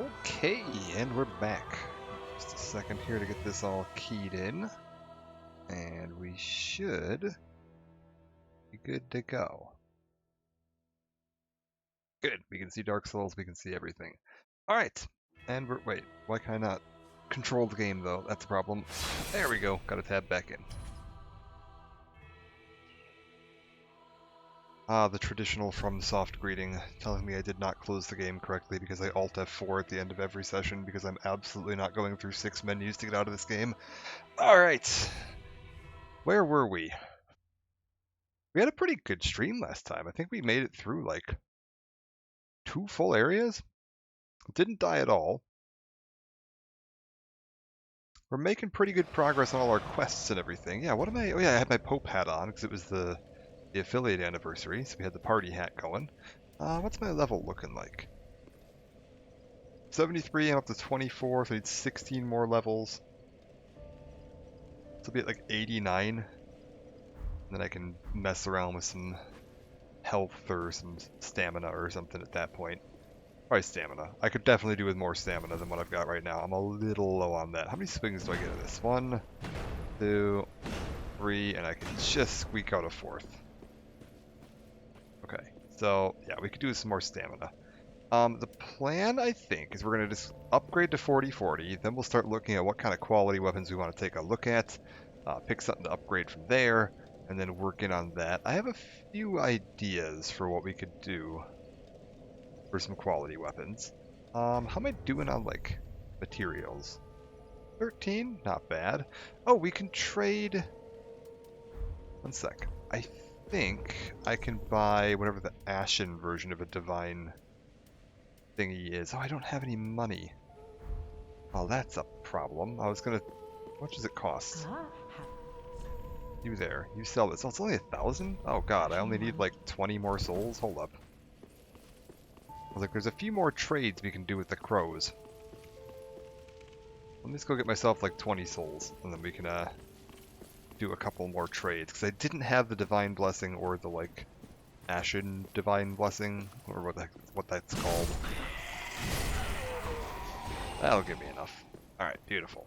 Okay, and we're back. Just a second here to get this all keyed in. And we should be good to go. Good, we can see Dark Souls, we can see everything. Alright, and we're, wait, why can I not control the game though? That's a problem. There we go, got a tab back in. Ah, the traditional FromSoft greeting, telling me I did not close the game correctly because I Alt F4 at the end of every session because I'm absolutely not going through 6 menus to get out of this game. Alright, where were we? We had a pretty good stream last time. I think we made it through like 2 full areas. Didn't die at all. We're making pretty good progress on all our quests and everything. Yeah, what am I? Oh yeah, I had my Pope hat on because it was the affiliate anniversary, so we had the party hat going. What's my level looking like? 73, I'm up to 24, so I need 16 more levels. So I'll be at like 89. And then I can mess around with some health or some stamina or something at that point. Probably stamina. I could definitely do with more stamina than what I've got right now. I'm a little low on that. How many swings do I get of this? 1, 2, 3, and I can just squeak out a 4th. Okay, so yeah, we could do with some more stamina. The plan, I think, is we're going to just upgrade to 40-40, then we'll start looking at what kind of quality weapons we want to take a look at, pick something to upgrade from there, and then work in on that. I have a few ideas for what we could do for some quality weapons. How am I doing on, like, materials? 13? Not bad. Oh, we can trade... One sec. I think I can buy whatever the Ashen version of a Divine thingy is. Oh, I don't have any money. Oh, that's a problem. I was gonna... How much does it cost? You there. You sell this. Oh, it's only 1,000? Oh god, I only need like 20 more souls? Hold up. I was like, there's a few more trades we can do with the crows. Let me just go get myself like 20 souls, and then we can do a couple more trades. Because I didn't have the Divine Blessing or the like Ashen Divine Blessing, or what that's called. That'll give me enough. Alright, beautiful.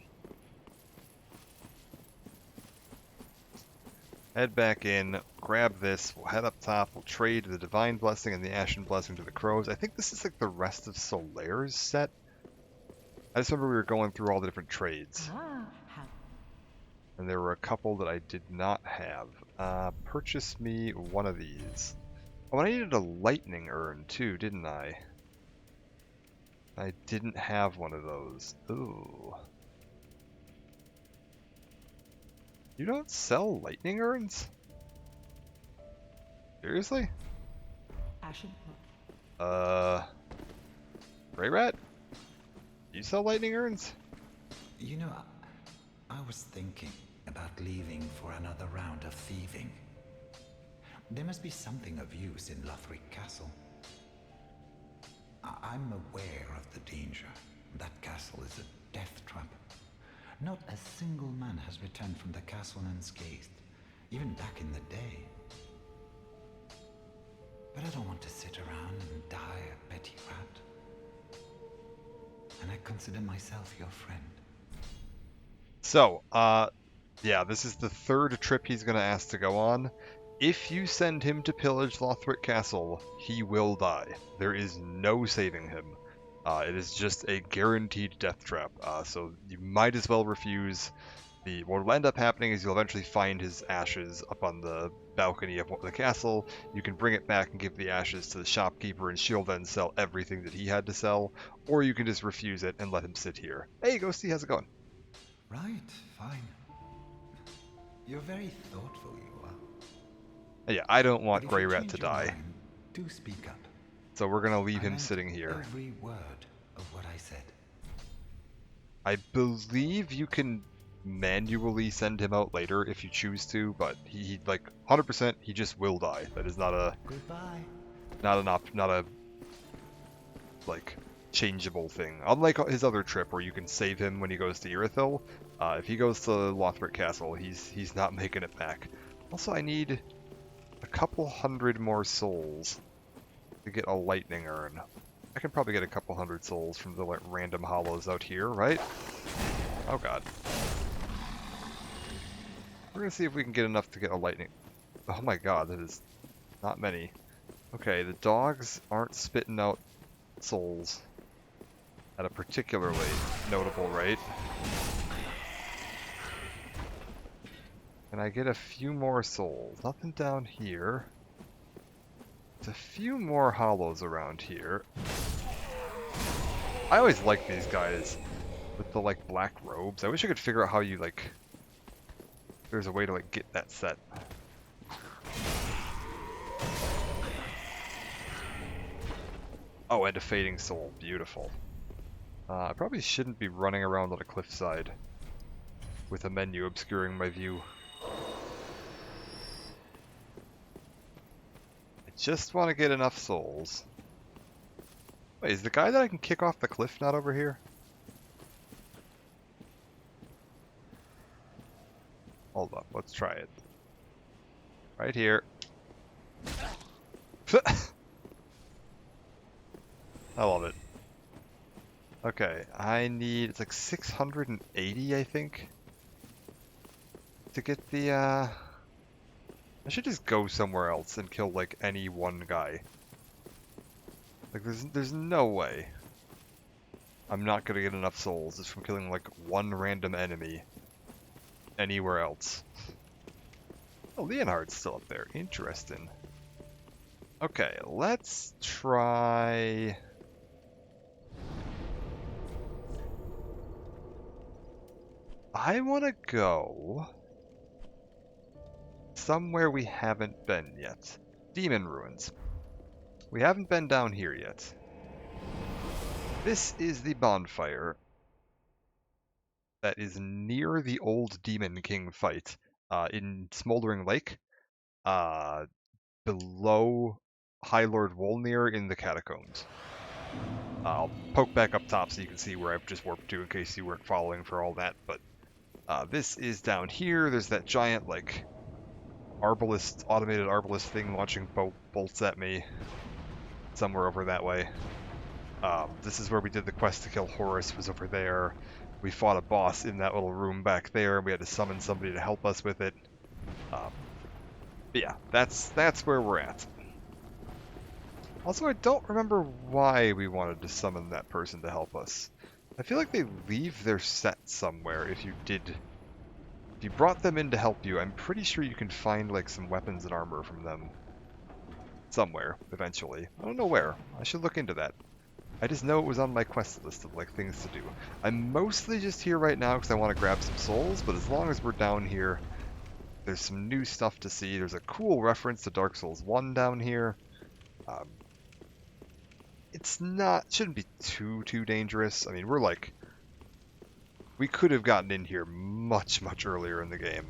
Head back in, grab this, we'll head up top, we'll trade the Divine Blessing and the Ashen Blessing to the Crows. I think this is like the rest of Solaire's set. I just remember we were going through all the different trades. And there were a couple that I did not have. Purchase me one of these. Oh, and I needed a lightning urn too, didn't I? I didn't have one of those. Ooh. You don't sell lightning urns? Seriously? Grey Rat? You sell lightning urns? You know, I was thinking about leaving for another round of thieving. There must be something of use in Lothric Castle. I'm aware of the danger. That castle is a death trap. Not a single man has returned from the castle unscathed, even back in the day. But I don't want to sit around and die a petty rat. And I consider myself your friend. So, yeah, this is the 3rd trip he's going to ask to go on. If you send him to pillage Lothric Castle, he will die. There is no saving him. It is just a guaranteed death trap, so you might as well refuse. What will end up happening is you'll eventually find his ashes up on the balcony of the castle. You can bring it back and give the ashes to the shopkeeper, and she'll then sell everything that he had to sell, or you can just refuse it and let him sit here. Hey, Ghosty, how's it going? Right, fine. You're very thoughtful, you are. Yeah, I don't want But if Grey you Rat change to your die. mind, do speak up. So we're going to leave I him meant sitting here. every word of what I said. I believe you can manually send him out later if you choose to, but he like 100% he just will die. That is not a Goodbye. not a like changeable thing. Unlike his other trip where you can save him when he goes to Irithyll, if he goes to Lothric Castle, he's not making it back. Also, I need a couple hundred more souls to get a lightning urn. I can probably get a couple hundred souls from the like random hollows out here, right? Oh god. We're gonna see if we can get enough to get a lightning. Oh my god, that is not many. Okay, the dogs aren't spitting out souls at a particularly notable rate. Can I get a few more souls? Nothing down here. There's a few more hollows around here. I always like these guys with the like black robes. I wish I could figure out how you like there's a way to like get that set. Oh, and a fading soul. Beautiful. I probably shouldn't be running around on a cliffside with a menu obscuring my view. I just want to get enough souls. Wait, is the guy that I can kick off the cliff not over here? Hold up, let's try it. Right here. I love it. Okay, I need, it's like 680, I think, to get the, I should just go somewhere else and kill, like, any one guy. Like, there's no way I'm not gonna get enough souls just from killing, like, one random enemy anywhere else. Oh, Leonhard's still up there. Interesting. Okay, let's try... I want to go somewhere we haven't been yet. Demon Ruins. We haven't been down here yet. This is the bonfire that is near the old Demon King fight in Smoldering Lake, below High Lord Wolnir in the Catacombs. I'll poke back up top so you can see where I've just warped to in case you weren't following for all that, but this is down here. There's that giant, like, arbalist, automated arbalist thing launching bolts at me somewhere over that way. This is where we did the quest to kill Horus, was over there. We fought a boss in that little room back there, and we had to summon somebody to help us with it. But yeah, that's where we're at. Also, I don't remember why we wanted to summon that person to help us. I feel like they leave their set somewhere if you did... If you brought them in to help you, I'm pretty sure you can find, like, some weapons and armor from them. Somewhere, eventually. I don't know where. I should look into that. I just know it was on my quest list of, like, things to do. I'm mostly just here right now because I want to grab some souls, but as long as we're down here, there's some new stuff to see. There's a cool reference to Dark Souls 1 down here. It's not... shouldn't be too dangerous. I mean, we're, like... We could have gotten in here much earlier in the game.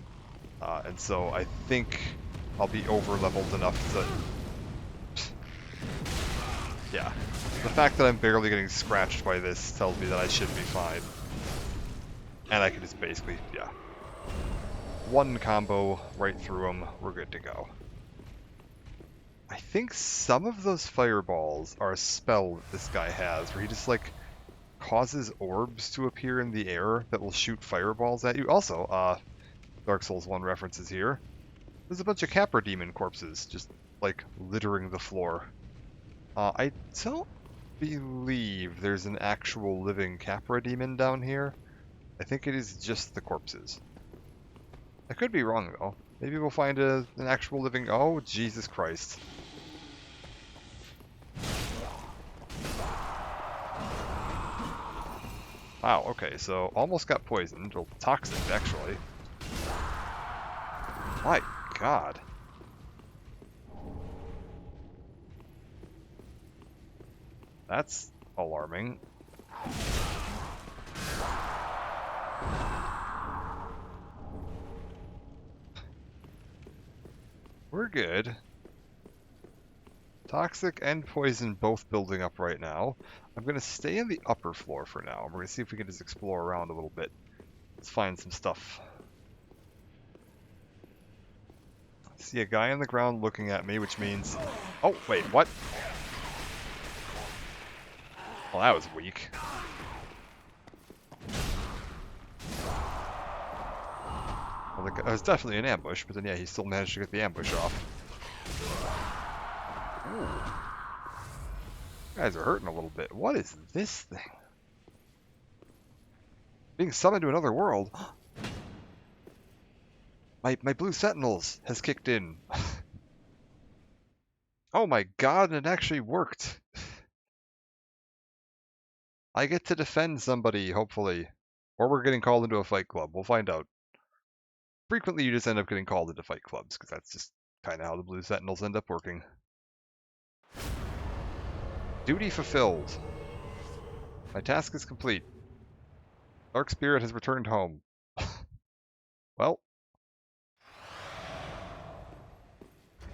And so I think I'll be over-leveled enough to... Yeah. The fact that I'm barely getting scratched by this tells me that I should be fine. And I can just basically, yeah. One combo right through them, we're good to go. I think some of those fireballs are a spell that this guy has, where he just, like, causes orbs to appear in the air that will shoot fireballs at you. Also, Dark Souls 1 references here. There's a bunch of Capra Demon corpses just, like, littering the floor. I don't believe there's an actual living Capra Demon down here. I think it is just the corpses. I could be wrong, though. Maybe we'll find an actual living... Oh, Jesus Christ. Wow, okay, so almost got poisoned. Well, toxic, actually. My God. That's alarming. We're good. Toxic and poison both building up right now. I'm going to stay in the upper floor for now. We're going to see if we can just explore around a little bit. Let's find some stuff. I see a guy on the ground looking at me, which means... Oh, wait, what? Well, that was weak. Well, it was definitely an ambush, but then yeah, he still managed to get the ambush off. Ooh. You guys are hurting a little bit. What is this thing? Being summoned to another world? My blue sentinels has kicked in. Oh my god, it actually worked. I get to defend somebody, hopefully. Or we're getting called into a fight club. We'll find out. Frequently you just end up getting called into fight clubs, because that's just kind of how the blue sentinels end up working. Duty fulfilled. My task is complete. Dark Spirit has returned home. Well,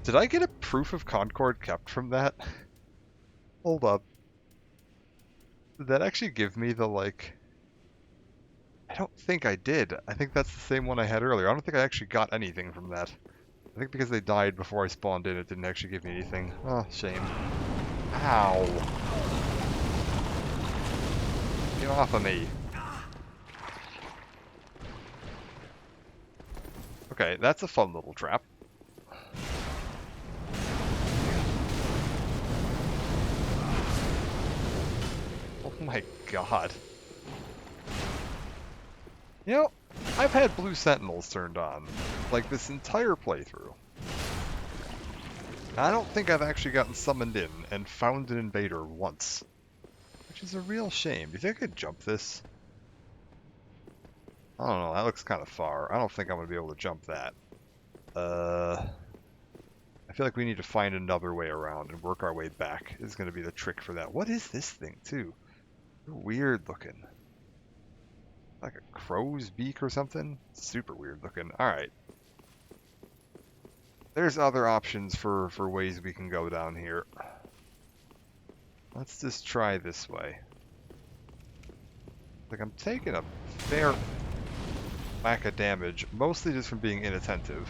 did I get a proof of Concord kept from that? Hold up. Did that actually give me the, like... I don't think I did. I think that's the same one I had earlier. I don't think I actually got anything from that. I think because they died before I spawned in, it didn't actually give me anything. Oh, shame. Ow. Get off of me. Okay, that's a fun little trap. Oh my god. You know, I've had blue sentinels turned on, like, this entire playthrough. I don't think I've actually gotten summoned in and found an invader once. Which is a real shame. Do you think I could jump this? I don't know, that looks kind of far. I don't think I'm going to be able to jump that. I feel like we need to find another way around and work our way back is going to be the trick for that. What is this thing, too? Weird looking. Like a crow's beak or something? Super weird looking. Alright. There's other options for ways we can go down here. Let's just try this way. Like, I'm taking a fair whack of damage, mostly just from being inattentive.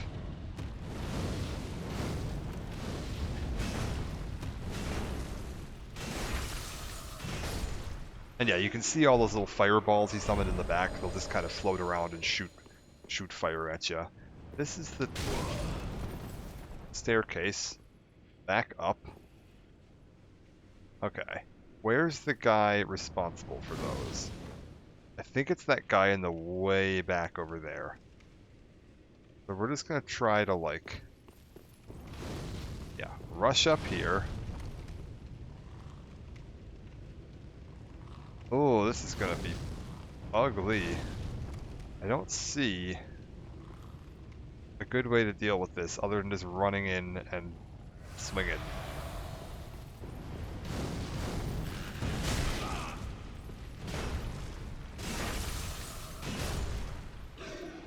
And yeah, you can see all those little fireballs he summoned in the back. They'll just kind of float around and shoot fire at you. This is the staircase. Back up. Okay. Where's the guy responsible for those? I think it's that guy in the way back over there. So we're just gonna try to, like... yeah, rush up here. Oh, this is gonna be ugly. I don't see a good way to deal with this other than just running in and swinging.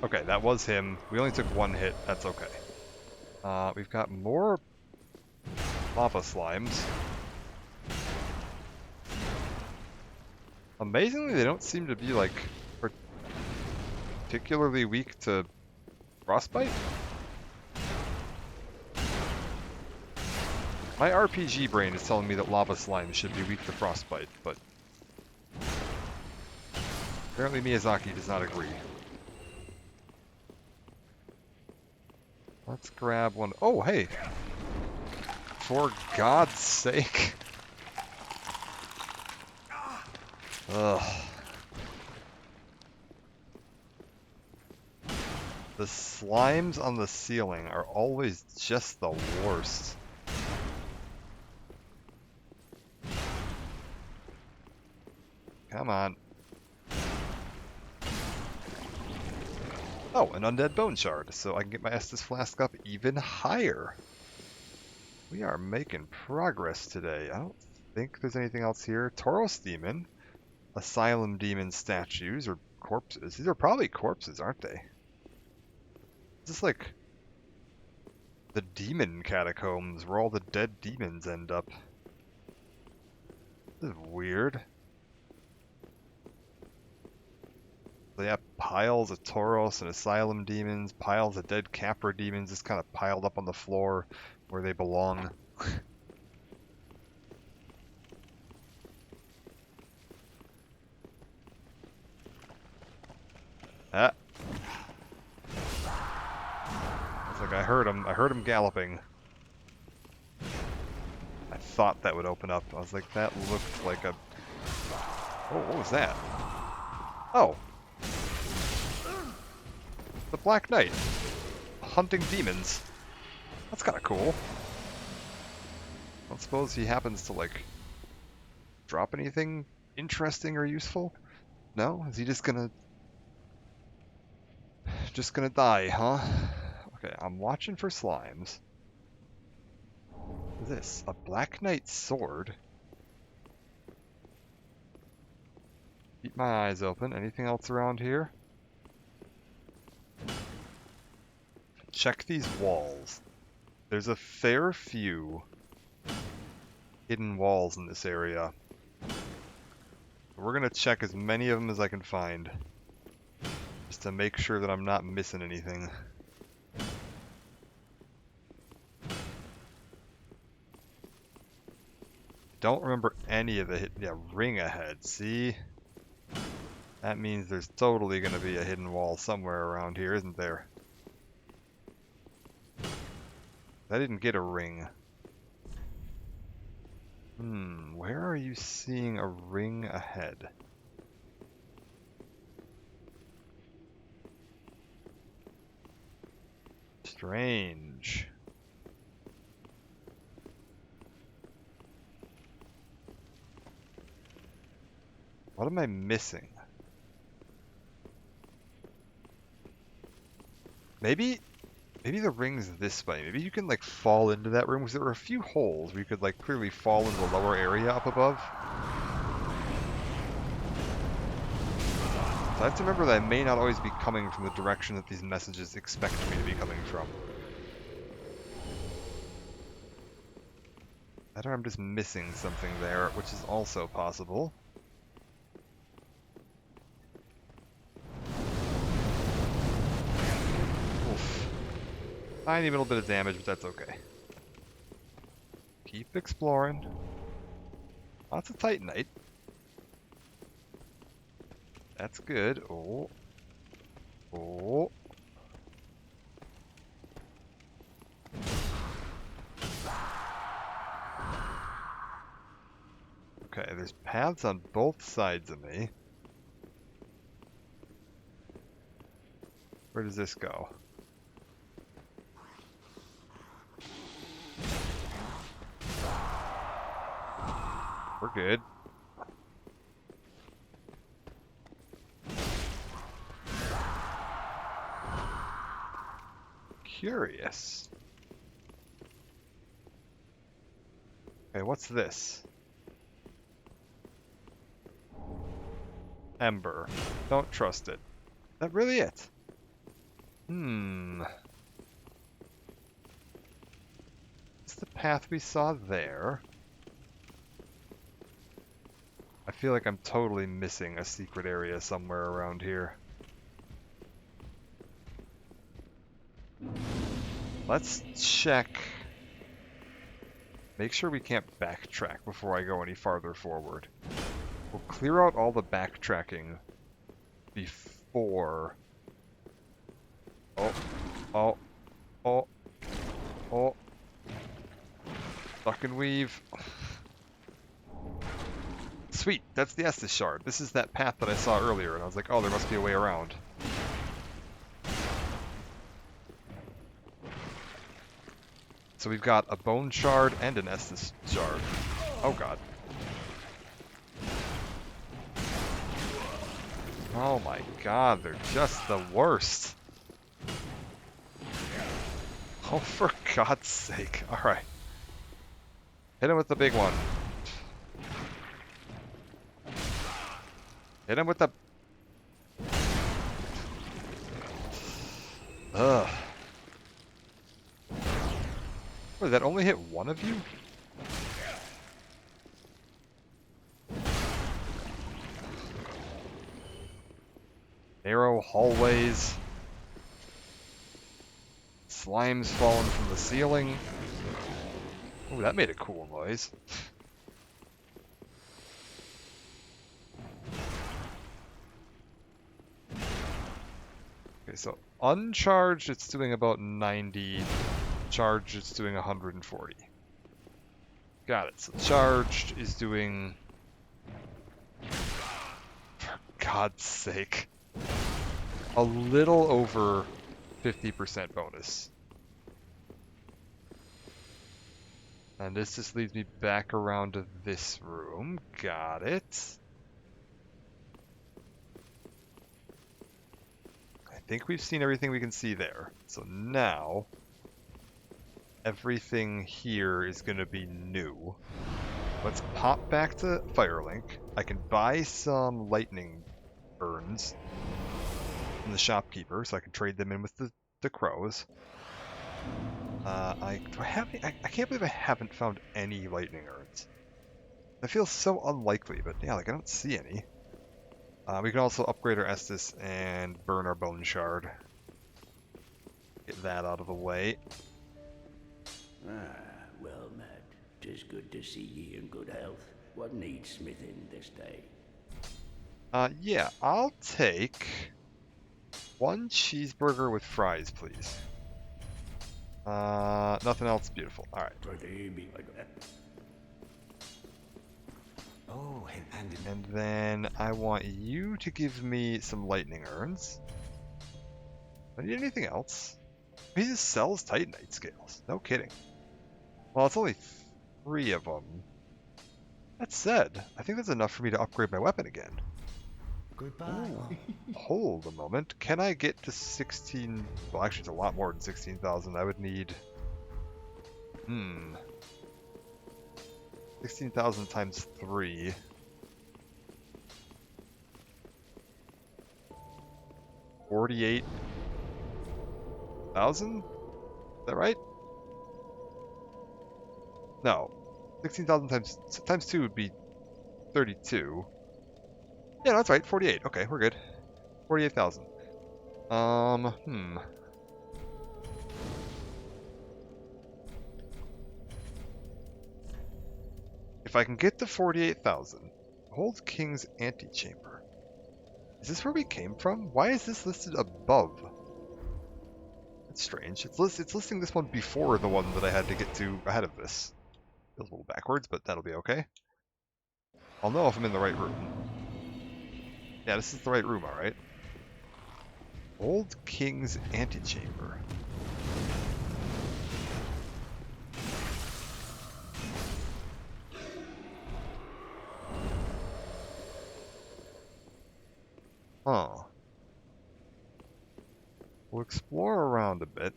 Okay, that was him. We only took one hit. That's okay. We've got more lava slimes. Amazingly, they don't seem to be, like, particularly weak to frostbite. My RPG brain is telling me that lava slimes should be weak to frostbite, but apparently Miyazaki does not agree. Let's grab one. Oh, hey! For God's sake! Ugh. The slimes on the ceiling are always just the worst. Come on. Oh, an undead bone shard, so I can get my Estus flask up even higher. We are making progress today. I don't think there's anything else here. Tauros demon, asylum demon statues, or corpses. These are probably corpses, aren't they? Is this like the demon catacombs where all the dead demons end up? This is weird. They have piles of Tauros and asylum demons, piles of dead Capra demons just kind of piled up on the floor where they belong. Ah. It's like I heard him. I heard him galloping. I thought that would open up. I was like, that looked like a... Oh, what was that? Oh. The Black Knight. Hunting demons. That's kind of cool. I don't suppose he happens to, like, drop anything interesting or useful? No? Is he just gonna die, huh? Okay, I'm watching for slimes. What is this? A Black Knight sword? Keep my eyes open. Anything else around here? Check these walls. There's a fair few hidden walls in this area. We're gonna check as many of them as I can find, just to make sure that I'm not missing anything. Don't remember any of the ring ahead, see? That means there's totally gonna be a hidden wall somewhere around here, isn't there? I didn't get a ring. Where are you seeing a ring ahead? Strange. What am I missing? Maybe the ring's this way. Maybe you can like fall into that room, because there were a few holes where you could like clearly fall into the lower area up above. So I have to remember that I may not always be coming from the direction that these messages expect me to be coming from. Or I'm just missing something there, which is also possible. Oof. Tiny little bit of damage, but that's okay. Keep exploring. Lots of Titanite. That's good. Oh. Oh. Okay, there's paths on both sides of me. Where does this go? We're good. Curious. Okay, what's this? Ember. Don't trust it. Is that really it? It's the path we saw there. I feel like I'm totally missing a secret area somewhere around here. Let's check. Make sure we can't backtrack before I go any farther forward. We'll clear out all the backtracking before... Oh. Duck and weave. Sweet, that's the Estus shard. This is that path that I saw earlier, and I was like, oh, there must be a way around. So we've got a bone shard and an Estus shard. Oh god. Oh my god, they're just the worst. Oh, for God's sake. Alright. Hit him with the big one. Hit him with the... Ugh. What, did that only hit one of you? Narrow hallways. Slimes falling from the ceiling. Oh, that made a cool noise. Okay, so uncharged, it's doing about 90. Charged, it's doing 140. Got it. So charged is doing... For God's sake. A little over 50% bonus. And this just leads me back around to this room. Got it. I think we've seen everything we can see there. So now, everything here is going to be new. Let's pop back to Firelink. I can buy some lightning urns from the shopkeeper, so I can trade them in with the crows. I can't believe I haven't found any lightning urns. That feels so unlikely, but yeah, like I don't see any. We can also upgrade our Estus and burn our bone shard. Get that out of the way. Well, Matt, 'tis good to see ye in good health. What needs smithing this day? Yeah, I'll take one cheeseburger with fries, please. Nothing else. Beautiful. All right. For thee be Oh, And then I want you to give me some lightning urns. Do I need anything else? He just sells Titanite scales. No kidding. Well, it's only 3 of them. That said, I think that's enough for me to upgrade my weapon again. goodbye. Hold a moment. Can I get to 16? Well, actually, it's a lot more than 16,000. I would need... 16,000 times 3. 48,000? Is that right? No. 16,000 times 2 would be 32. Yeah, no, that's right. 48. Okay, we're good. 48,000. If I can get to 48,000, hold King's Antechamber. Is this where we came from? Why is this listed above? That's strange. It's listing this one before the one that I had to get to ahead of this. Feels a little backwards, but that'll be okay. I'll know if I'm in the right room. Yeah, this is the right room, alright. Old King's Antechamber. Huh. We'll explore around a bit.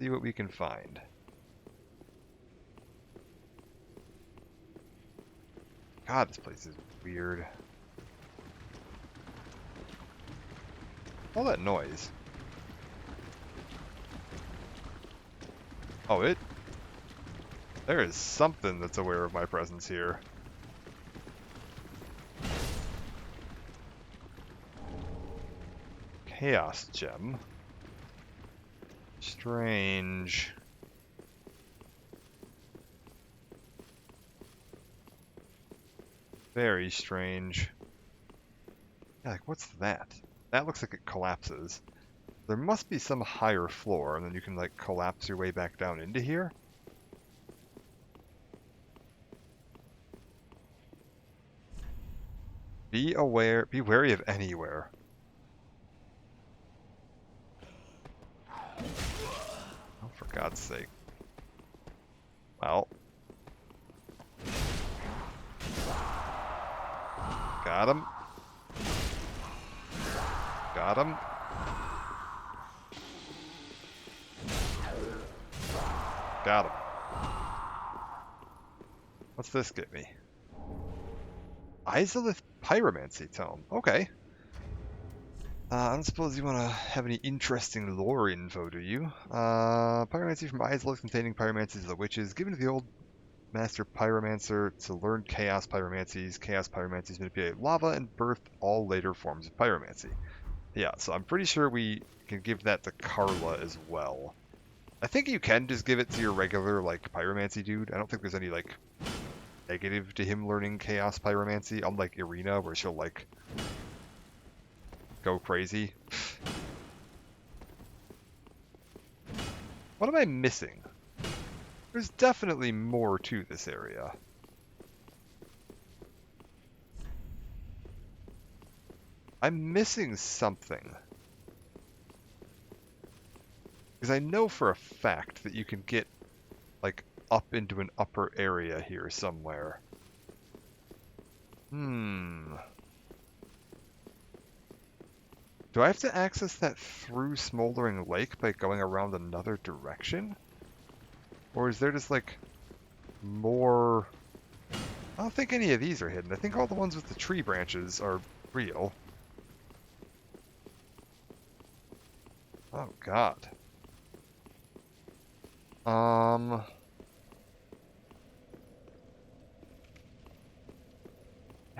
See what we can find. God, this place is weird. All that noise. Oh, there is something that's aware of my presence here. Chaos gem. Strange. Very strange. Yeah, like, what's that? That looks like it collapses. There must be some higher floor, and then you can, like, collapse your way back down into here? Be wary of anywhere. Oh, for God's sake. Well. Got him. Got him. Got him. What's this get me? Izalith Pyromancy Tome. Okay. I don't suppose you want to have any interesting lore info, do you? Pyromancy from Izalith containing pyromancies of the witches. Given to the old master pyromancer to learn chaos pyromancies. Chaos pyromancies manipulate lava and birth all later forms of pyromancy. Yeah, so I'm pretty sure we can give that to Carla as well. I think you can just give it to your regular, like, pyromancy dude. I don't think there's any, like, negative to him learning chaos pyromancy, unlike Irina, where she'll, like, go crazy. What am I missing? There's definitely more to this area. I'm missing something. Because I know for a fact that you can get, like, up into an upper area here somewhere. Do I have to access that through Smoldering Lake by going around another direction? Or is there just, like, more... I don't think any of these are hidden. I think all the ones with the tree branches are real. Oh, God. I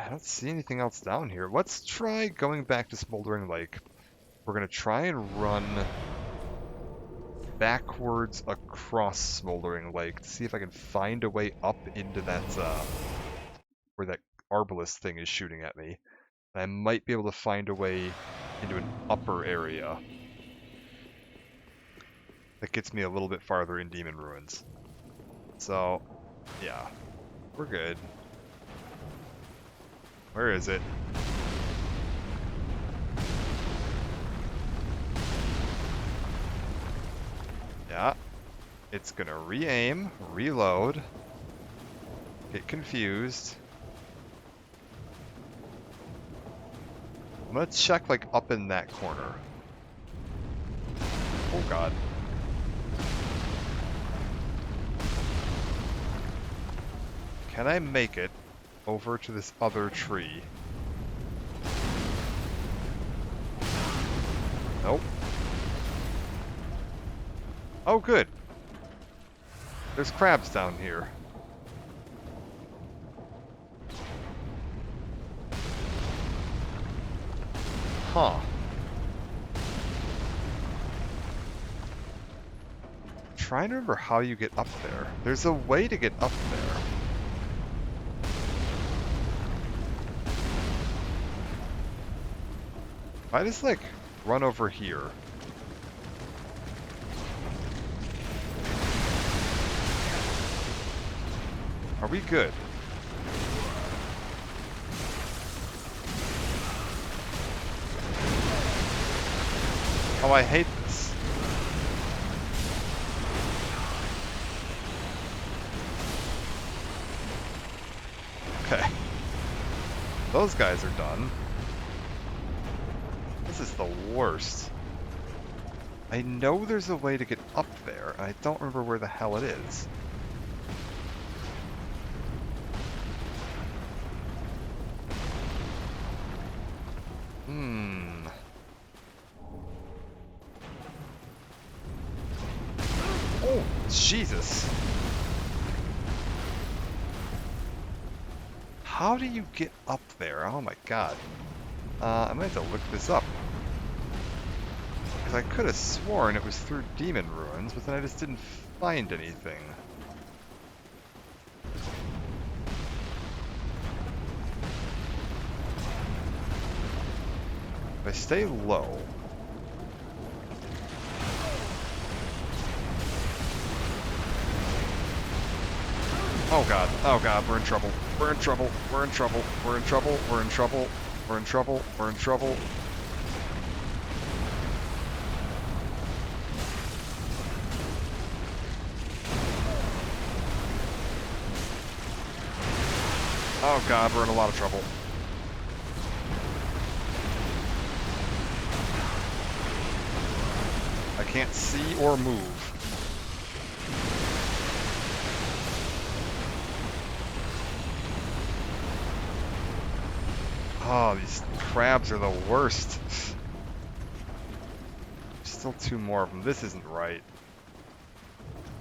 don't see anything else down here. Let's try going back to Smoldering Lake. We're going to try and run backwards across Smoldering Lake to see if I can find a way up into that, where that Arbalest thing is shooting at me. I might be able to find a way into an upper area that gets me a little bit farther in Demon Ruins. So, yeah, we're good. Where is it? Yeah, it's gonna re-aim, reload, get confused. I'm gonna check, like, up in that corner. Oh, God. Can I make it over to this other tree? Nope. Oh, good. There's crabs down here. Huh. I'm trying to remember how you get up there. There's a way to get up there. I just, like, run over here. Are we good? Oh, I hate this. Okay. Those guys are done. This is the worst. I know there's a way to get up there, and I don't remember where the hell it is. Oh, Jesus. How do you get up there? Oh my god. I might have to look this up. Because I could have sworn it was through Demon Ruins, but then I just didn't find anything. If I stay low... oh god, we're in trouble. We're in trouble. We're in trouble. We're in trouble. We're in trouble. We're in trouble. We're in trouble. Oh god, we're in a lot of trouble. I can't see or move. Oh, these crabs are the worst. Still two more of them. This isn't right.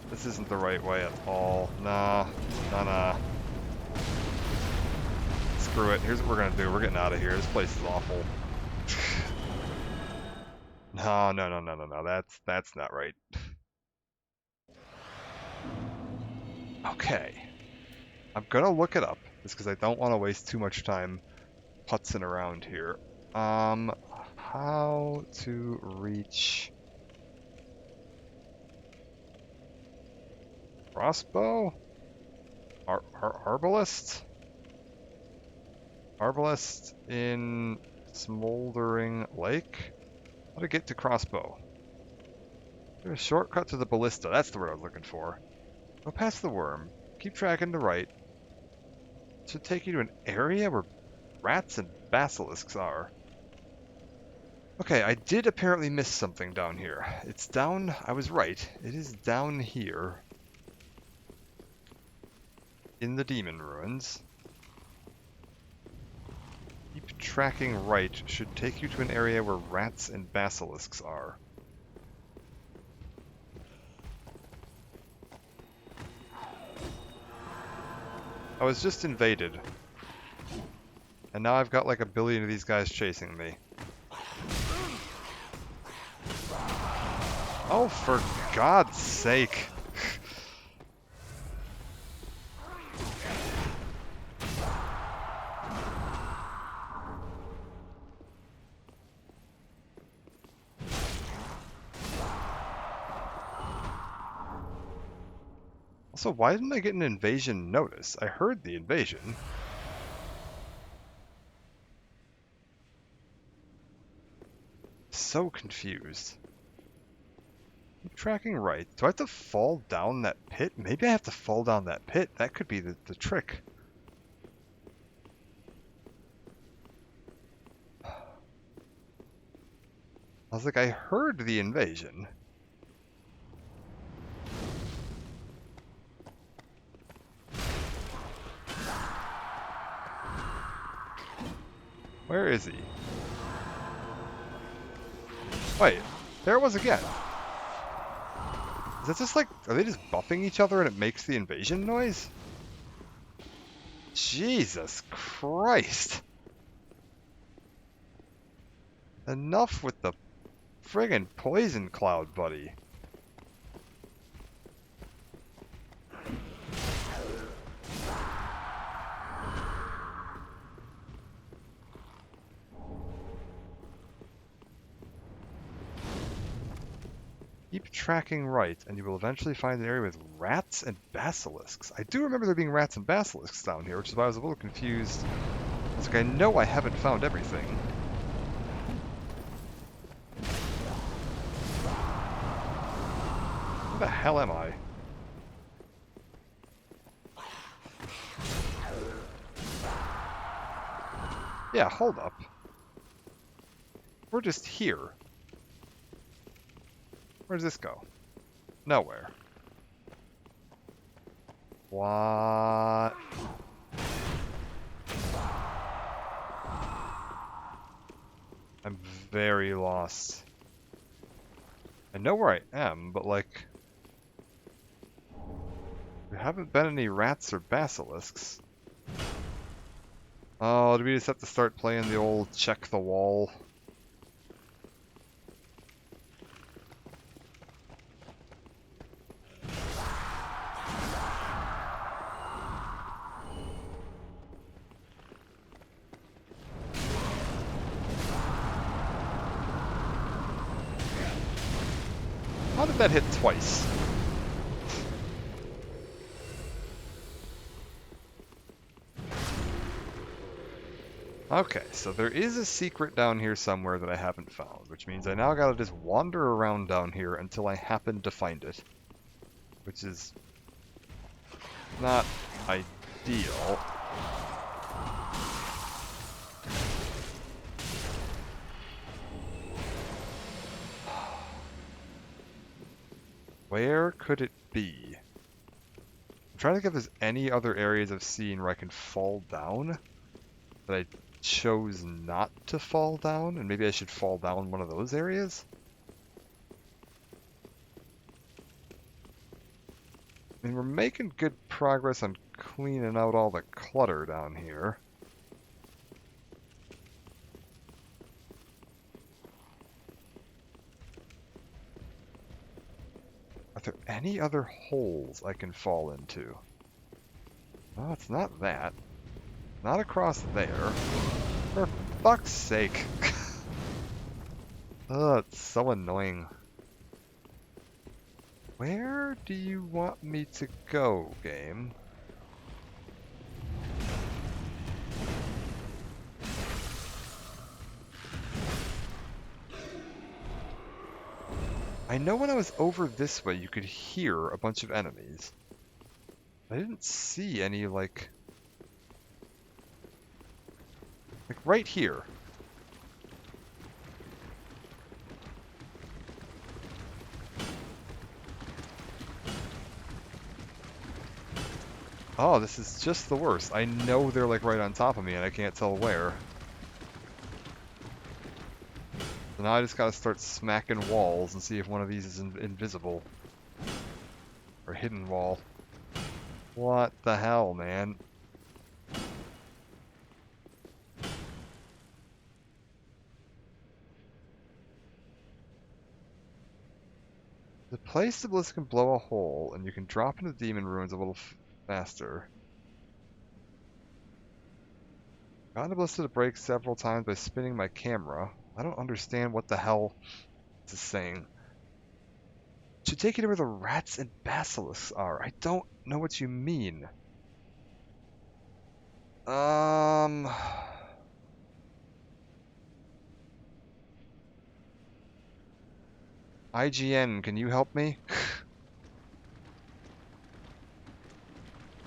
This isn't the right way at all. Nah. Nah. Screw it. Here's what we're gonna do. We're getting out of here. This place is awful. No. That's not right. Okay. I'm gonna look it up, just because I don't want to waste too much time putzing around here. How how to reach crossbow? Arbalest? Arbalest in Smoldering Lake? How to get to crossbow? There's a shortcut to the ballista. That's the word I was looking for. Go past the worm. Keep tracking to right. It should take you to an area where rats and basilisks are. Okay, I did apparently miss something down here. It's down... I was right. It is down here. In the demon ruins. Keep tracking right should take you to an area where rats and basilisks are. I was just invaded. And now I've got like a billion of these guys chasing me. Oh, for God's sake. Also, why didn't I get an invasion notice? I heard the invasion. So confused. Keep tracking right. Do I have to fall down that pit? Maybe I have to fall down that pit. That could be the trick. I was like, I heard the invasion. Where is he? Wait, there it was again. Is that just like, are they just buffing each other and it makes the invasion noise? Jesus Christ. Enough with the friggin' poison cloud, buddy. Keep tracking right, and you will eventually find an area with rats and basilisks. I do remember there being rats and basilisks down here, which is why I was a little confused. It's like, I know I haven't found everything. Where the hell am I? Yeah, hold up. We're just here. Where does this go? Nowhere. What? I'm very lost. I know where I am, but like... there haven't been any rats or basilisks. Oh, do we just have to start playing the old check the wall? How did that hit twice? Okay, so there is a secret down here somewhere that I haven't found, which means I now gotta just wander around down here until I happen to find it. Which is not ideal. Where could it be? I'm trying to think if there's any other areas I've seen where I can fall down, but I chose not to fall down, and maybe I should fall down one of those areas? I mean, we're making good progress on cleaning out all the clutter down here. Are there any other holes I can fall into? Oh, it's not that. Not across there. For fuck's sake. Ugh, it's so annoying. Where do you want me to go, game? I know when I was over this way, you could hear a bunch of enemies. I didn't see any, like right here. Oh, this is just the worst. I know they're like right on top of me and I can't tell where. So now I just gotta start smacking walls and see if one of these is invisible. Or hidden wall. What the hell, man? The place the ballista can blow a hole, and you can drop into demon ruins a little faster. Got the ballista to break several times by spinning my camera. I don't understand what the hell this is saying. Should take you to where the rats and basilisks are. I don't know what you mean. IGN, can you help me?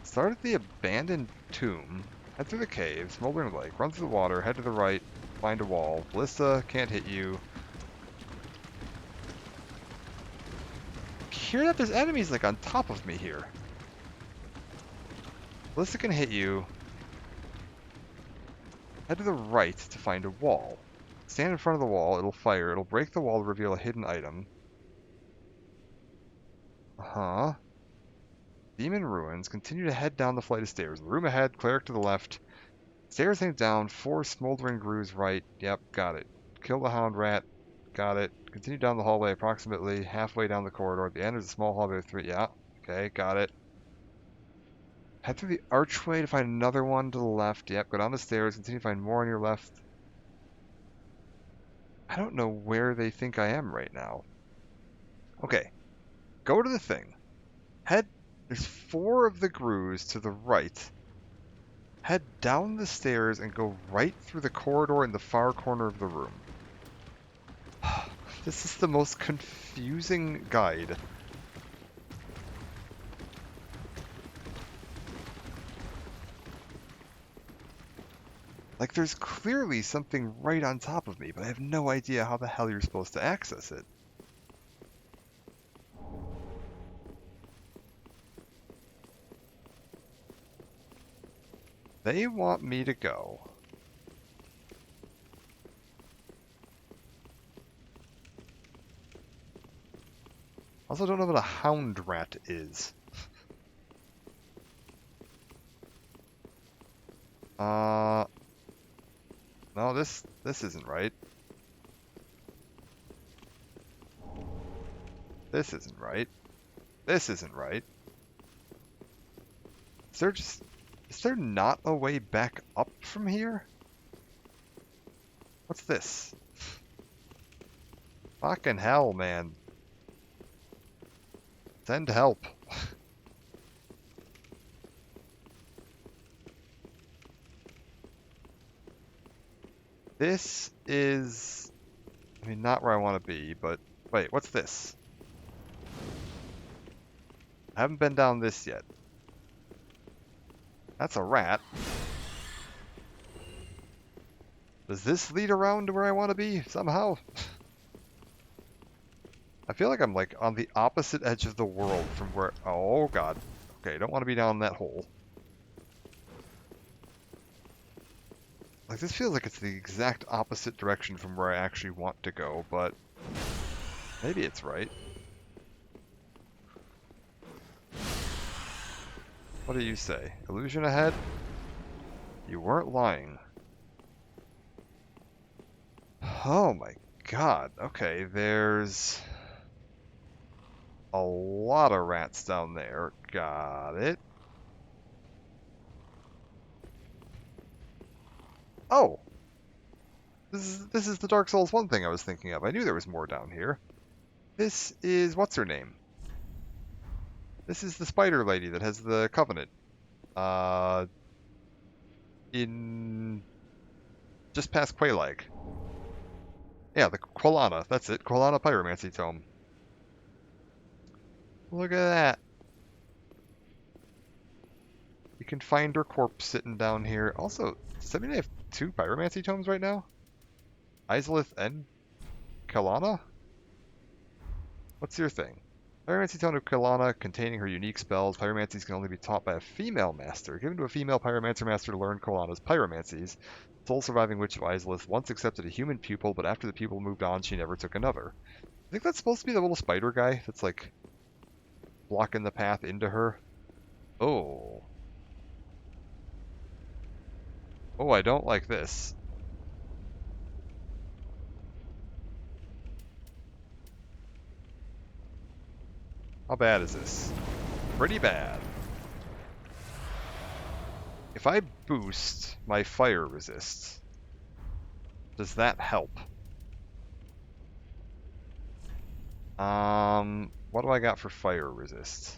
Start at the abandoned tomb. Head through the cave, smoldering lake, run through the water, head to the right, find a wall. Ballista can't hit you. Hear that there's enemies like on top of me here. Ballista can hit you. Head to the right to find a wall. Stand in front of the wall, it'll fire, it'll break the wall to reveal a hidden item. Uh-huh. Demon ruins. Continue to head down the flight of stairs. The room ahead, cleric to the left. Stairs heading down, 4 smoldering grooves right. Yep, got it. Kill the hound rat. Got it. Continue down the hallway approximately halfway down the corridor. At the end, there's a small hallway with 3. Yeah, okay, got it. Head through the archway to find another one to the left. Yep, go down the stairs. Continue to find more on your left. I don't know where they think I am right now. Okay, go to the thing. Head. There's 4 of the grooves to the right. Head down the stairs and go right through the corridor in the far corner of the room. This is the most confusing guide. Like, there's clearly something right on top of me, but I have no idea how the hell you're supposed to access it. They want me to go. Also don't know what a hound rat is. No, this isn't right. This isn't right. This isn't right. Is there not a way back up from here? What's this? Fucking hell, man. Send help. This is... I mean, not where I want to be, but... Wait, what's this? I haven't been down this yet. That's a rat. Does this lead around to where I want to be, somehow? I feel like I'm, like, on the opposite edge of the world from where... Oh, God. Okay, don't want to be down that hole. Like, this feels like it's the exact opposite direction from where I actually want to go, but... Maybe it's right. What do you say? Illusion ahead? You weren't lying. Oh my god. Okay, there's... a lot of rats down there. Got it. Oh! This is the Dark Souls 1 thing I was thinking of. I knew there was more down here. This is what's her name? This is the spider lady that has the covenant. In just past Quelaag. Yeah, the Quilana. That's it. Quilana Pyromancy Tome. Look at that. You can find her corpse sitting down here. Also, does that mean I have 2 Pyromancy Tomes right now? Izalith and Kelana? What's your thing? Pyromancy Tome of Kelana containing her unique spells. Pyromancies can only be taught by a female master. Given to a female Pyromancer master to learn Kelana's Pyromancies. Sole surviving witch of Izalith once accepted a human pupil, but after the pupil moved on, she never took another. I think that's supposed to be the little spider guy that's like blocking the path into her. Oh. Oh, I don't like this. How bad is this? Pretty bad. If I boost my fire resist, does that help? What do I got for fire resist?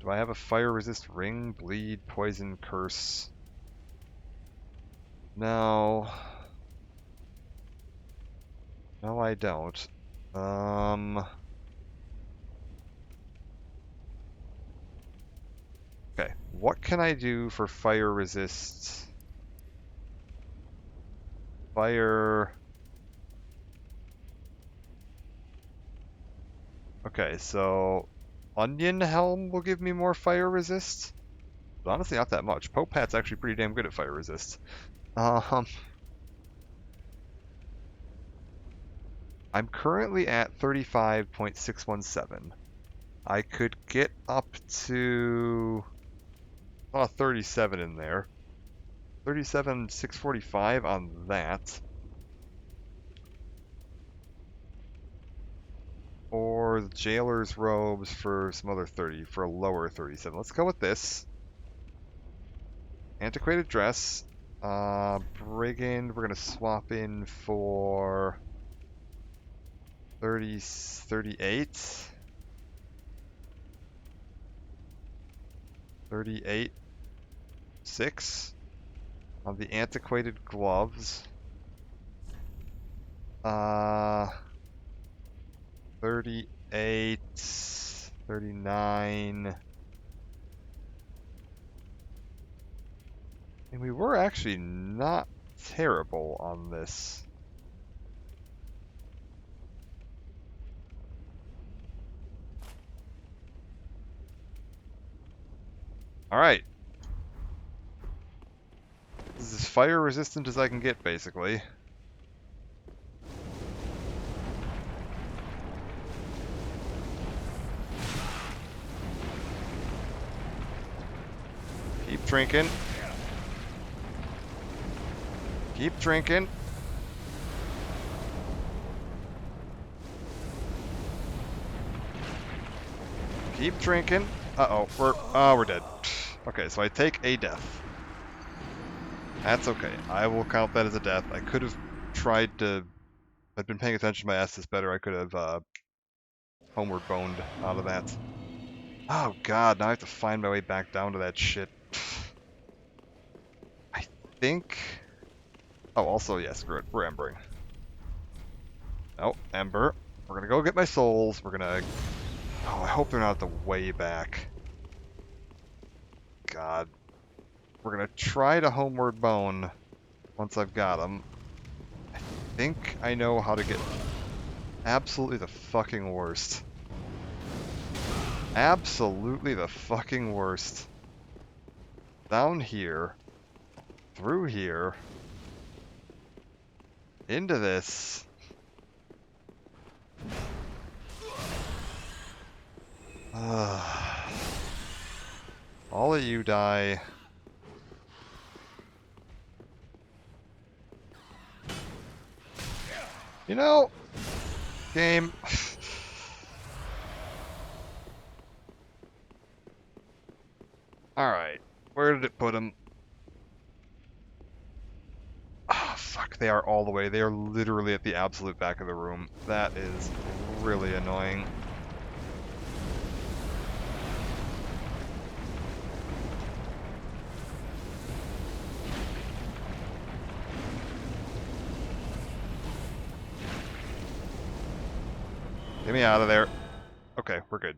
Do I have a fire resist ring, bleed, poison, curse? No. No, I don't. Okay, what can I do for fire resist? Fire... Okay, so Onion Helm will give me more fire resist. But honestly, not that much. Pope Hat's actually pretty damn good at fire resist. I'm currently at 35.617. I could get up to 37 in there. 37,645 on that. Or the Jailer's Robes for some other 30, for a lower 37. Let's go with this. Antiquated Dress. Brigand, we're going to swap in for 38. 38. 6. On the Antiquated Gloves. 38. 39. And we were actually not terrible on this. Alright. This is as fire resistant as I can get, basically. Keep drinking. Keep drinking. Keep drinking. Uh-oh, we're dead. Okay, so I take a death. That's okay. I will count that as a death. I could have tried to... I'd been paying attention to my Estus better. I could have homeward boned out of that. Oh god, now I have to find my way back down to that shit. I think... Oh, also, yeah, screw it. We're embering. No, ember. We're gonna go get my souls. We're gonna... Oh, I hope they're not the way back. God. We're gonna try to homeward bone once I've got them. I think I know how to get absolutely the fucking worst. Absolutely the fucking worst. Down here. Through here. Into this. All of you die. You know, game. Alright, where did it put him? Oh, fuck. Look, they are all the way. They are literally at the absolute back of the room. That is really annoying. Get me out of there. Okay, we're good.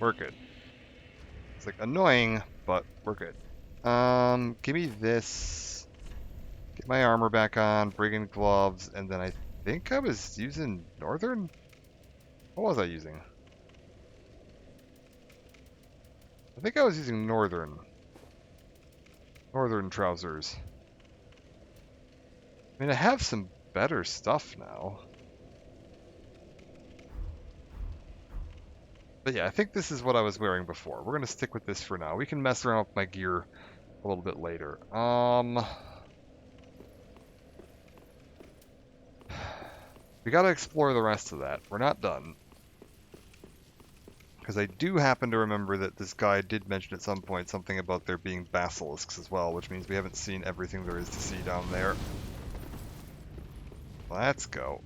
We're good. It's like annoying, but we're good. Give me this. Get my armor back on, brigand gloves, and then I think I was using northern? What was I using? I think I was using northern. Northern trousers. I mean, I have some better stuff now. But yeah, I think this is what I was wearing before. We're going to stick with this for now. We can mess around with my gear a little bit later. We got to explore the rest of that. We're not done. Because I do happen to remember that this guy did mention at some point something about there being basilisks as well, which means we haven't seen everything there is to see down there. Let's go.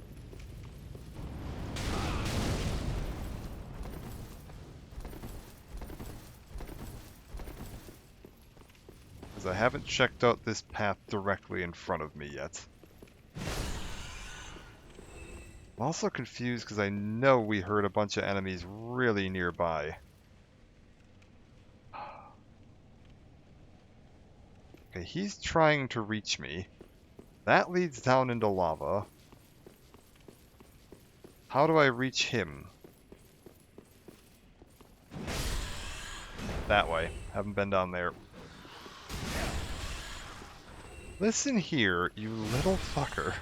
Because I haven't checked out this path directly in front of me yet. I'm also confused because I know we heard a bunch of enemies really nearby. Okay, he's trying to reach me. That leads down into lava. How do I reach him? That way. Haven't been down there. Listen here, you little fucker.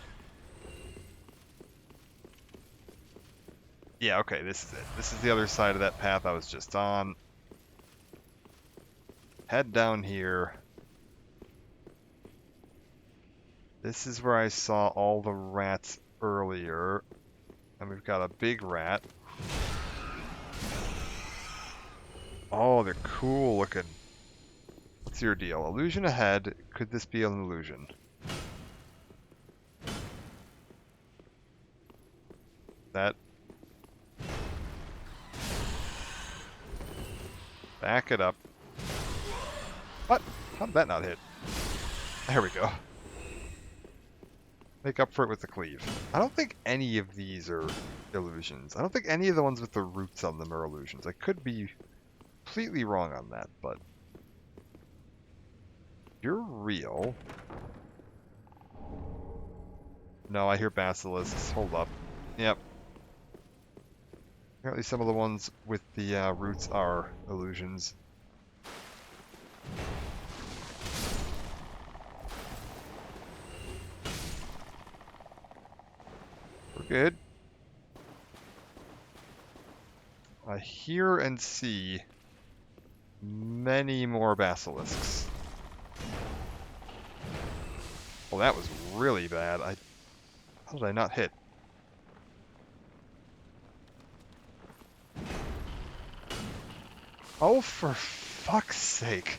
Yeah, okay, this is it. This is the other side of that path I was just on. Head down here. This is where I saw all the rats earlier. And we've got a big rat. Oh, they're cool looking. What's your deal? Illusion ahead. Could this be an illusion? That. Back it up. What? How did that not hit? There we go. Make up for it with the cleave. I don't think any of these are illusions. I don't think any of the ones with the roots on them are illusions. I could be completely wrong on that, but you're real. No, I hear basilisks. Hold up. Yep. Apparently some of the ones with the roots are illusions. We're good. I hear and see many more basilisks. Well, that was really bad. How did I not hit? Oh, for fuck's sake.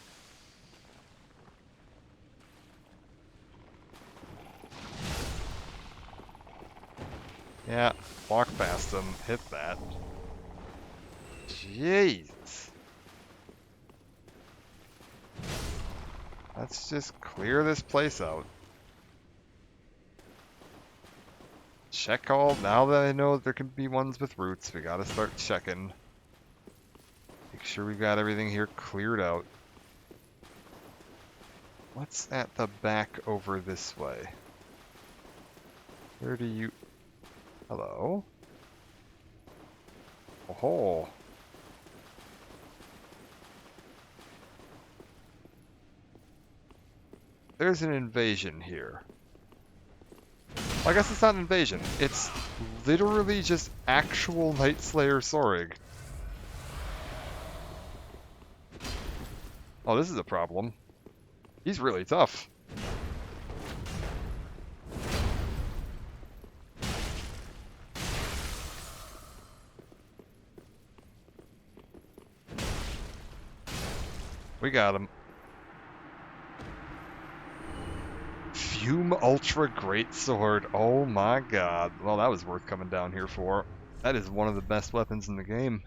Yeah, walk past them, hit that. Jeez. Let's just clear this place out. Check all, now that I know there can be ones with roots, we gotta start checking. Make sure we've got everything here cleared out. What's at the back over this way? Where do you... Hello? Oh. There's an invasion here. Well, I guess it's not an invasion. It's literally just actual Night Slayer Sorig. Oh, this is a problem. He's really tough. We got him. Fume Ultra Greatsword. Oh my god. Well, that was worth coming down here for. That is one of the best weapons in the game.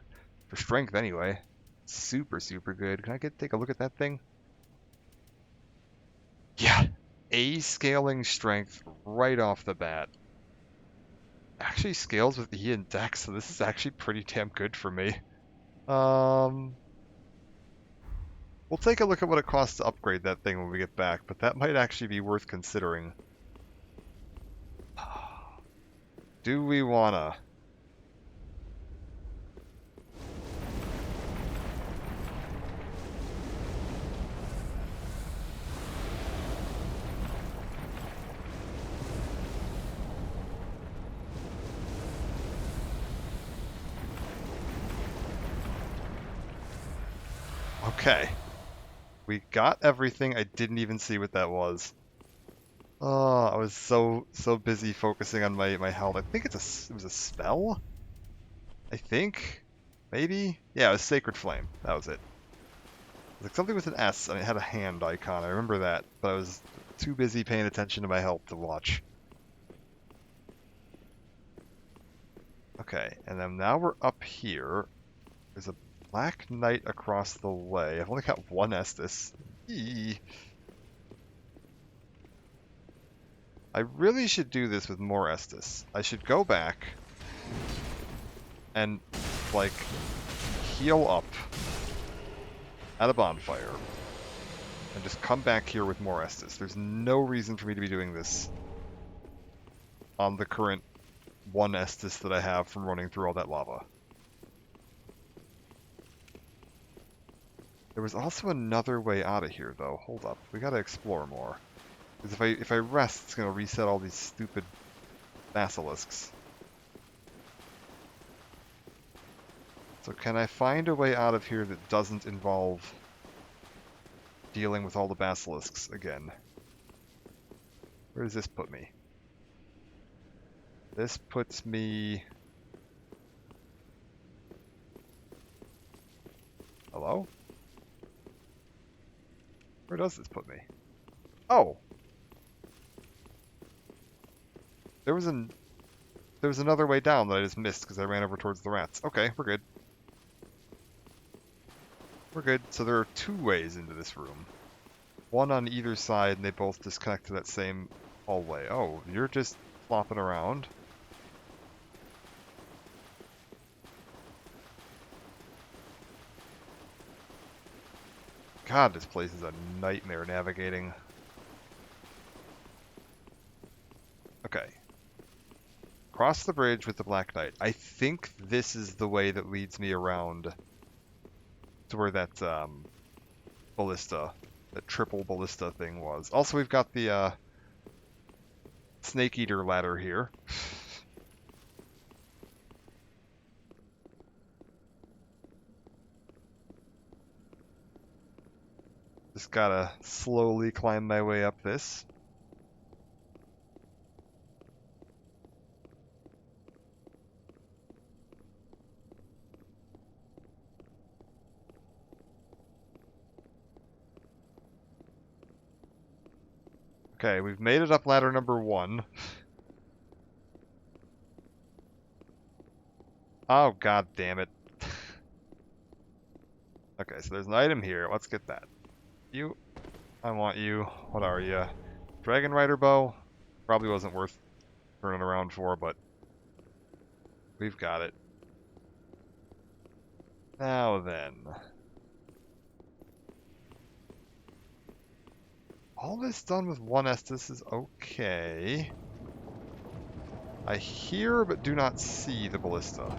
For strength, anyway. Super, super good. Can I take a look at that thing? Yeah. A scaling strength right off the bat. Actually scales with E and Dex, so this is actually pretty damn good for me. We'll take a look at what it costs to upgrade that thing when we get back, but that might actually be worth considering. Do we wanna? Okay. We got everything. I didn't even see what that was. Oh, I was so busy focusing on my health. I think it was a spell? I think? Maybe? Yeah, it was Sacred Flame. That was it. It was like something with an S, and it had a hand icon. I remember that, but I was too busy paying attention to my health to watch. Okay, and then now we're up here. There's a Black Knight across the way. I've only got one Estus. Eee. I really should do this with more Estus. I should go back and, like, heal up at a bonfire and just come back here with more Estus. There's no reason for me to be doing this on the current one Estus that I have from running through all that lava. There was also another way out of here, though. Hold up. We gotta explore more. Because if I rest, it's gonna reset all these stupid basilisks. So can I find a way out of here that doesn't involve dealing with all the basilisks again? Where does this put me? This puts me... Hello? Where does this put me? Oh! There was another way down that I just missed because I ran over towards the rats. Okay, we're good. We're good. So there are two ways into this room. One on either side, and they both just connect to that same hallway. Oh, you're just flopping around. God, this place is a nightmare navigating. Okay. Cross the bridge with the Black Knight. I think this is the way that leads me around to where that ballista, that triple ballista thing was. Also, we've got the Snake Eater ladder here. Just gotta slowly climb my way up this. Okay, we've made it up ladder number 1. Oh, god damn it. Okay, so there's an item here. Let's get that. You. I want you. What are you? Dragon Rider bow? Probably wasn't worth turning around for, but we've got it. Now then. All this done with one Estus is okay. I hear but do not see the ballista.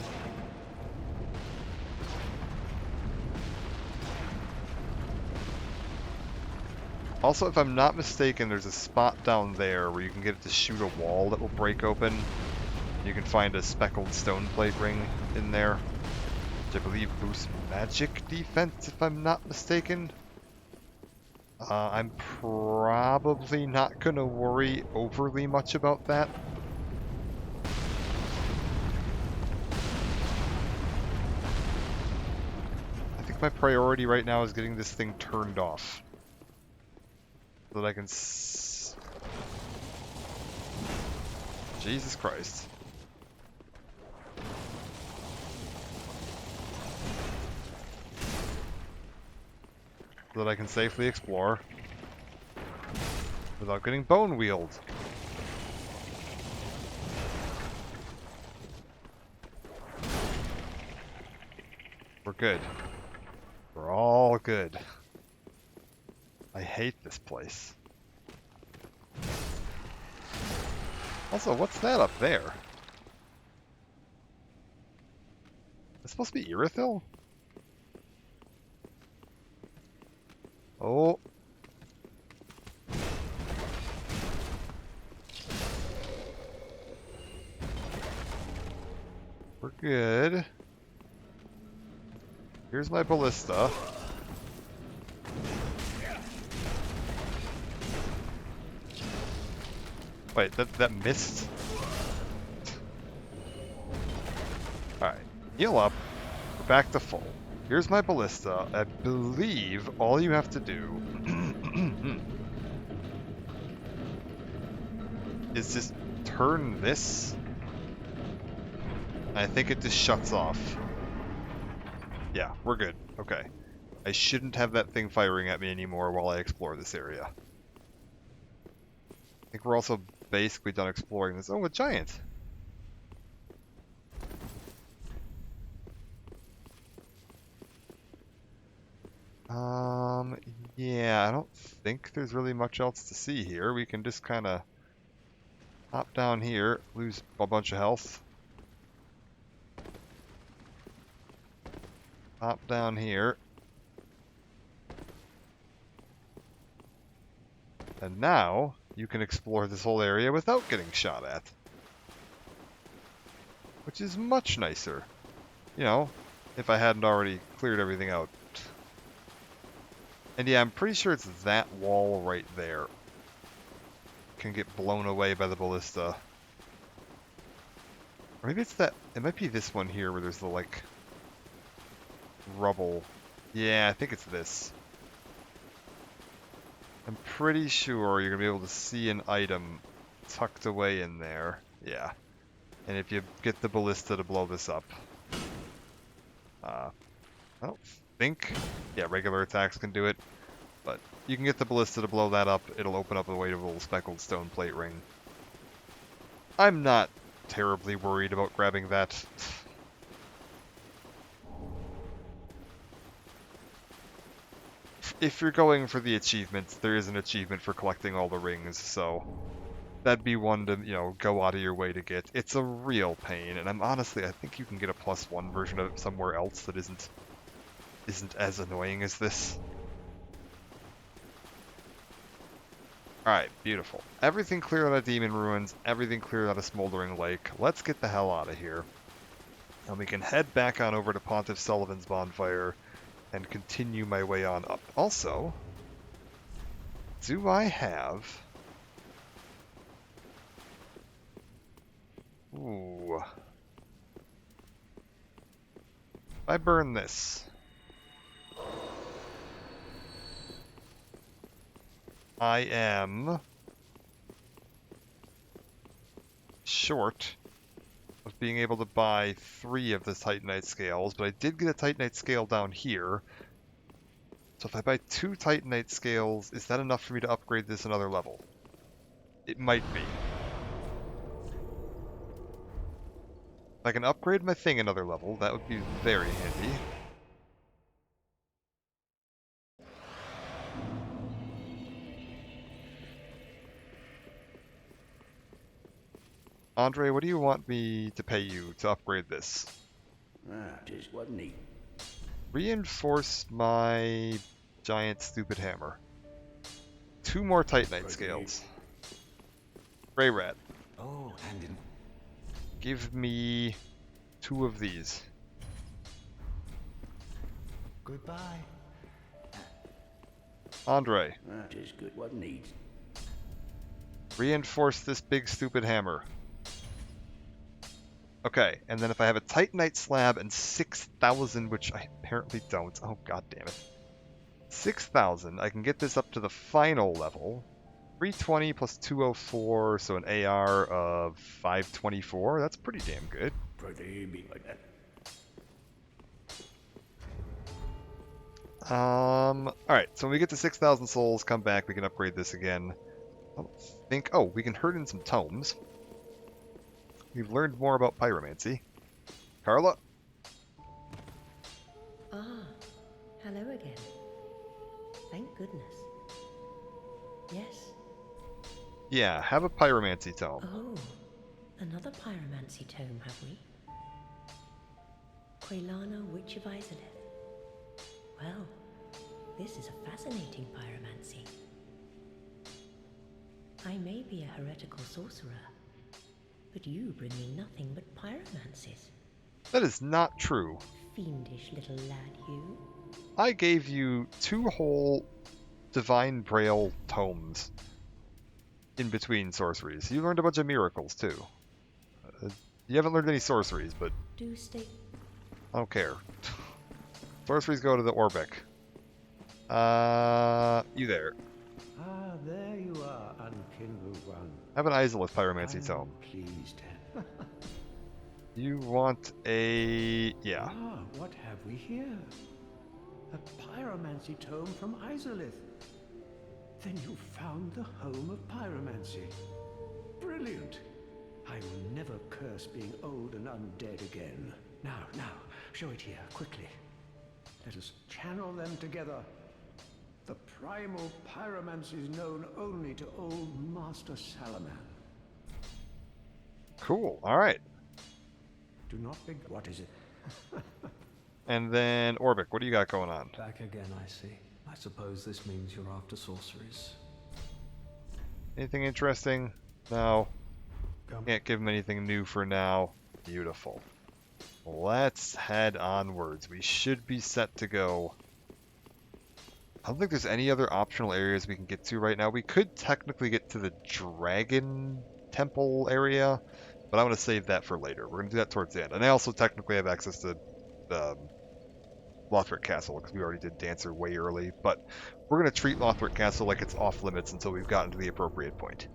Also, if I'm not mistaken, there's a spot down there where you can get it to shoot a wall that will break open. You can find a speckled stone plate ring in there, which I believe boosts magic defense, if I'm not mistaken. I'm probably not going to worry overly much about that. I think think my priority right now is getting this thing turned off. So that I can Jesus Christ. So that I can safely explore without getting bone wheeled. We're good. We're all good. I hate this place. Also, what's that up there? It's supposed to be Irithyll? Oh. We're good. Here's my ballista. Wait, that missed? Alright, heal up. We're back to full. Here's my ballista. I believe all you have to do is just turn this. I think it just shuts off. Yeah, we're good. Okay. I shouldn't have that thing firing at me anymore while I explore this area. I think we're also basically done exploring this. Oh, a giant! Yeah, I don't think there's really much else to see here. We can just kind of hop down here, lose a bunch of health. Hop down here. And now, you can explore this whole area without getting shot at. Which is much nicer. You know, if I hadn't already cleared everything out. And yeah, I'm pretty sure it's that wall right there. Can get blown away by the ballista. Or maybe it's that, it might be this one here where there's the, like, rubble. Yeah, I think it's this. I'm pretty sure you're going to be able to see an item tucked away in there. Yeah. And if you get the ballista to blow this up. I don't think... Yeah, regular attacks can do it. But you can get the ballista to blow that up. It'll open up a waveable speckled stone plate ring. I'm not terribly worried about grabbing that. If you're going for the achievements, there is an achievement for collecting all the rings, so that'd be one to, you know, go out of your way to get. It's a real pain, and I think you can get a +1 version of it somewhere else that isn't as annoying as this. Alright, beautiful. Everything clear out of Demon Ruins, everything clear out of Smoldering Lake. Let's get the hell out of here. And we can head back on over to Pontiff Sullivan's bonfire and continue my way on up. Also, do I have... Ooh. If I burn this... I am... short of being able to buy 3 of the Titanite scales, but I did get a Titanite scale down here. So if I buy 2 Titanite scales, is that enough for me to upgrade this another level? It might be. If I can upgrade my thing another level, that would be very handy. Andre, what do you want me to pay you to upgrade this? Just what neat. Reinforce my giant stupid hammer. 2 more Titanite scales. Grey Rat. Oh, and in... Give me 2 of these. Goodbye. Andre. Just good what needs. Reinforce this big stupid hammer. Okay, and then if I have a Titanite slab and 6,000, which I apparently don't. Oh, god damn it. 6,000, I can get this up to the final level. 320 plus 204, so an AR of 524. That's pretty damn good. Pretty big. Alright, so when we get to 6,000 souls, come back, we can upgrade this again. I don't think... Oh, we can herd in some tomes. We've learned more about pyromancy. Carla? Ah, hello again. Thank goodness. Yes. Yeah, have a pyromancy tome. Oh, another pyromancy tome, have we? Quailana, Witch of Izalith. Well, this is a fascinating pyromancy. I may be a heretical sorcerer, but you bring me nothing but pyromancies. That is not true. Fiendish little lad, you. I gave you 2 whole Divine Braille tomes in between sorceries. You learned a bunch of miracles, too. You haven't learned any sorceries, but Do stay. I don't care. Sorceries go to the Orbeck. You there. Ah, there you are, unkindled one. Have an Izalith pyromancy I'm tome. pleased. You want a... yeah. Ah, what have we here? A pyromancy tome from Izalith. Then you found the home of pyromancy. Brilliant. I will never curse being old and undead again. Now, show it here, quickly. Let us channel them together. The primal pyromancies known only to old Master Salaman. Cool, alright. Do not be... What is it? And then, Orbeck, what do you got going on? Back again, I see. I suppose this means you're after sorceries. Anything interesting? No. Come. Can't give him anything new for now. Beautiful. Let's head onwards. We should be set to go. I don't think there's any other optional areas we can get to right now. We could technically get to the Dragon Temple area, but I'm going to save that for later. We're going to do that towards the end. And I also technically have access to Lothric Castle, because we already did Dancer way early, but we're going to treat Lothric Castle like it's off limits until we've gotten to the appropriate point.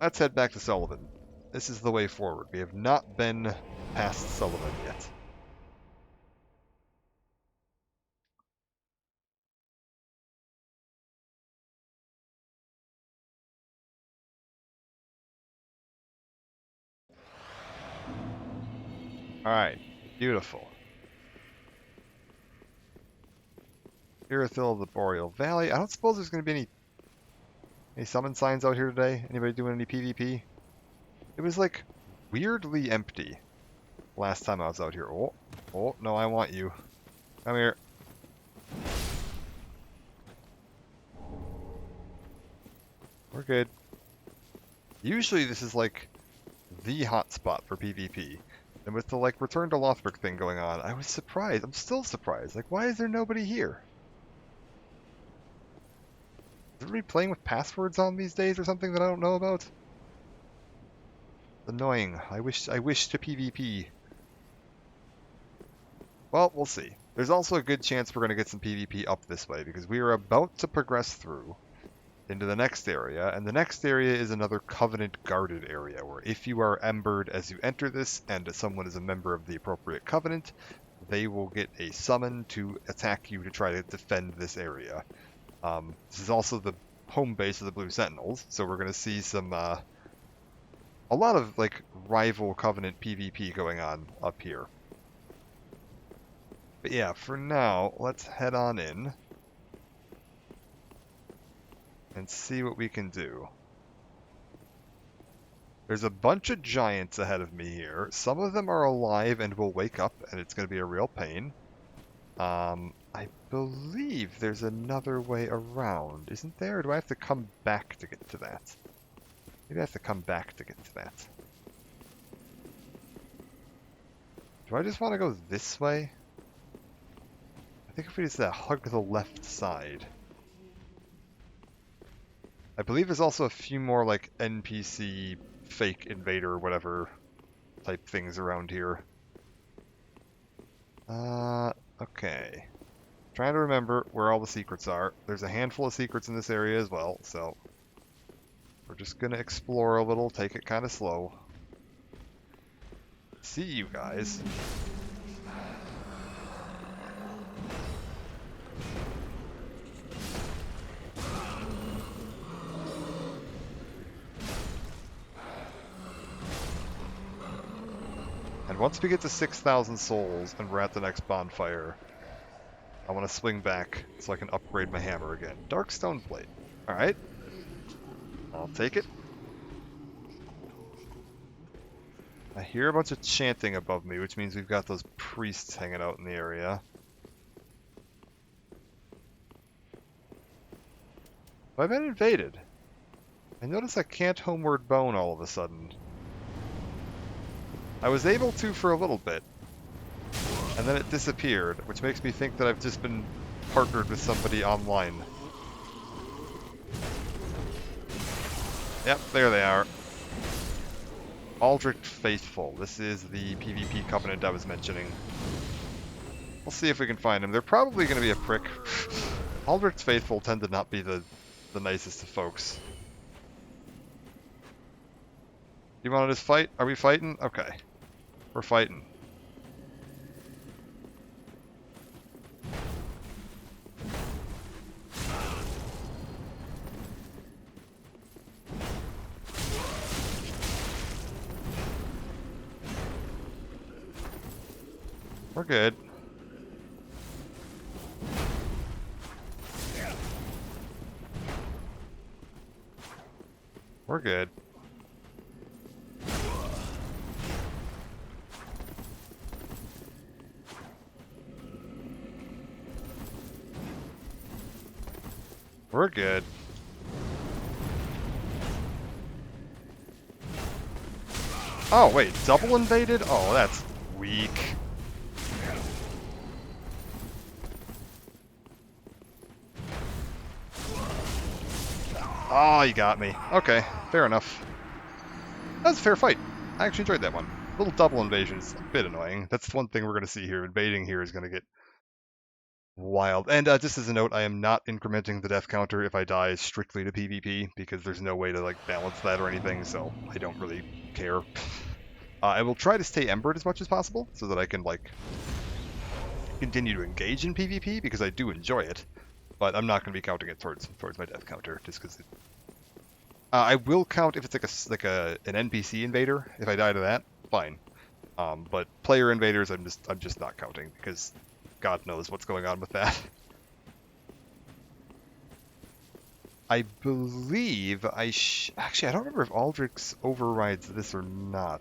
Let's head back to Sullivan. This is the way forward. We have not been past Sullivan yet. Alright, beautiful. Irithil of the Boreal Valley. I don't suppose there's going to be any summon signs out here today? Anybody doing any PvP? It was like weirdly empty last time I was out here. Oh, no, I want you. Come here. We're good. Usually this is like the hotspot for PvP. And with the like return to Lothric thing going on, I was surprised. I'm still surprised. Like, why is there nobody here? Is everybody playing with passwords on these days or something that I don't know about? Annoying. I wish to PvP. Well, we'll see. There's also a good chance we're going to get some PvP up this way, because we are about to progress through into the next area, and the next area is another Covenant guarded area, where if you are embered as you enter this, and someone is a member of the appropriate Covenant, they will get a summon to attack you to try to defend this area. This is also the home base of the Blue Sentinels, so we're going to see some, a lot of, like, rival Covenant PvP going on up here. But yeah, for now, let's head on in and see what we can do. There's a bunch of giants ahead of me here. Some of them are alive and will wake up, and it's going to be a real pain. I believe there's another way around, isn't there? Or do I have to come back to get to that? Maybe I have to come back to get to that. Do I just want to go this way? I think if we just hug the left side. I believe there's also a few more like NPC fake invader or whatever type things around here. Okay. Trying to remember where all the secrets are. There's a handful of secrets in this area as well, so we're just gonna explore a little, take it kind of slow. See you guys. And once we get to 6,000 souls and we're at the next bonfire, I want to swing back so I can upgrade my hammer again. Darkstone Blade. Alright. I'll take it. I hear a bunch of chanting above me, which means we've got those priests hanging out in the area. Have I been invaded? I notice I can't homeward bone all of a sudden. I was able to for a little bit, and then it disappeared, which makes me think that I've just been partnered with somebody online. Yep, there they are. Lothric Faithful. This is the PvP covenant I was mentioning. We'll see if we can find him. They're probably going to be a prick. Lothric Faithful tend to not be the nicest of folks. You want to just fight? Are we fighting? Okay. We're fighting. We're good. We're good. We're good. Oh, wait. Double invaded? Oh, that's weak. Oh, you got me. Okay, fair enough. That was a fair fight. I actually enjoyed that one. Little double invasion's a bit annoying. That's one thing we're going to see here. Invading here is going to get wild. And just as a note, I am not incrementing the death counter if I die strictly to PvP, because there's no way to like balance that or anything, so I don't really care. I will try to stay embered as much as possible, so that I can like continue to engage in PvP, because I do enjoy it. But I'm not going to be counting it towards my death counter, just because. I will count if it's like an NPC invader. If I die to that, fine. But player invaders, I'm just not counting, because God knows what's going on with that. I believe actually I don't remember if Aldrich overrides this or not.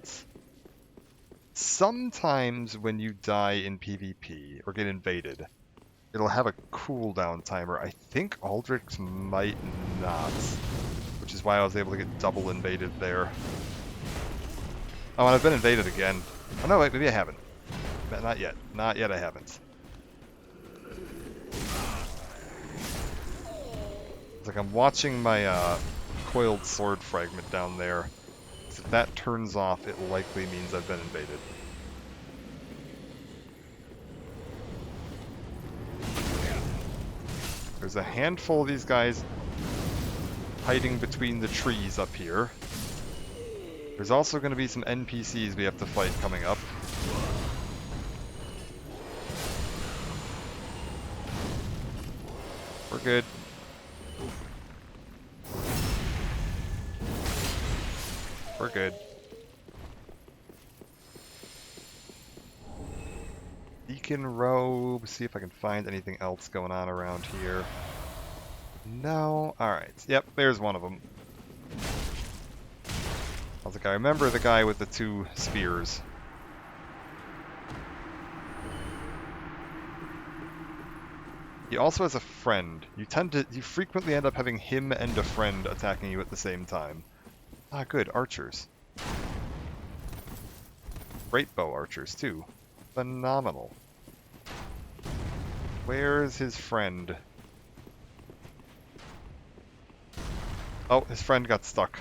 Sometimes when you die in PvP or get invaded, it'll have a cooldown timer. I think Aldrich's might not, which is why I was able to get double invaded there. Oh, and I've been invaded again. Oh no, wait, maybe I haven't. Not yet. Not yet, I haven't. It's like I'm watching my coiled sword fragment down there. So if that turns off, it likely means I've been invaded. There's a handful of these guys hiding between the trees up here. There's also going to be some NPCs we have to fight coming up. We're good. We're good. Deacon robe. See if I can find anything else going on around here. No. Alright. Yep, there's one of them. I was like, I remember the guy with the 2 spears. He also has a friend. You frequently end up having him and a friend attacking you at the same time. Ah, good. Archers. Great bow archers, too. Phenomenal. Where's his friend? Oh, his friend got stuck.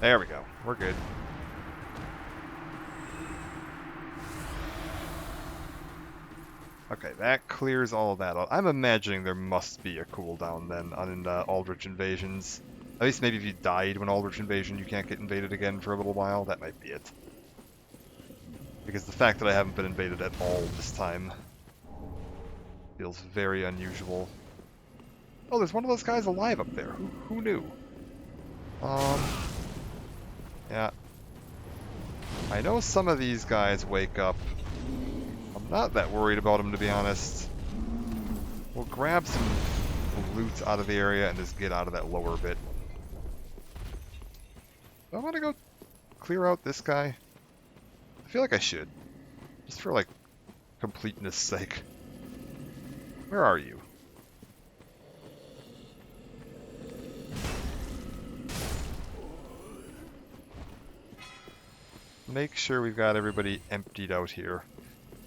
There we go. We're good. Okay, that clears all of that out. I'm imagining there must be a cooldown then on Aldrich invasions. At least maybe if you died when Aldrich invasion, you can't get invaded again for a little while. That might be it. Because the fact that I haven't been invaded at all this time feels very unusual. Oh, there's one of those guys alive up there. Who knew? Yeah. I know some of these guys wake up. I'm not that worried about them, to be honest. We'll grab some loot out of the area and just get out of that lower bit. Do I want to go clear out this guy? I feel like I should. Just for, like, completeness sake. Where are you? Make sure we've got everybody emptied out here.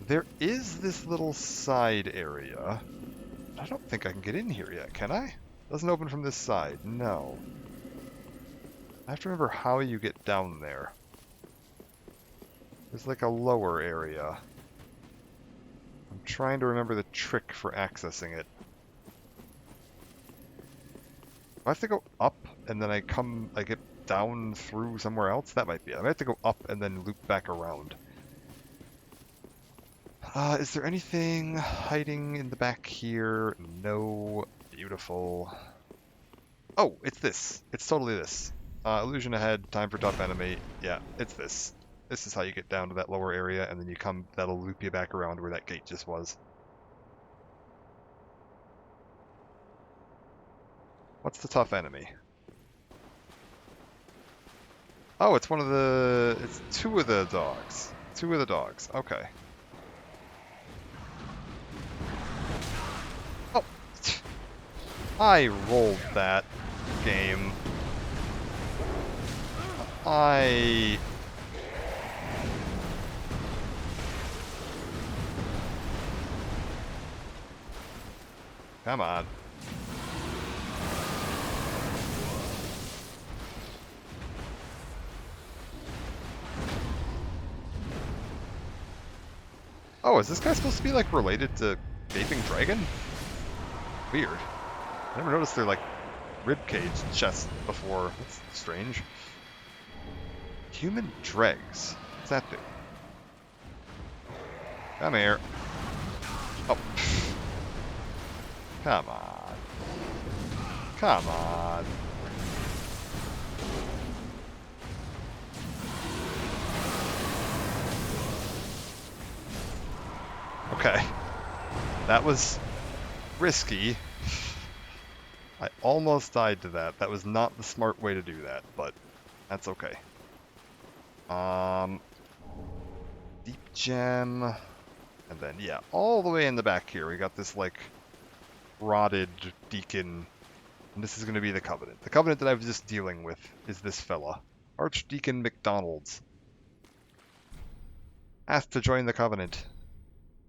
There is this little side area. I don't think I can get in here yet, can I? Doesn't open from this side. No. I have to remember how you get down there. There's like a lower area. I'm trying to remember the trick for accessing it. Do I have to go up and then I get down through somewhere else? That might be it. I might have to go up and then loop back around. Is there anything hiding in the back here? No. Beautiful. Oh, it's this. It's totally this. Illusion ahead, time for top enemy. Yeah, it's this. This is how you get down to that lower area, and then you come, that'll loop you back around where that gate just was. What's the tough enemy? Oh, it's it's two of the dogs. Two of the dogs, okay. Oh! I rolled that game. Come on. Oh, is this guy supposed to be, like, related to Gaping Dragon? Weird. I never noticed their, like, ribcage chest before. That's strange. Human dregs. What's that do? Come here. Oh. Come on. Come on. Okay. That was risky. I almost died to that. That was not the smart way to do that, but that's okay. Deep gem. And then, yeah, all the way in the back here, we got this, like, rotted deacon. And this is going to be the Covenant. The Covenant that I was just dealing with is this fella. Archdeacon McDonald's. Asked to join the Covenant.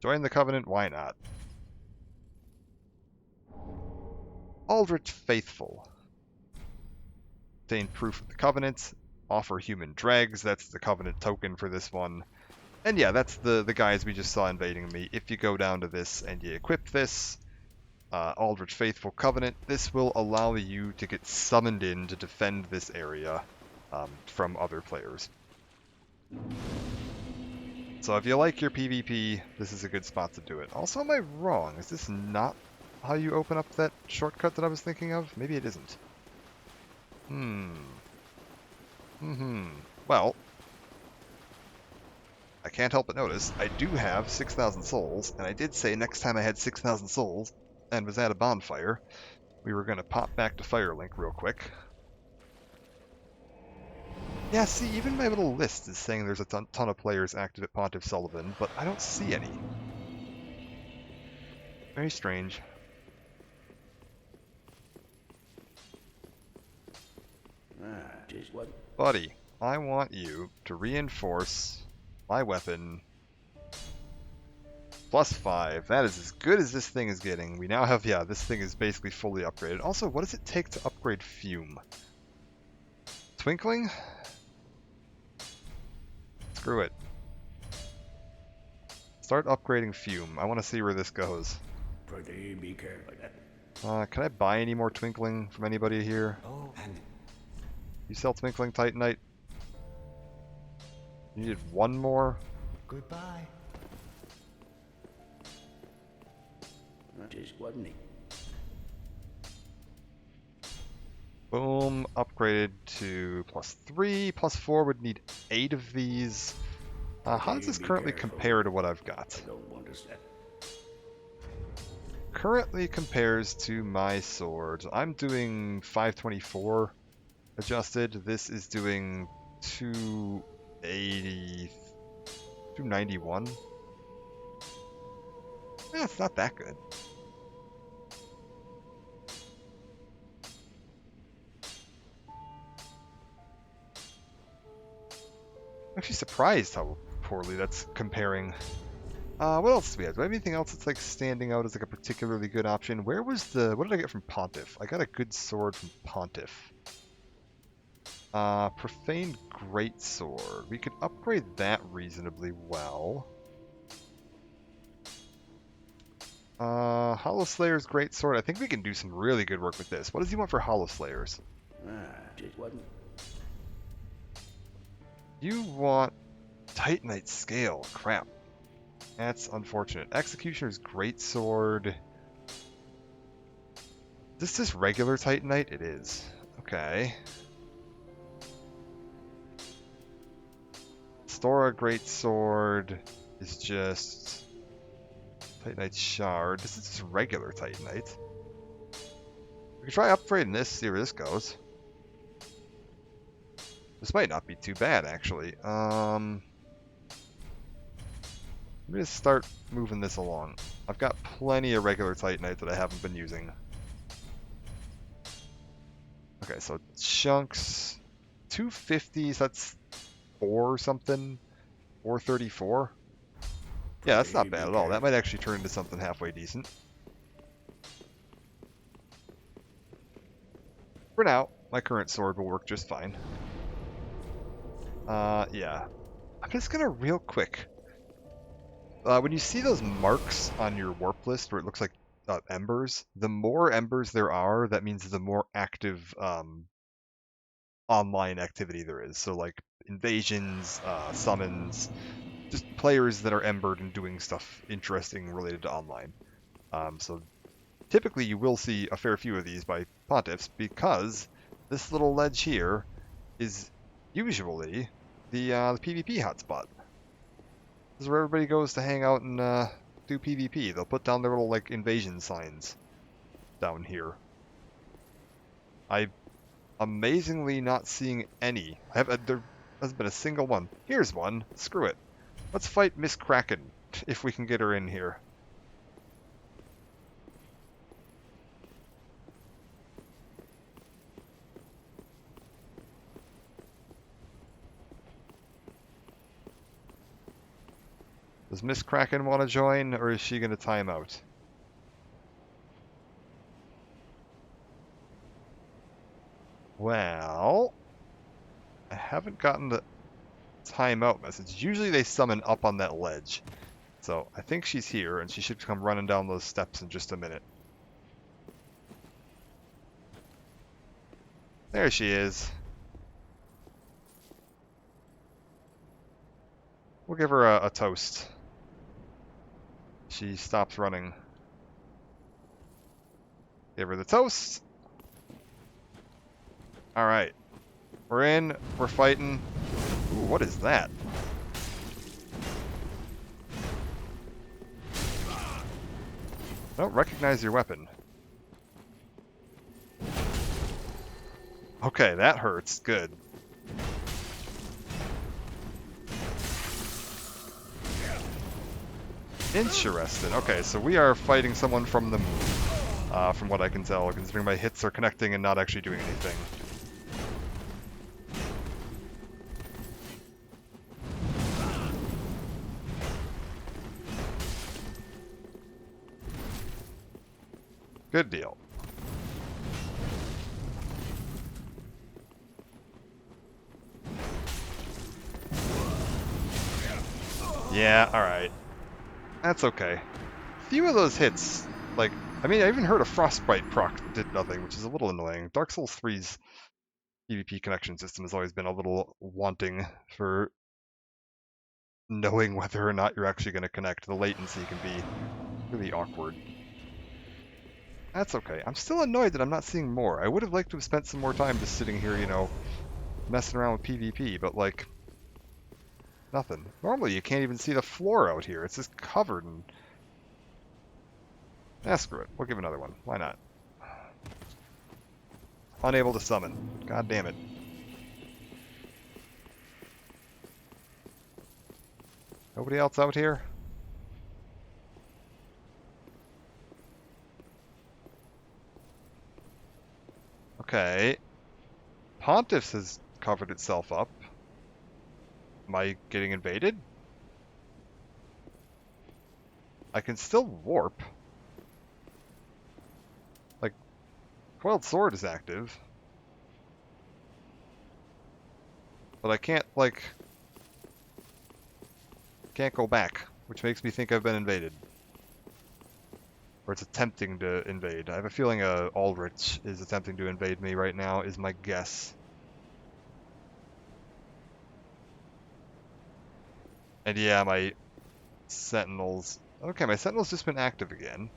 Join the Covenant, why not? Aldrich Faithful. Obtain proof of the Covenant. Offer human dregs. That's the Covenant token for this one. And yeah, that's the guys we just saw invading me. If you go down to this and you equip this, Aldrich Faithful Covenant, this will allow you to get summoned in to defend this area from other players. So if you like your PvP, this is a good spot to do it. Also, am I wrong? Is this not how you open up that shortcut that I was thinking of? Maybe it isn't. Well, I can't help but notice I do have 6,000 souls, and I did say next time I had 6,000 souls and was at a bonfire, we were going to pop back to Firelink real quick. Yeah, see, even my little list is saying there's a ton of players active at Pontiff Sullivan, but I don't see any. Very strange. Just what? Buddy, I want you to reinforce my weapon +5. That is as good as this thing is getting. We now have, yeah, this thing is basically fully upgraded. Also, what does it take to upgrade Fume? Twinkling? Screw it. Start upgrading Fume. I want to see where this goes. Pretty be careful. Can I buy any more Twinkling from anybody here? Oh, and You sell Twinkling Titanite? You needed one more? goodbye. Just wasn't it? Boom, upgraded to +3. +4 would need 8 of these. How does this currently compare to what I've got? I don't want to step. Currently compares to my sword. I'm doing 524 adjusted. This is doing 280, 291. Yeah, it's not that good. I'm actually surprised how poorly that's comparing. What else do we have? Do I have anything else that's like standing out as like a particularly good option? Where was the... What did I get from Pontiff? I got a good sword from Pontiff. Profaned Greatsword. We could upgrade that reasonably well. Hollow Slayer's Greatsword. I think we can do some really good work with this. What does he want for Hollow Slayers? Just wasn't. You want Titanite Scale. Crap. That's unfortunate. Executioner's Greatsword. Is this just regular Titanite? It is. Okay. Stora Greatsword is just Titanite Shard. This is just regular Titanite. We can try upgrading this, see where this goes. This might not be too bad, actually. Let me just start moving this along. I've got plenty of regular Titanite that I haven't been using. Okay, so chunks, 250s, that's 4 something, 434. Yeah, that's not bad at all. That might actually turn into something halfway decent. For now, my current sword will work just fine. Yeah. I'm just gonna real quick. When you see those marks on your warp list where it looks like embers, the more embers there are, that means the more active online activity there is. So like invasions, summons, just players that are embered and doing stuff interesting related to online. So typically you will see a fair few of these by Pontiffs because this little ledge here is usually the PvP hotspot. This is where everybody goes to hang out and do PvP. They'll put down their little like invasion signs down here. I'm amazingly not seeing any. There hasn't been a single one. Here's one. Screw it. Let's fight Miss Kraken if we can get her in here. Does Miss Kraken want to join, or is she going to time out? Well, I haven't gotten the timeout message. Usually they summon up on that ledge. So I think she's here, and she should come running down those steps in just a minute. There she is. We'll give her a toast. She stops running. Give her the toast. Alright. We're in. We're fighting. Ooh, what is that? I don't recognize your weapon. Okay, that hurts. Good. Interesting. Okay, so we are fighting someone from the moon, from what I can tell, considering my hits are connecting and not actually doing anything. Good deal. Yeah, alright. That's okay. Few of those hits, like, I mean, I even heard a Frostbite proc that did nothing, which is a little annoying. Dark Souls 3's PvP connection system has always been a little wanting for knowing whether or not you're actually going to connect. The latency can be really awkward. That's okay. I'm still annoyed that I'm not seeing more. I would have liked to have spent some more time just sitting here, you know, messing around with PvP, but like, nothing. Normally you can't even see the floor out here. It's just covered in... Ah, screw it. We'll give another one. Why not? Unable to summon. God damn it. Nobody else out here? Okay. Pontiffs has covered itself up. Am I getting invaded? I can still warp. Like, Coiled Sword is active. But I can't, like... Can't go back, which makes me think I've been invaded. Or it's attempting to invade. I have a feeling Aldrich is attempting to invade me right now, is my guess. And yeah, my Sentinels... Okay, my Sentinel's just been active again.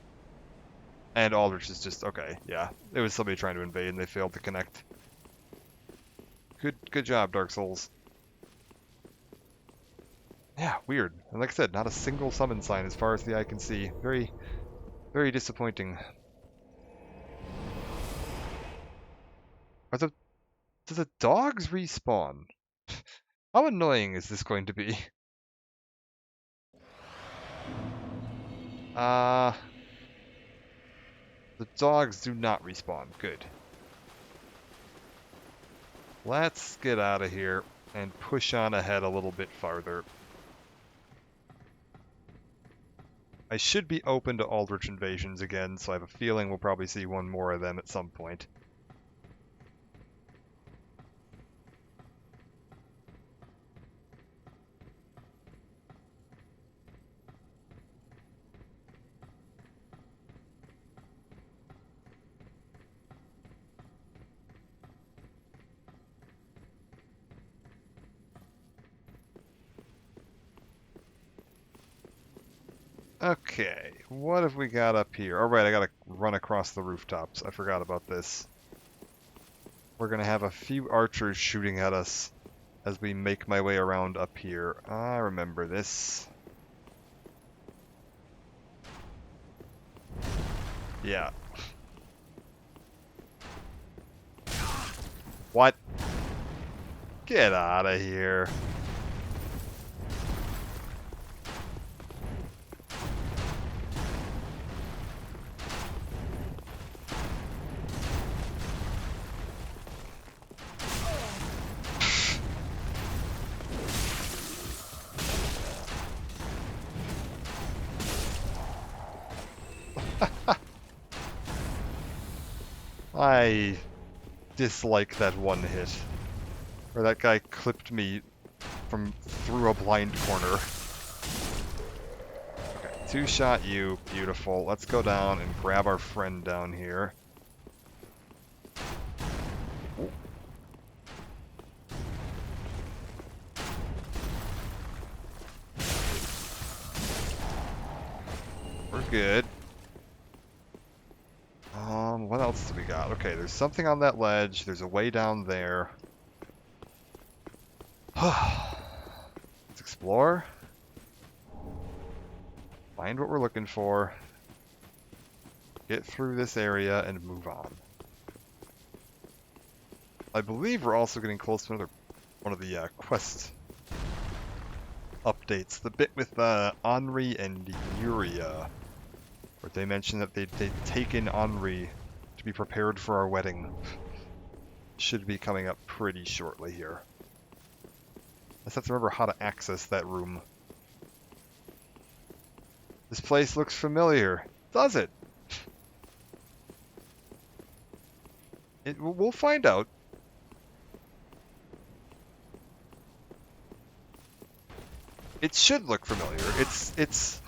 And Aldrich is just... Okay, yeah. It was somebody trying to invade and they failed to connect. Good job, Dark Souls. Yeah, weird. And like I said, not a single summon sign as far as the eye can see. Very, very disappointing. Do the dogs respawn? How annoying is this going to be? The dogs do not respawn. Good. Let's get out of here and push on ahead a little bit farther. I should be open to Aldrich invasions again, so I have a feeling we'll probably see one more of them at some point. Okay, what have we got up here? Alright, I gotta run across the rooftops. I forgot about this. We're gonna have a few archers shooting at us as we make my way around up here. I remember this. Yeah. What? Get out of here. I dislike that one hit. Where that guy clipped me from through a blind corner. Okay, two-shot you. Beautiful. Let's go down and grab our friend down here. Ooh. We're good. What else do we got? Okay, there's something on that ledge. There's a way down there. Let's explore. Find what we're looking for. Get through this area and move on. I believe we're also getting close to one of the quest updates. The bit with Henri and Yuria. Where they mentioned that they'd taken Henri to be prepared for our wedding. Should be coming up pretty shortly here. I just have to remember how to access that room. This place looks familiar. Does it? We'll find out. It should look familiar. It's.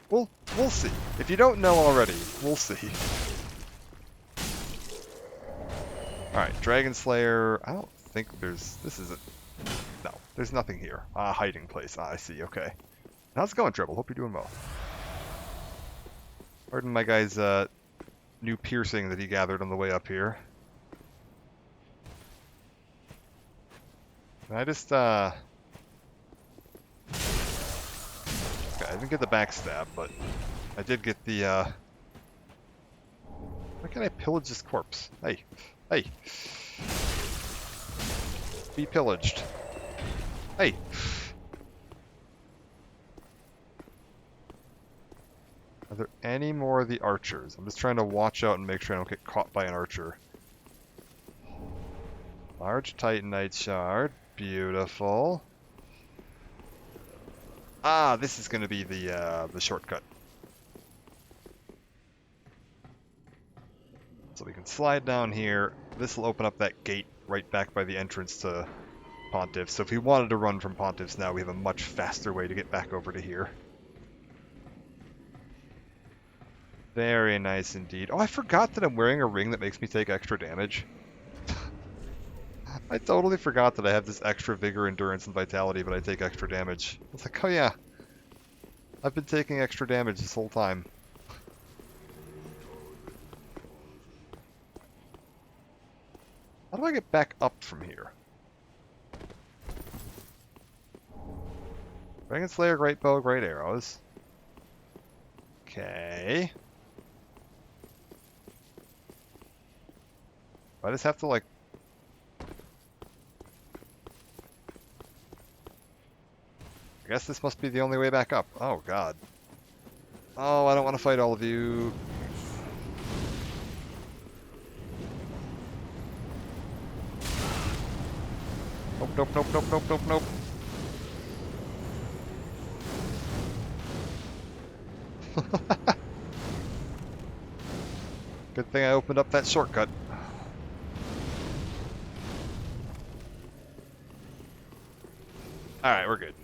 We'll see. If you don't know already, we'll see. All right, Dragon Slayer. I don't think there's. This is a. No, there's nothing here. Hiding place. I see. Okay. How's it going, Treble? Hope you're doing well. Pardon my guy's new piercing that he gathered on the way up here. Can I just Okay, I didn't get the backstab, but I did get the why can't I pillage this corpse? Hey. Hey. Be pillaged. Hey. Are there any more of the archers? I'm just trying to watch out and make sure I don't get caught by an archer. Large Titanite shard. Beautiful. Ah, this is going to be the shortcut. So we can slide down here. This will open up that gate right back by the entrance to Pontiff. So if we wanted to run from Pontiff's now, we have a much faster way to get back over to here. Very nice indeed. Oh, I forgot that I'm wearing a ring that makes me take extra damage. I totally forgot that I have this extra vigor, endurance, and vitality, but I take extra damage. I was like, oh yeah. I've been taking extra damage this whole time. How do I get back up from here? Dragon Slayer, great bow, great arrows. Okay. I just have to, like... I guess this must be the only way back up. Oh, God. Oh, I don't want to fight all of you. Nope, nope, nope, nope, nope, nope, nope. Good thing I opened up that shortcut. Alright, we're good.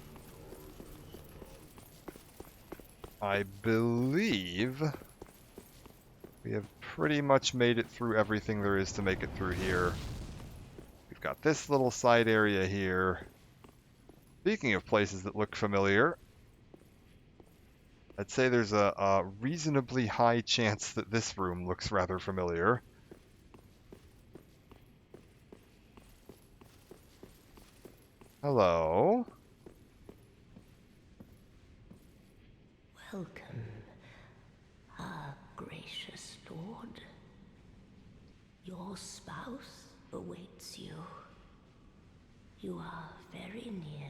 I believe we have pretty much made it through everything there is to make it through here. We've got this little side area here. Speaking of places that look familiar, I'd say there's a reasonably high chance that this room looks rather familiar. Hello? Welcome, our gracious lord. Your spouse awaits you. You are very near.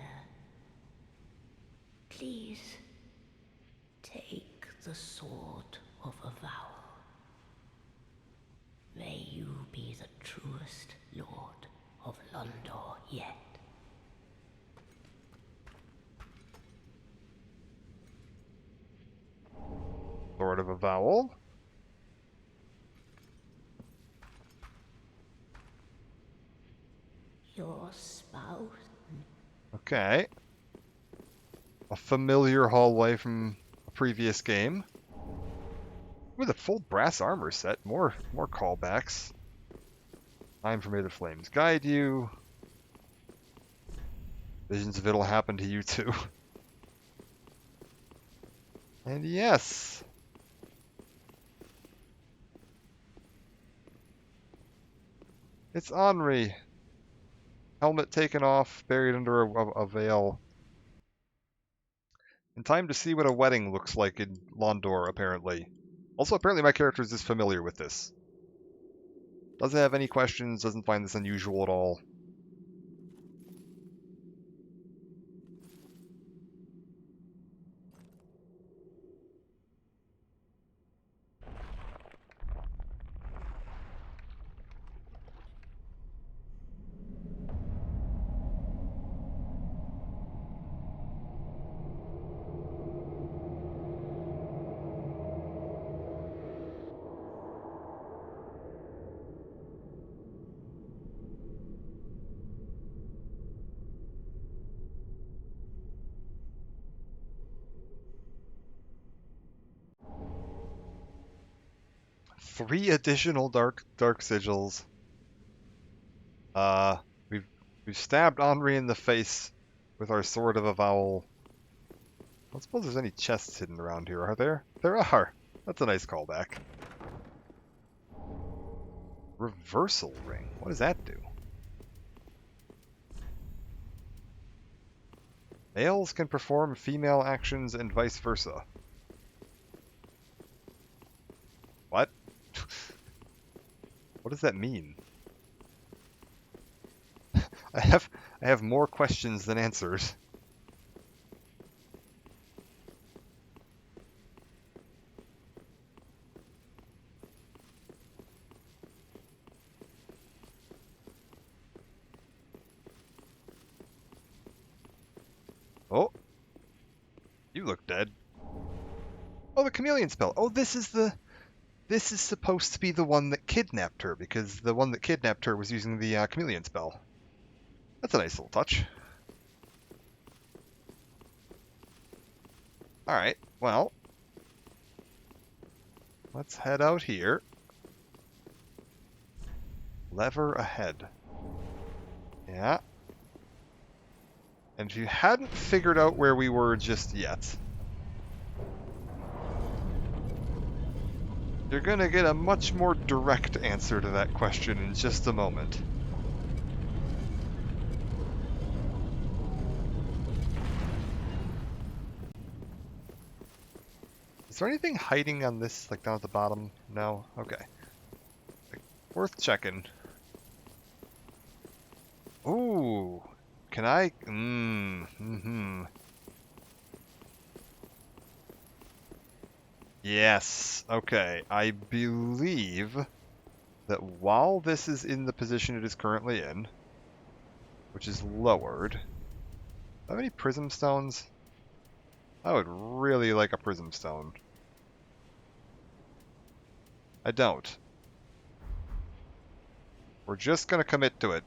Please, take the sword of avowal. May you be the truest lord of Londor yet. Sword of Avowal. Your spouse? Okay. A familiar hallway from a previous game. With a full brass armor set. More callbacks. Time for May the Flames guide you. Visions of it'll happen to you too. And yes. It's Henri. Helmet taken off, buried under a veil. In time to see what a wedding looks like in Londor, apparently. Also, apparently my character is just familiar with this. Doesn't have any questions, doesn't find this unusual at all. 3 additional dark sigils. Uh, we've stabbed Henri in the face with our sword of avowal. I don't suppose there's any chests hidden around here, are there? There are. That's a nice callback. Reversal ring. What does that do? Males can perform female actions and vice versa. What? What does that mean? I have more questions than answers. Oh. You look dead. Oh, the chameleon spell. Oh, this is supposed to be the one that kidnapped her, because the one that kidnapped her was using the chameleon spell. That's a nice little touch. Alright, well. Let's head out here. Lever ahead. Yeah. And if you hadn't figured out where we were just yet, you're gonna get a much more direct answer to that question in just a moment. Is there anything hiding on this, like down at the bottom? No? Okay. Worth checking. Ooh. Can I? Yes. Okay. I believe that while this is in the position it is currently in, which is lowered, do I have any prism stones? I would really like a prism stone. I don't. We're just gonna commit to it.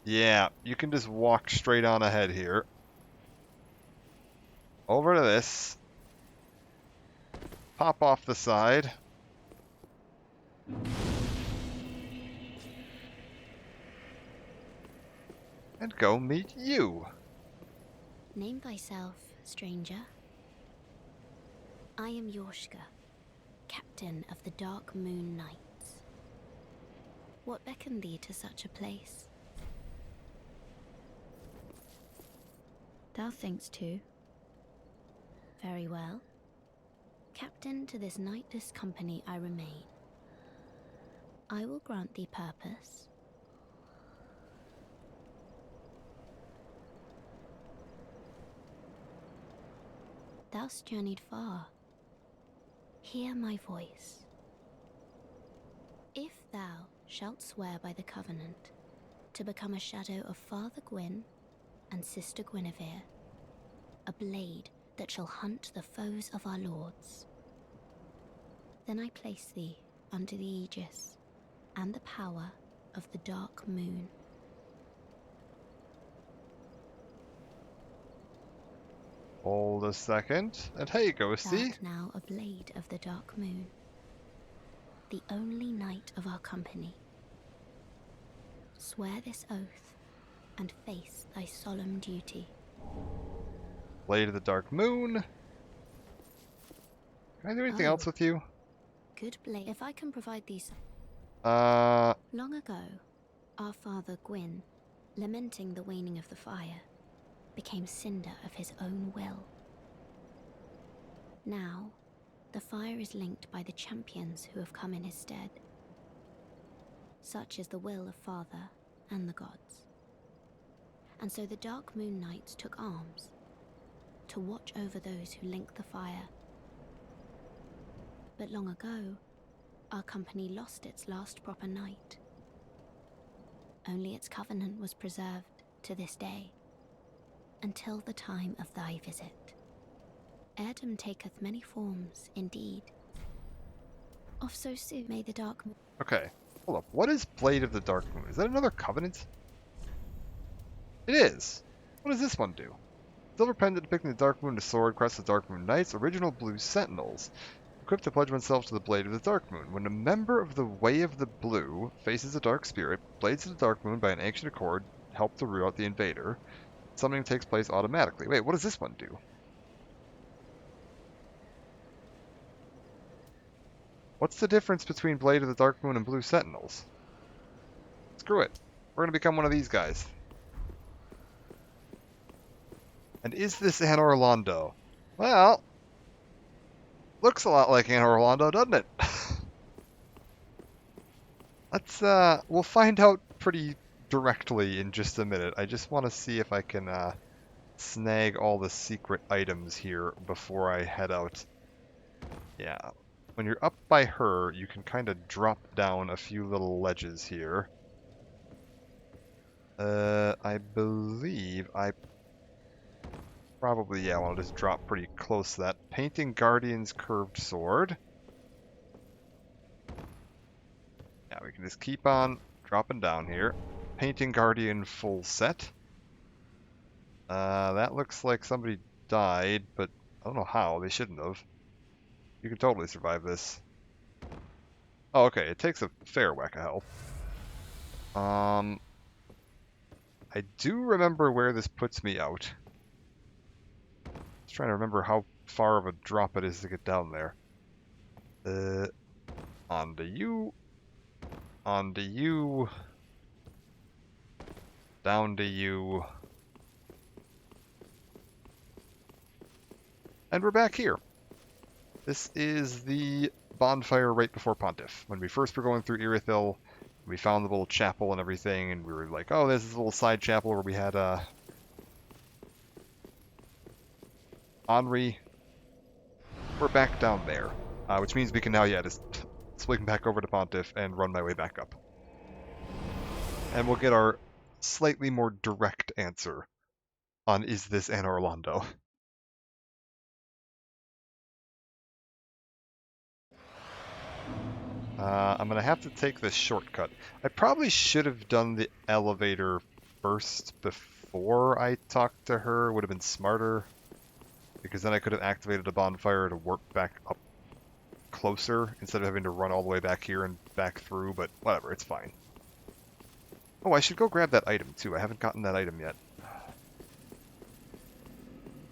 Yeah, you can just walk straight on ahead here. Over to this. Pop off the side. And go meet you. Name thyself, stranger. I am Yorshka, captain of the Dark Moon Knights. What beckoned thee to such a place? Thou thinkst too. Very well. Captain to this knightless company I remain. I will grant thee purpose. Thou'st journeyed far. Hear my voice. If thou shalt swear by the covenant to become a shadow of Father Gwyn and Sister Guinevere, a blade that shall hunt the foes of our lords, then I place thee under the aegis and the power of the Dark Moon. Hold a second, and hey, Ghosty. Thou'rt now a blade of the Dark Moon, the only knight of our company. Swear this oath and face thy solemn duty. Blade of the Dark Moon. Can I do anything else with you? Good blade. If I can provide these. Uh, Long ago, our father Gwyn, lamenting the waning of the fire, became cinder of his own will. Now, the fire is linked by the champions who have come in his stead. Such is the will of Father and the gods. And so the Dark Moon Knights took arms to watch over those who link the fire. But long ago, our company lost its last proper knight. Only its covenant was preserved to this day, until the time of thy visit. Heirdom taketh many forms, indeed. Of so soon may the Dark Moon... okay. Hold up. What is Blade of the Dark Moon? Is that another covenant? It is. What does this one do? Silver pendant depicting the Dark Moon, a sword, crest of Dark Moon Knights, original blue sentinels. Equipped to pledge oneself to the Blade of the Dark Moon. When a member of the Way of the Blue faces a dark spirit, Blades of the Dark Moon by an ancient accord help to root out the invader. Something takes place automatically. Wait, what does this one do? What's the difference between Blade of the Dark Moon and Blue Sentinels? Screw it. We're going to become one of these guys. And is this Anor Londo? Well, looks a lot like Anor Londo, doesn't it? We'll find out pretty directly in just a minute. I just want to see if I can, snag all the secret items here before I head out. Yeah. When you're up by her, you can kind of drop down a few little ledges here. I believe I probably, yeah, want to just drop pretty close to that. Painting Guardian's Curved Sword. Yeah, we can just keep on dropping down here. Painting Guardian full set. That looks like somebody died, but I don't know how. They shouldn't have. You can totally survive this. Oh, okay. It takes a fair whack of health. I do remember where this puts me out. Just trying to remember how far of a drop it is to get down there. Onto you. Onto you. Down to you. And we're back here. This is the bonfire right before Pontiff. When we first were going through Irithyll, we found the little chapel and everything, and we were like, oh, there's this little side chapel where we had Henri. We're back down there, which means we can now, yeah, just swing back over to Pontiff and run my way back up. And we'll get our slightly more direct answer on is this Anor Londo. I'm going to have to take this shortcut. I probably should have done the elevator first before I talked to her. Would have been smarter. Because then I could have activated a bonfire to work back up closer instead of having to run all the way back here and back through, but whatever, it's fine. Oh, I should go grab that item too. I haven't gotten that item yet.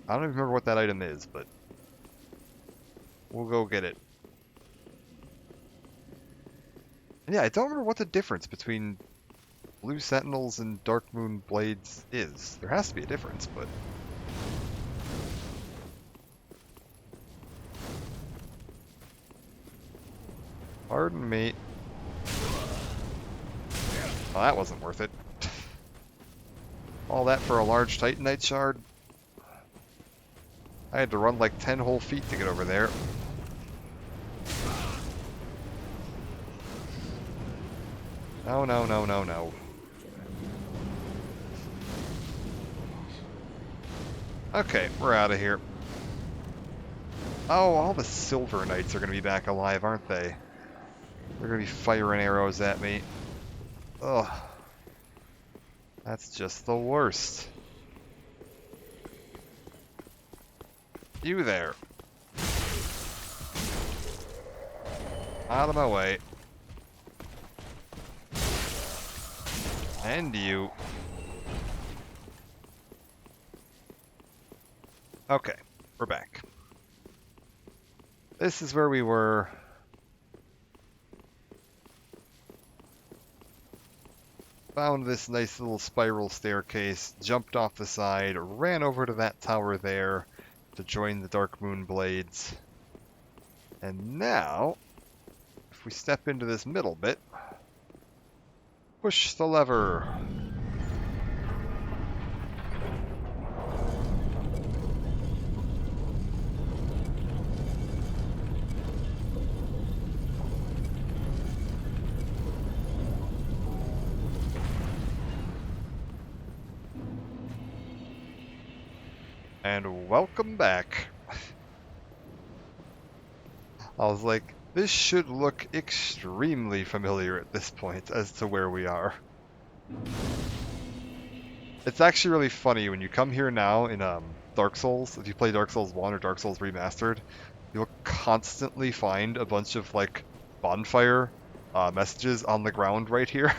I don't even remember what that item is, but we'll go get it. And yeah, I don't remember what the difference between Blue Sentinels and Dark Moon Blades is. There has to be a difference, but... Pardon me. Well, that wasn't worth it. All that for a large Titanite shard? I had to run like 10 whole feet to get over there. No, no, no, no, no. Okay, we're out of here. Oh, all the Silver Knights are going to be back alive, aren't they? They're going to be firing arrows at me. Ugh. That's just the worst. You there. Out of my way. And you. Okay, we're back. This is where we were. Found this nice little spiral staircase, jumped off the side, ran over to that tower there to join the Dark Moon Blades. And now, if we step into this middle bit, push the lever. And welcome back. I was like, this should look extremely familiar at this point as to where we are. It's actually really funny when you come here now in Dark Souls, if you play Dark Souls 1 or Dark Souls Remastered, you'll constantly find a bunch of like bonfire messages on the ground right here.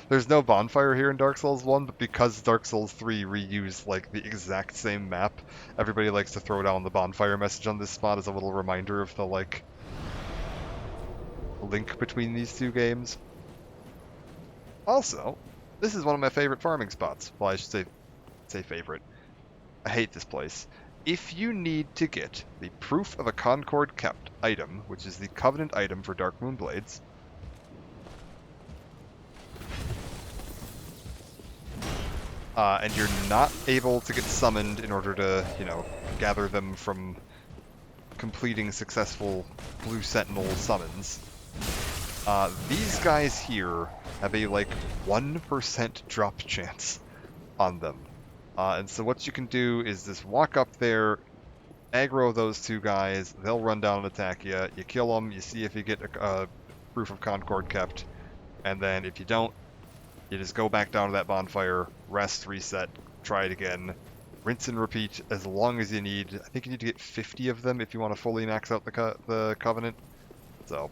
There's no bonfire here in Dark Souls 1, but because Dark Souls 3 reused like the exact same map, everybody likes to throw down the bonfire message on this spot as a little reminder of the like link between these two games. Also, this is one of my favorite farming spots. Well, I should say favorite. I hate this place. If you need to get the Proof of a Concord Kept item, which is the Covenant item for Dark Moon Blades, and you're not able to get summoned in order to, you know, gather them from completing successful Blue Sentinel summons, these guys here have a, like, 1% drop chance on them. And so what you can do is just walk up there, aggro those two guys, they'll run down and attack you, you kill them, you see if you get a Proof of Concord Kept, and then if you don't, you just go back down to that bonfire, rest, reset, try it again, rinse and repeat as long as you need. I think you need to get 50 of them if you want to fully max out the Covenant. So,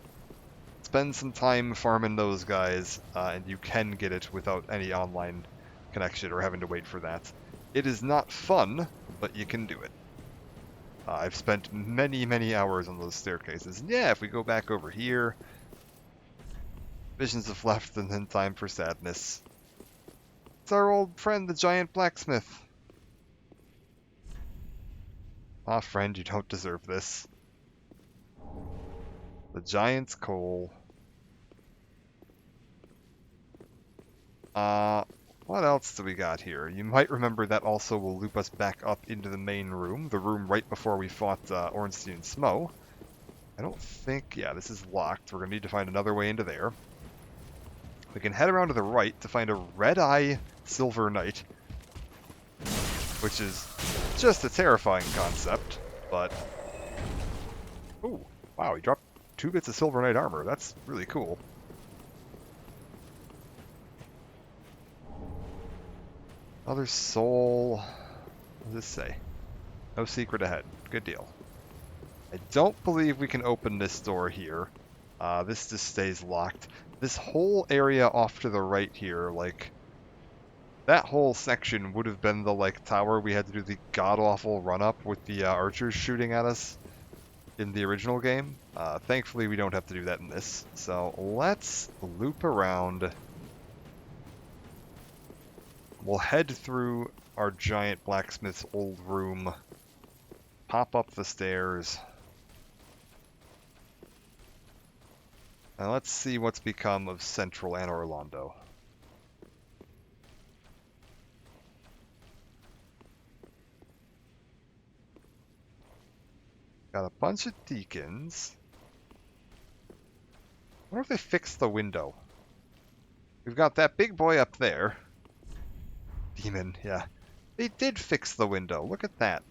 spend some time farming those guys, and you can get it without any online connection or having to wait for that. It is not fun, but you can do it. I've spent many, many hours on those staircases. And yeah, if we go back over here, visions have left and then time for sadness. It's our old friend, the giant blacksmith. Ah, friend, you don't deserve this. The giant's coal. What else do we got here? You might remember that also will loop us back up into the main room, the room right before we fought Ornstein and Smo. I don't think... yeah, this is locked. We're going to need to find another way into there. We can head around to the right to find a Red-Eye Silver Knight, which is just a terrifying concept, but... ooh, wow, he dropped 2 bits of Silver Knight armor. That's really cool. Other soul... what does this say? No secret ahead. Good deal. I don't believe we can open this door here. This just stays locked. This whole area off to the right here, like... that whole section would have been the, like, tower we had to do the god-awful run-up with the archers shooting at us in the original game. Thankfully, we don't have to do that in this. So, let's loop around. We'll head through our giant blacksmith's old room, pop up the stairs, and let's see what's become of Central Anor Londo. Got a bunch of deacons. I wonder if they fixed the window. We've got that big boy up there. Demon, yeah. They did fix the window. Look at that.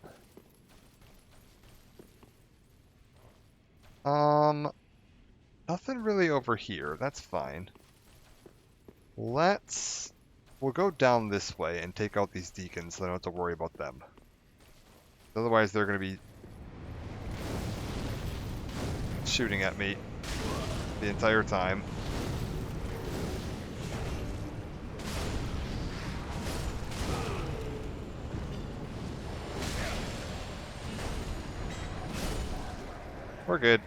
Nothing really over here. That's fine. We'll go down this way and take out these deacons so I don't have to worry about them. Otherwise, they're going to be shooting at me the entire time. We're good.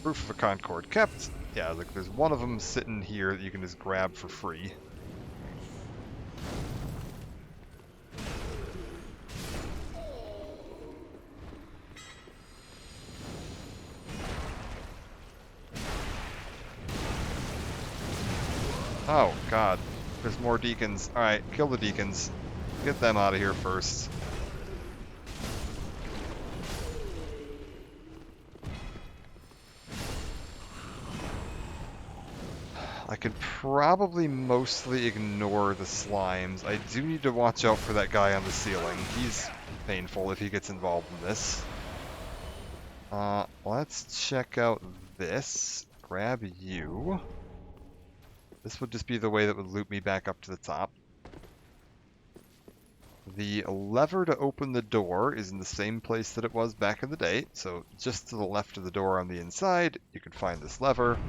Proof of a Concord Kept. Yeah, look, there's one of them sitting here that you can just grab for free. Oh, God. There's more deacons. Alright, kill the deacons. Get them out of here first. I can probably mostly ignore the slimes. I do need to watch out for that guy on the ceiling. He's painful if he gets involved in this. Let's check out this. Grab you. This would just be the way that would loop me back up to the top. The lever to open the door is in the same place that it was back in the day. So just to the left of the door on the inside, you can find this lever.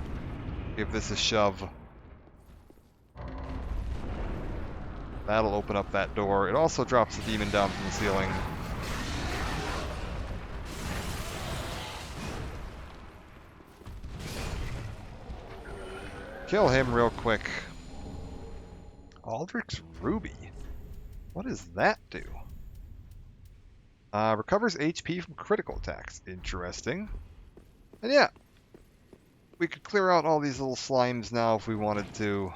Give this a shove. That'll open up that door. It also drops the demon down from the ceiling. Kill him real quick. Aldrich's Ruby. What does that do? Recovers HP from critical attacks. Interesting. And yeah, we could clear out all these little slimes now if we wanted to.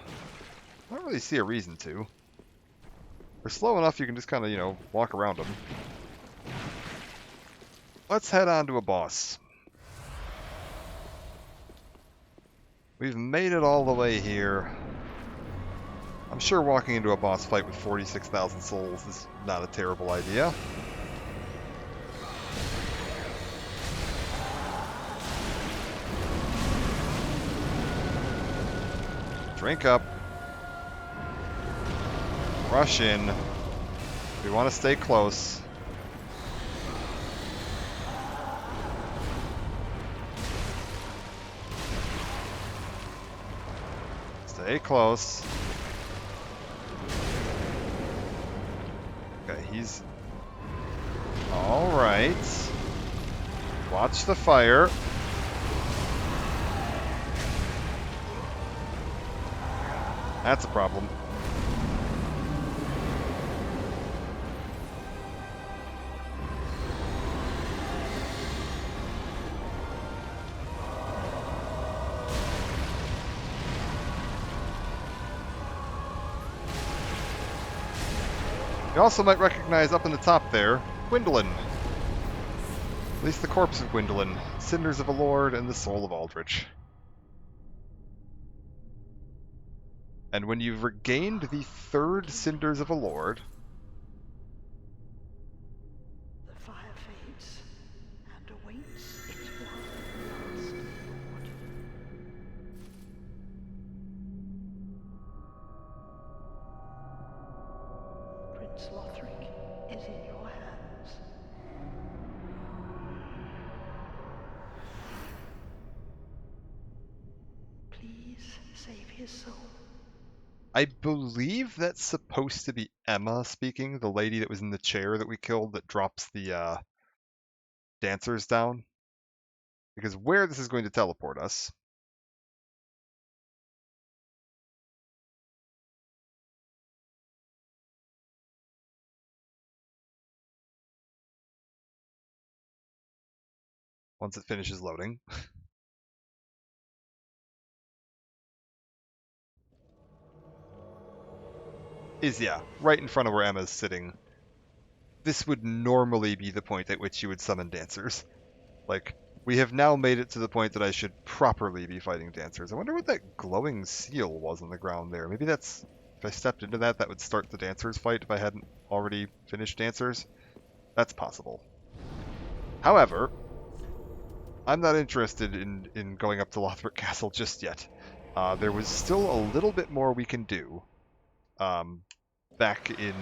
I don't really see a reason to. They're slow enough you can just kind of, you know, walk around them. Let's head on to a boss. We've made it all the way here. I'm sure walking into a boss fight with 46,000 souls is not a terrible idea. Drink up. Rush in. We want to stay close. Stay close. Okay, he's... Alright. Watch the fire. That's a problem. You also might recognize up in the top there, Gwendolyn. At least the corpse of Gwendolyn, cinders of a lord, and the soul of Aldrich. And when you've regained the third cinders of a lord... The fire fades and awaits its one last reward. Prince Lothric is in your hands. Please save his soul. I believe that's supposed to be Emma speaking, the lady that was in the chair that we killed that drops the dancers down. Because where this is going to teleport us... once it finishes loading. Is, yeah, right in front of where Emma's sitting. This would normally be the point at which you would summon dancers. Like, we have now made it to the point that I should properly be fighting dancers. I wonder what that glowing seal was on the ground there. Maybe that's... If I stepped into that, that would start the dancers fight if I hadn't already finished dancers. That's possible. However, I'm not interested in going up to Lothric Castle just yet. There was still a little bit more we can do back in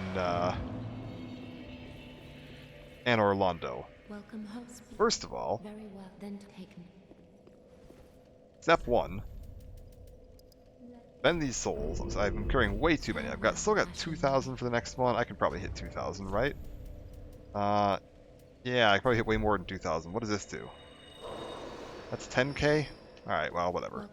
Anor Londo. Welcome host. First of all, Very well then taken. step 1. Spend these souls. I'm carrying way too many. Still got 2,000 for the next one. I can probably hit 2,000, right? Yeah, I can probably hit way more than 2,000. What does this do? That's 10k? Alright, well, whatever.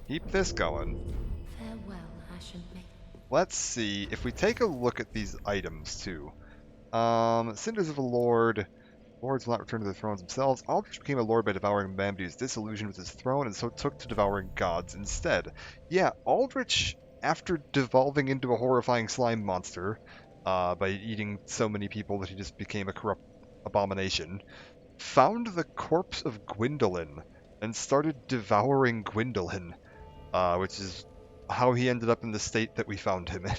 Keep this going. Farewell, Ashen Maiden. Let's see, if we take a look at these items, too. Cinders of a Lord. Lords will not return to their thrones themselves. Aldrich became a lord by devouring man, but he was disillusioned with his throne and so took to devouring gods instead. Yeah, Aldrich, after devolving into a horrifying slime monster, by eating so many people that he just became a corrupt abomination, found the corpse of Gwendolyn and started devouring Gwendolyn, which is how he ended up in the state that we found him in.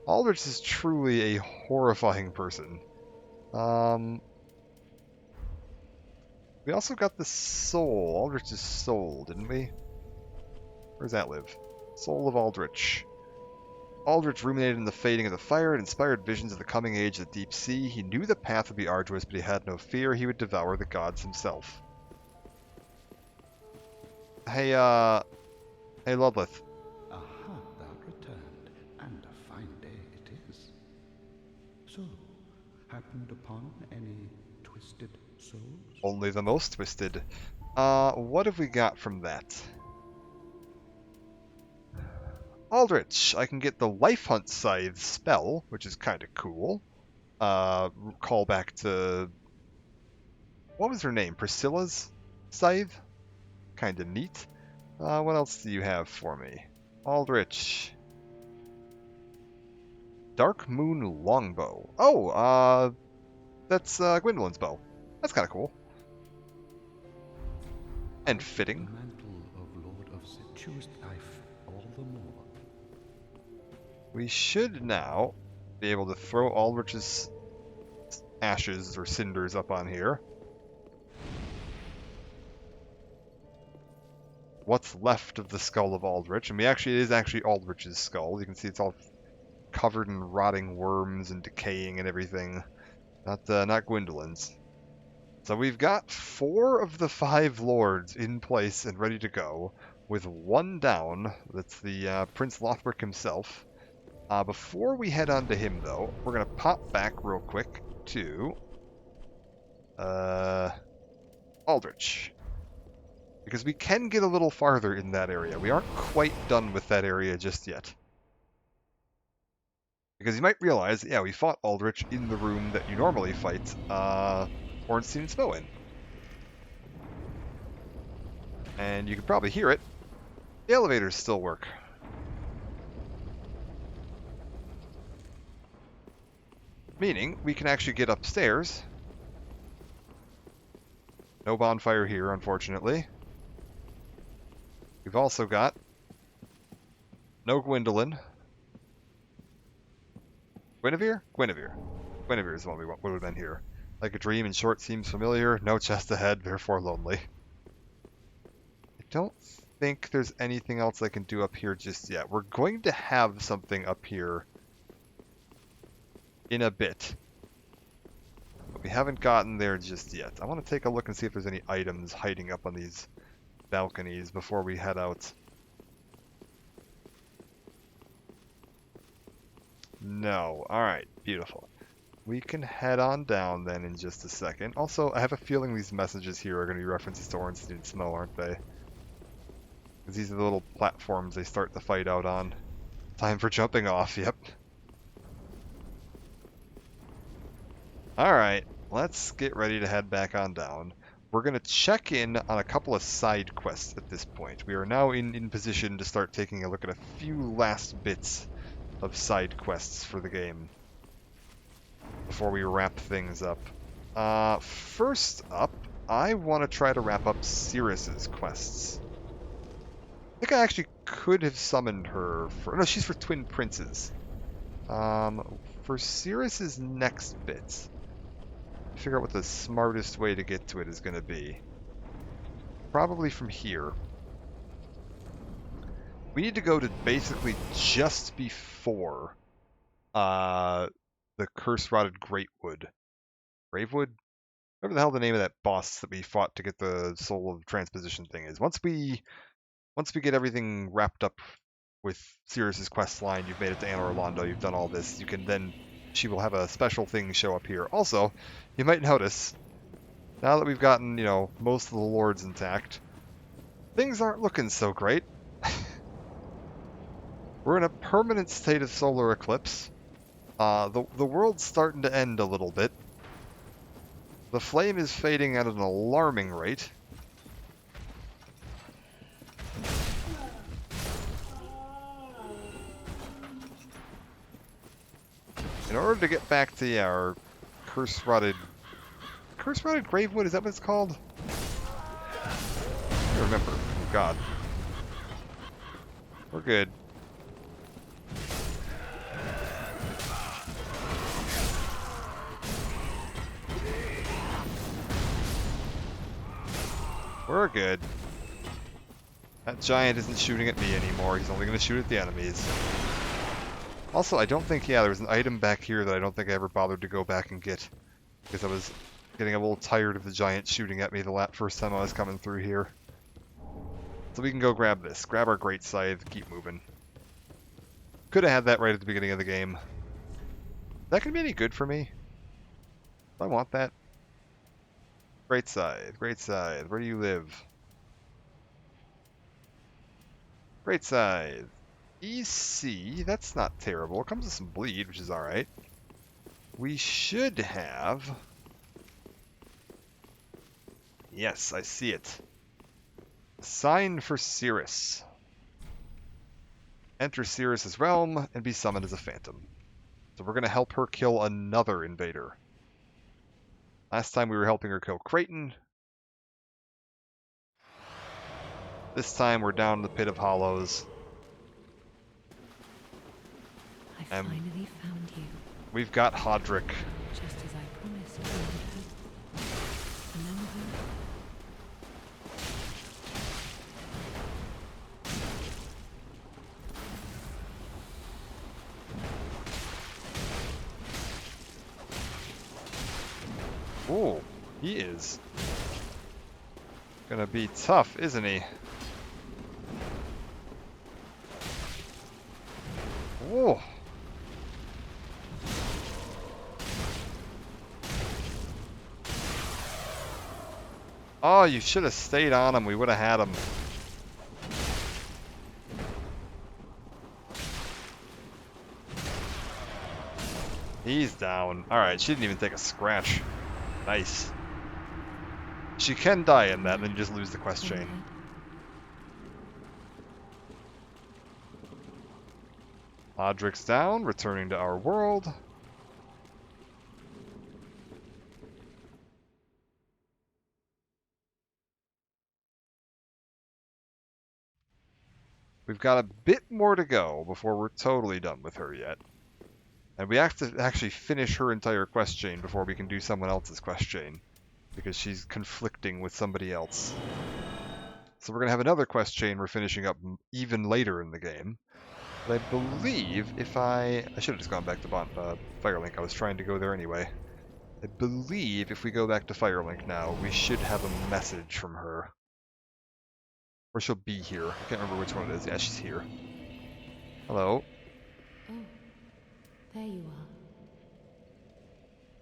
Aldrich is truly a horrifying person. We also got the soul, Aldrich's soul, didn't we? Where does that live? Soul of Aldrich. Aldrich ruminated in the fading of the fire and inspired visions of the coming age of the deep sea. He knew the path would be arduous, but he had no fear. He would devour the gods himself. Hey, hey, Ludleth. Aha, thou returned, and a fine day it is. So, happened upon any twisted souls? Only the most twisted. What have we got from that? Aldrich, I can get the Life Hunt Scythe spell, which is kind of cool. Call back to... What was her name? Priscilla's Scythe? Kind of neat. What else do you have for me? Aldrich. Dark Moon Longbow. Oh, that's Gwendolyn's bow. That's kind of cool. And fitting. The mantle of Lord of Seduced life all the more. We should now be able to throw Aldrich's ashes or cinders up on here. What's left of the skull of Aldrich, and it is actually Aldrich's skull. You can see it's all covered in rotting worms and decaying and everything. Not Gwendolyn's. So we've got 4 of the 5 lords in place and ready to go, with 1 down. That's the Prince Lothric himself. Before we head on to him, though, we're going to pop back real quick to Aldrich. Because we can get a little farther in that area. We aren't quite done with that area just yet. Because you might realize, yeah, we fought Aldrich in the room that you normally fight Ornstein and Smough in. And you can probably hear it. The elevators still work. Meaning, we can actually get upstairs. No bonfire here, unfortunately. We've also got no Gwendolyn. Guinevere? Guinevere. Guinevere is the one we would have been here. Like a dream in short seems familiar. No chest ahead, therefore lonely. I don't think there's anything else I can do up here just yet. We're going to have something up here in a bit. But we haven't gotten there just yet. I want to take a look and see if there's any items hiding up on these balconies before we head out. No. Alright, beautiful. We can head on down then in just a second. Also, I have a feeling these messages here are going to be references to Ornstein and Smough, aren't they? Because these are the little platforms they start the fight out on. Time for jumping off, yep. Alright, let's get ready to head back on down. We're going to check in on a couple of side quests at this point. We are now in position to start taking a look at a few last bits of side quests for the game before we wrap things up. First up, I want to try to wrap up Cirrus's quests. I think I actually could have summoned her for... No, she's for Twin Princes. For Cirrus's next bit, figure out what the smartest way to get to it is going to be. Probably from here. We need to go to basically just before the curse-rotted Greatwood. Gravewood? Whatever the hell the name of that boss that we fought to get the soul of transposition thing is. Once we get everything wrapped up with Cirrus's quest line, you've made it to Anor Londo, you've done all this, you can then... She will have a special thing show up here. Also, you might notice, now that we've gotten, you know, most of the lords intact, things aren't looking so great. We're in a permanent state of solar eclipse. The world's starting to end a little bit. The flame is fading at an alarming rate. In order to get back to our curse-rotted Gravewood, is that what it's called? I don't remember. Oh god. We're good. We're good. That giant isn't shooting at me anymore. He's only going to shoot at the enemies. Also, I don't think, yeah, there was an item back here that I don't think I ever bothered to go back and get. Because I was getting a little tired of the giant shooting at me the first time I was coming through here. So we can go grab this. Grab our great scythe, keep moving. Could have had that right at the beginning of the game. Is that going to be any good for me? Do I want that? Great scythe, great scythe. Where do you live? Great scythe. EC, that's not terrible. It comes with some bleed, which is alright. We should have... Yes, I see it. Sign for Cirrus. Enter Cirrus's realm and be summoned as a phantom. So we're going to help her kill another invader. Last time we were helping her kill Creighton. This time we're down in the Pit of Hollows. I And finally found you, we've got Lothric. just as I promised. Remember? Ooh, he is gonna be tough, isn't he? Ooh. Oh, you should have stayed on him. We would have had him. He's down. Alright, she didn't even take a scratch. Nice. She can die in that and then just lose the quest chain. Lothric's down, returning to our world. We've got a bit more to go before we're totally done with her yet. And we have to actually finish her entire quest chain before we can do someone else's quest chain. Because she's conflicting with somebody else. So we're going to have another quest chain we're finishing up even later in the game. But I believe if I should have just gone back to Firelink. I was trying to go there anyway. I believe if we go back to Firelink now, we should have a message from her. Or she'll be here. I can't remember which one it is. Yeah, she's here. Hello. Oh, there you are.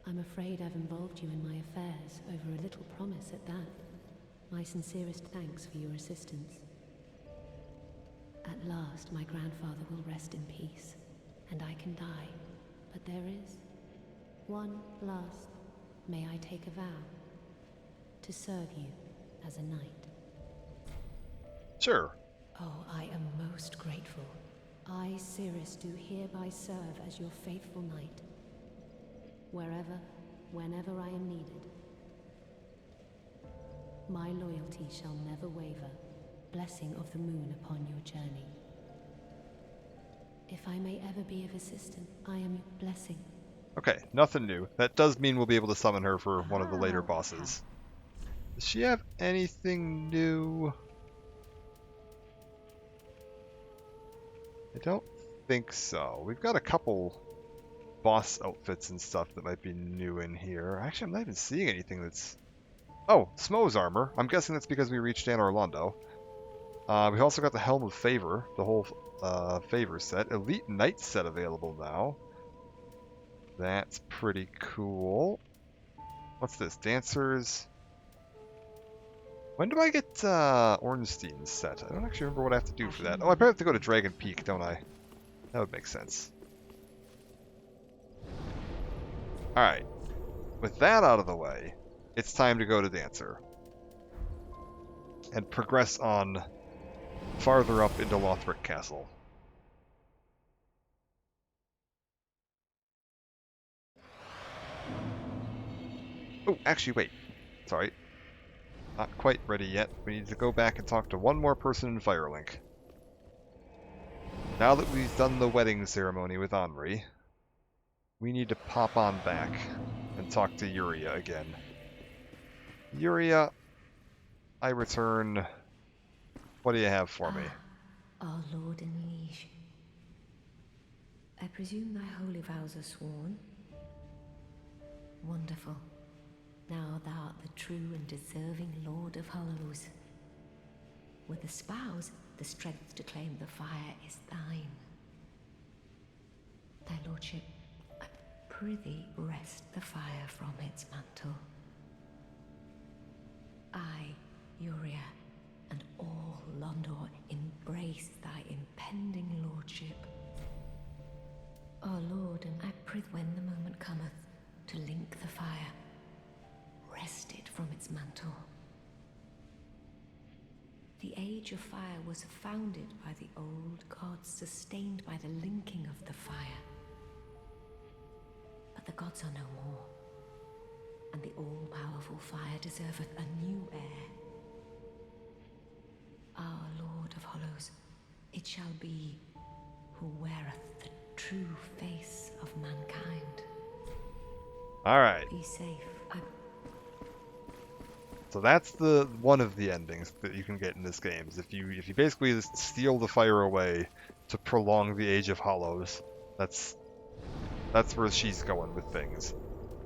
I'm afraid I've involved you in my affairs over a little promise at that. My sincerest thanks for your assistance. At last, my grandfather will rest in peace, and I can die. But there is one last. May I take a vow? To serve you as a knight. Sure. Oh, I am most grateful. I, Cirrus, do hereby serve as your faithful knight. Wherever, whenever I am needed. My loyalty shall never waver. Blessing of the moon upon your journey. If I may ever be of assistance, I am your blessing. Okay, nothing new. That does mean we'll be able to summon her for one of the later bosses. Does she have anything new? I don't think so. We've got a couple boss outfits and stuff that might be new in here. Actually, I'm not even seeing anything that's... Oh, Smo's armor. I'm guessing that's because we reached Anor Londo. We've also got the Helm of Favor, the whole Favor set. Elite Knight set available now. That's pretty cool. What's this? Dancers. When do I get Ornstein's set? I don't actually remember what I have to do for that. Oh, I probably have to go to Dragon Peak, don't I? That would make sense. Alright. With that out of the way, it's time to go to Dancer. And progress on farther up into Lothric Castle. Oh, actually, wait. Sorry. Not quite ready yet. We need to go back and talk to one more person in Firelink. Now that we've done the wedding ceremony with Henri, we need to pop on back and talk to Yuria again. Yuria, I return. What do you have for me? Our lord and liege. I presume thy holy vows are sworn? Wonderful. Now thou art the true and deserving Lord of Hollows. With the spouse, the strength to claim the fire is thine. Thy lordship, I prithee wrest the fire from its mantle. I, Uria, and all Londor embrace thy impending lordship. Our Lord, and I prith when the moment cometh to link the fire, wrest it from its mantle. The age of fire was founded by the old gods, sustained by the linking of the fire. But the gods are no more, and the all-powerful fire deserveth a new heir. Our Lord of Hollows, it shall be who weareth the true face of mankind. Alright. Be safe. So that's the one of the endings that you can get in this game. Is if you basically just steal the fire away to prolong the Age of Hollows. That's where she's going with things.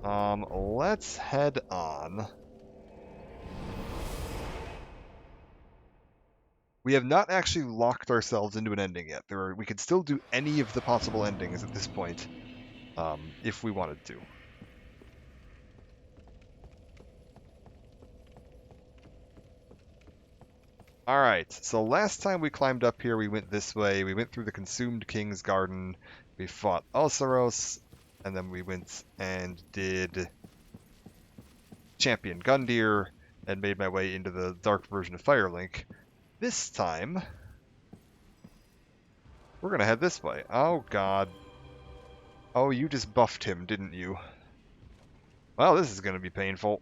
Let's head on. We have not actually locked ourselves into an ending yet. We could still do any of the possible endings at this point, if we wanted to. Alright, so last time we climbed up here, we went this way. We went through the Consumed King's Garden. We fought Ulceros, and then we went and did Champion Gundyr, and made my way into the dark version of Firelink. This time, we're gonna head this way. Oh god. Oh, you just buffed him, didn't you? Well, this is gonna be painful.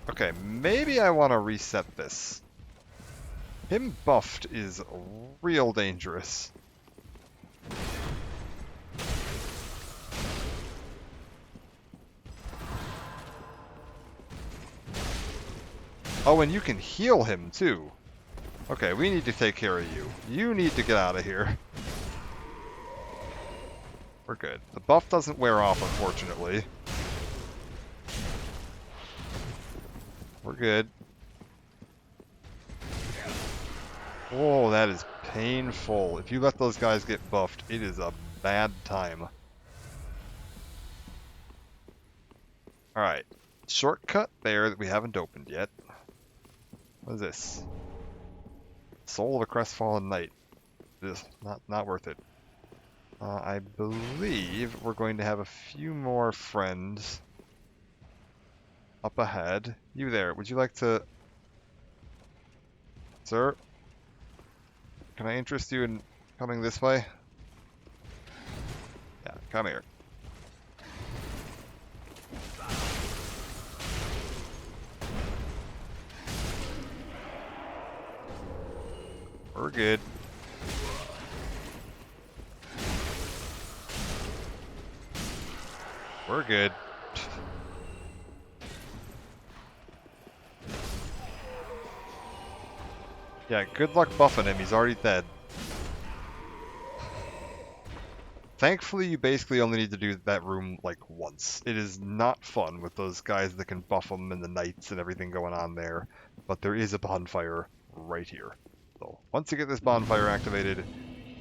Okay, maybe I want to reset this. Him buffed is real dangerous. Oh, and you can heal him too. Okay, we need to take care of you. You need to get out of here. We're good. The buff doesn't wear off, unfortunately. We're good. Oh, that is painful. If you let those guys get buffed, it is a bad time. Alright. Shortcut there that we haven't opened yet. What is this? Soul of a Crestfallen Knight. This not worth it. I believe we're going to have a few more friends up ahead. You there, would you like to... Sir? Can I interest you in coming this way? Yeah, come here. We're good. We're good. Yeah, good luck buffing him. He's already dead. Thankfully, you basically only need to do that room, like, once. It is not fun with those guys that can buff them and the knights and everything going on there, but there is a bonfire right here. So, once you get this bonfire activated,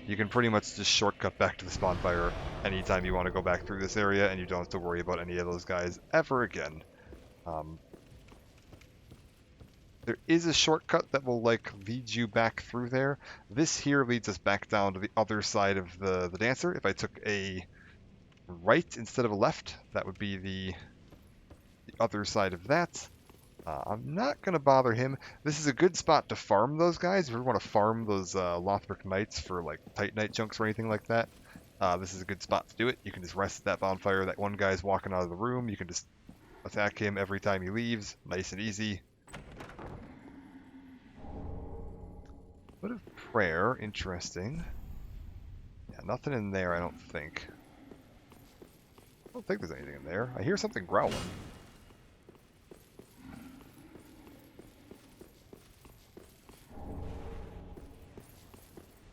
you can pretty much just shortcut back to this bonfire anytime you want to go back through this area, and you don't have to worry about any of those guys ever again. There is a shortcut that will, like, lead you back through there. This here leads us back down to the other side of the dancer. If I took a right instead of a left, that would be the other side of that. I'm not going to bother him. This is a good spot to farm those guys. If you want to farm those Lothric Knights for, like, Titanite chunks or anything like that, this is a good spot to do it. You can just rest at that bonfire. That one guy's walking out of the room. You can just attack him every time he leaves. Nice and easy. Foot of Prayer, interesting. Yeah, nothing in there, I don't think. I don't think there's anything in there. I hear something growling.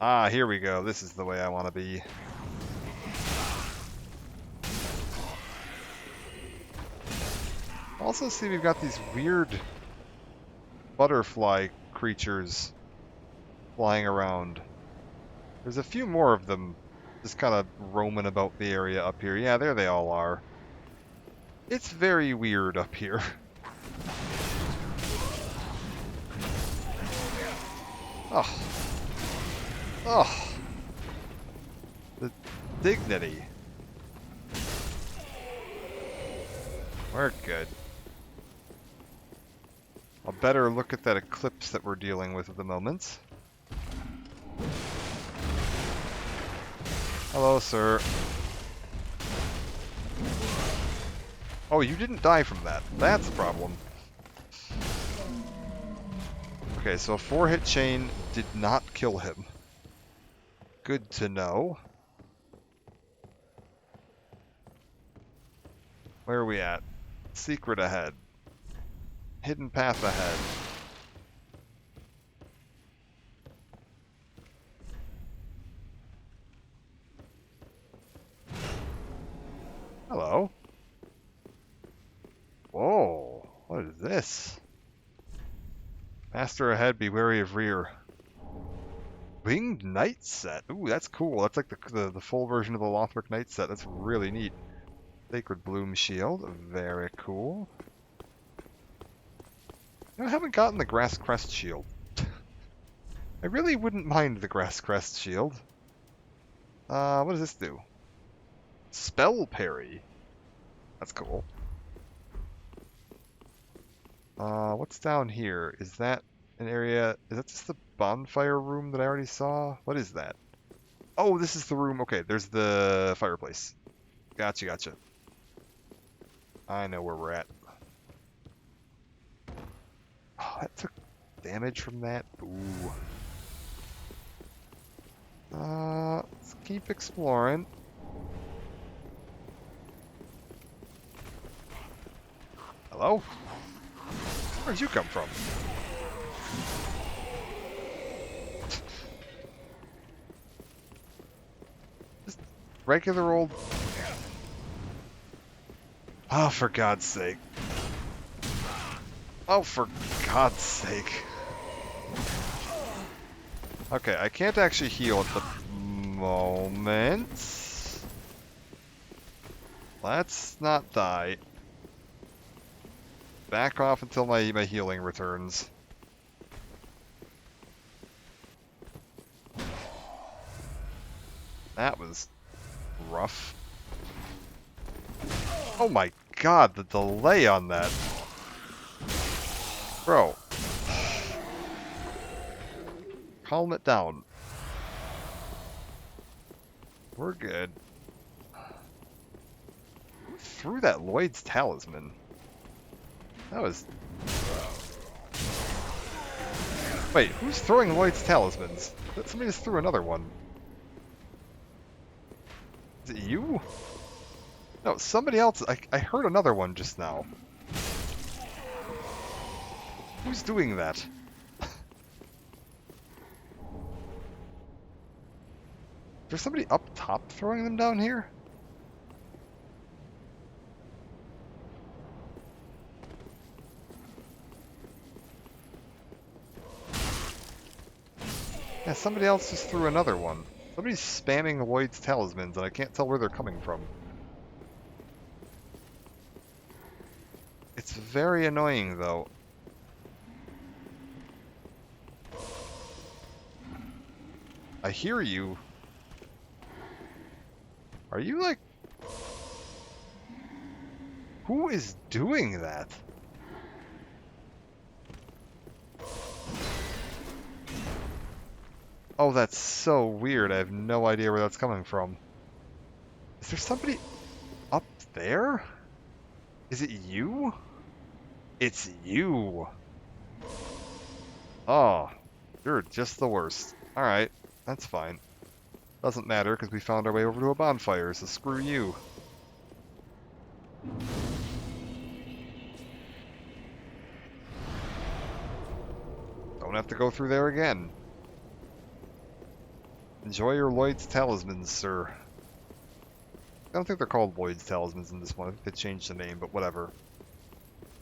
Ah, here we go. This is the way I want to be. Also see we've got these weird butterfly creatures flying around. There's a few more of them just kind of roaming about the area up here. Yeah, there they all are. It's very weird up here. Oh. Oh. The dignity. We're good. A better look at that eclipse that we're dealing with at the moment. Hello, sir. Oh, you didn't die from that. That's a problem. Okay, so a 4-hit chain did not kill him. Good to know. Where are we at? Secret ahead. Hidden path ahead. Hello. Whoa, what is this? Master ahead, be wary of rear. Winged Knight set. Ooh, that's cool. That's like the full version of the Lothric Knight set. That's really neat. Sacred Bloom Shield. Very cool. I haven't gotten the Grass Crest Shield. I really wouldn't mind the Grass Crest Shield. What does this do? Spell Parry. That's cool. What's down here? Is that an area... Is that just the bonfire room that I already saw? What is that? Oh, this is the room. Okay, there's the fireplace. Gotcha, gotcha. I know where we're at. Oh, that took damage from that. Ooh. Let's keep exploring. Hello? Where'd you come from? Just regular old... Oh, for God's sake. Oh, for God's sake. Okay, I can't actually heal at the moment. Let's not die. Back off until my healing returns. That was rough. Oh my God, the delay on that. Bro. Calm it down. We're good. Who threw that Lloyd's Talisman? That was... Wait, who's throwing Lloyd's Talismans? Somebody just threw another one. Is it you? No, somebody else. I heard another one just now. Who's doing that? There's somebody up top throwing them down here? Yeah, somebody else just threw another one. Somebody's spamming Lloyd's Talismans, and I can't tell where they're coming from. It's very annoying, though. I hear you. Are you, like... Who is doing that? Oh, that's so weird. I have no idea where that's coming from. Is there somebody up there? Is it you? It's you. Oh, you're just the worst. Alright, that's fine. Doesn't matter because we found our way over to a bonfire, so screw you. Don't have to go through there again. Enjoy your Lloyd's Talismans, sir. I don't think they're called Lloyd's Talismans in this one. I think they changed the name, but whatever.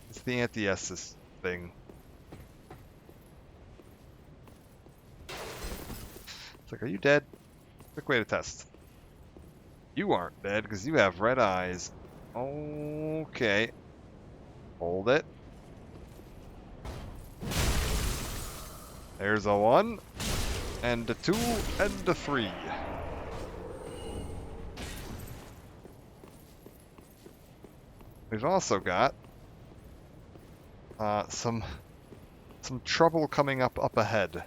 It's the anti-Estus thing. It's like, are you dead? Quick way to test. You aren't dead because you have red eyes. Okay. Hold it. There's a 1, and a 2, and a 3. We've also got some trouble coming up ahead.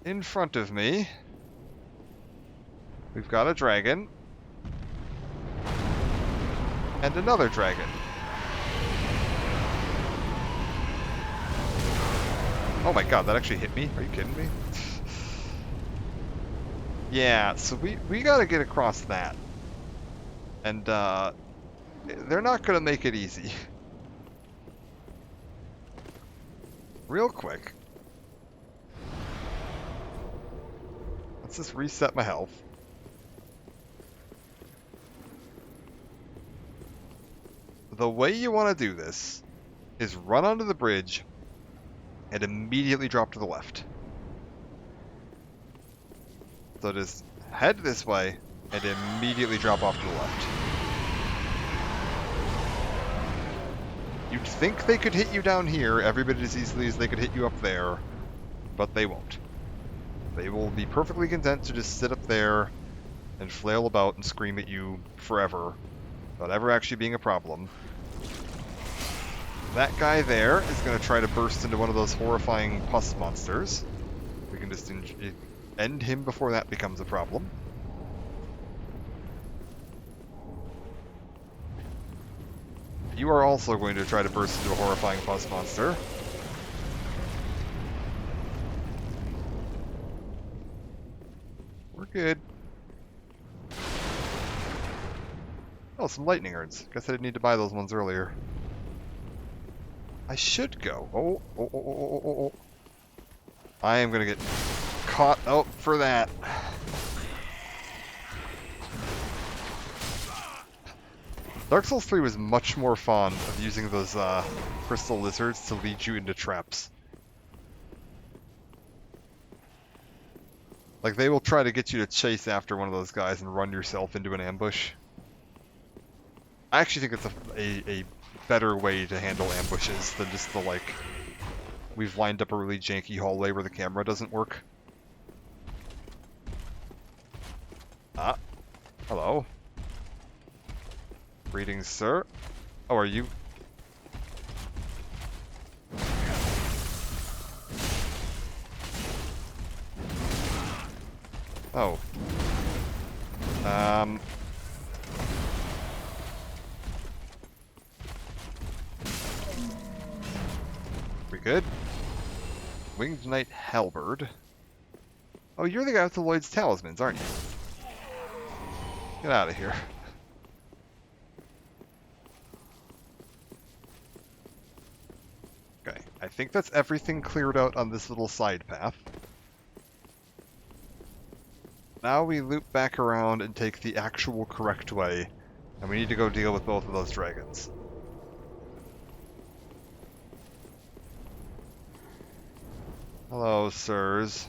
In front of me, we've got a dragon and another dragon. Oh my god, that actually hit me? Are you kidding me? Yeah, so we gotta get across that. And they're not gonna make it easy. Real quick. Let's just reset my health. The way you want to do this is run onto the bridge and immediately drop to the left. So just head this way and immediately drop off to the left. You'd think they could hit you down here every bit as easily as they could hit you up there, but they won't. They will be perfectly content to just sit up there and flail about and scream at you forever, without ever actually being a problem. That guy there is going to try to burst into one of those horrifying pus monsters. We can just end him before that becomes a problem. You are also going to try to burst into a horrifying pus monster. We're good. Oh, some lightning urns. Guess I didn't need to buy those ones earlier. I should go. Oh. I am going to get caught out for that. Dark Souls 3 was much more fun of using those crystal lizards to lead you into traps. Like, they will try to get you to chase after one of those guys and run yourself into an ambush. I actually think it's a better way to handle ambushes than just the, like, we've lined up a really janky hallway where the camera doesn't work. Ah. Hello. Greetings, sir. Oh, are you? Oh. We good? Winged Knight Halberd. Oh, you're the guy with the Lloyd's Talismans, aren't you? Get out of here. Okay, I think that's everything cleared out on this little side path. Now we loop back around and take the actual correct way, and we need to go deal with both of those dragons. Hello, sirs.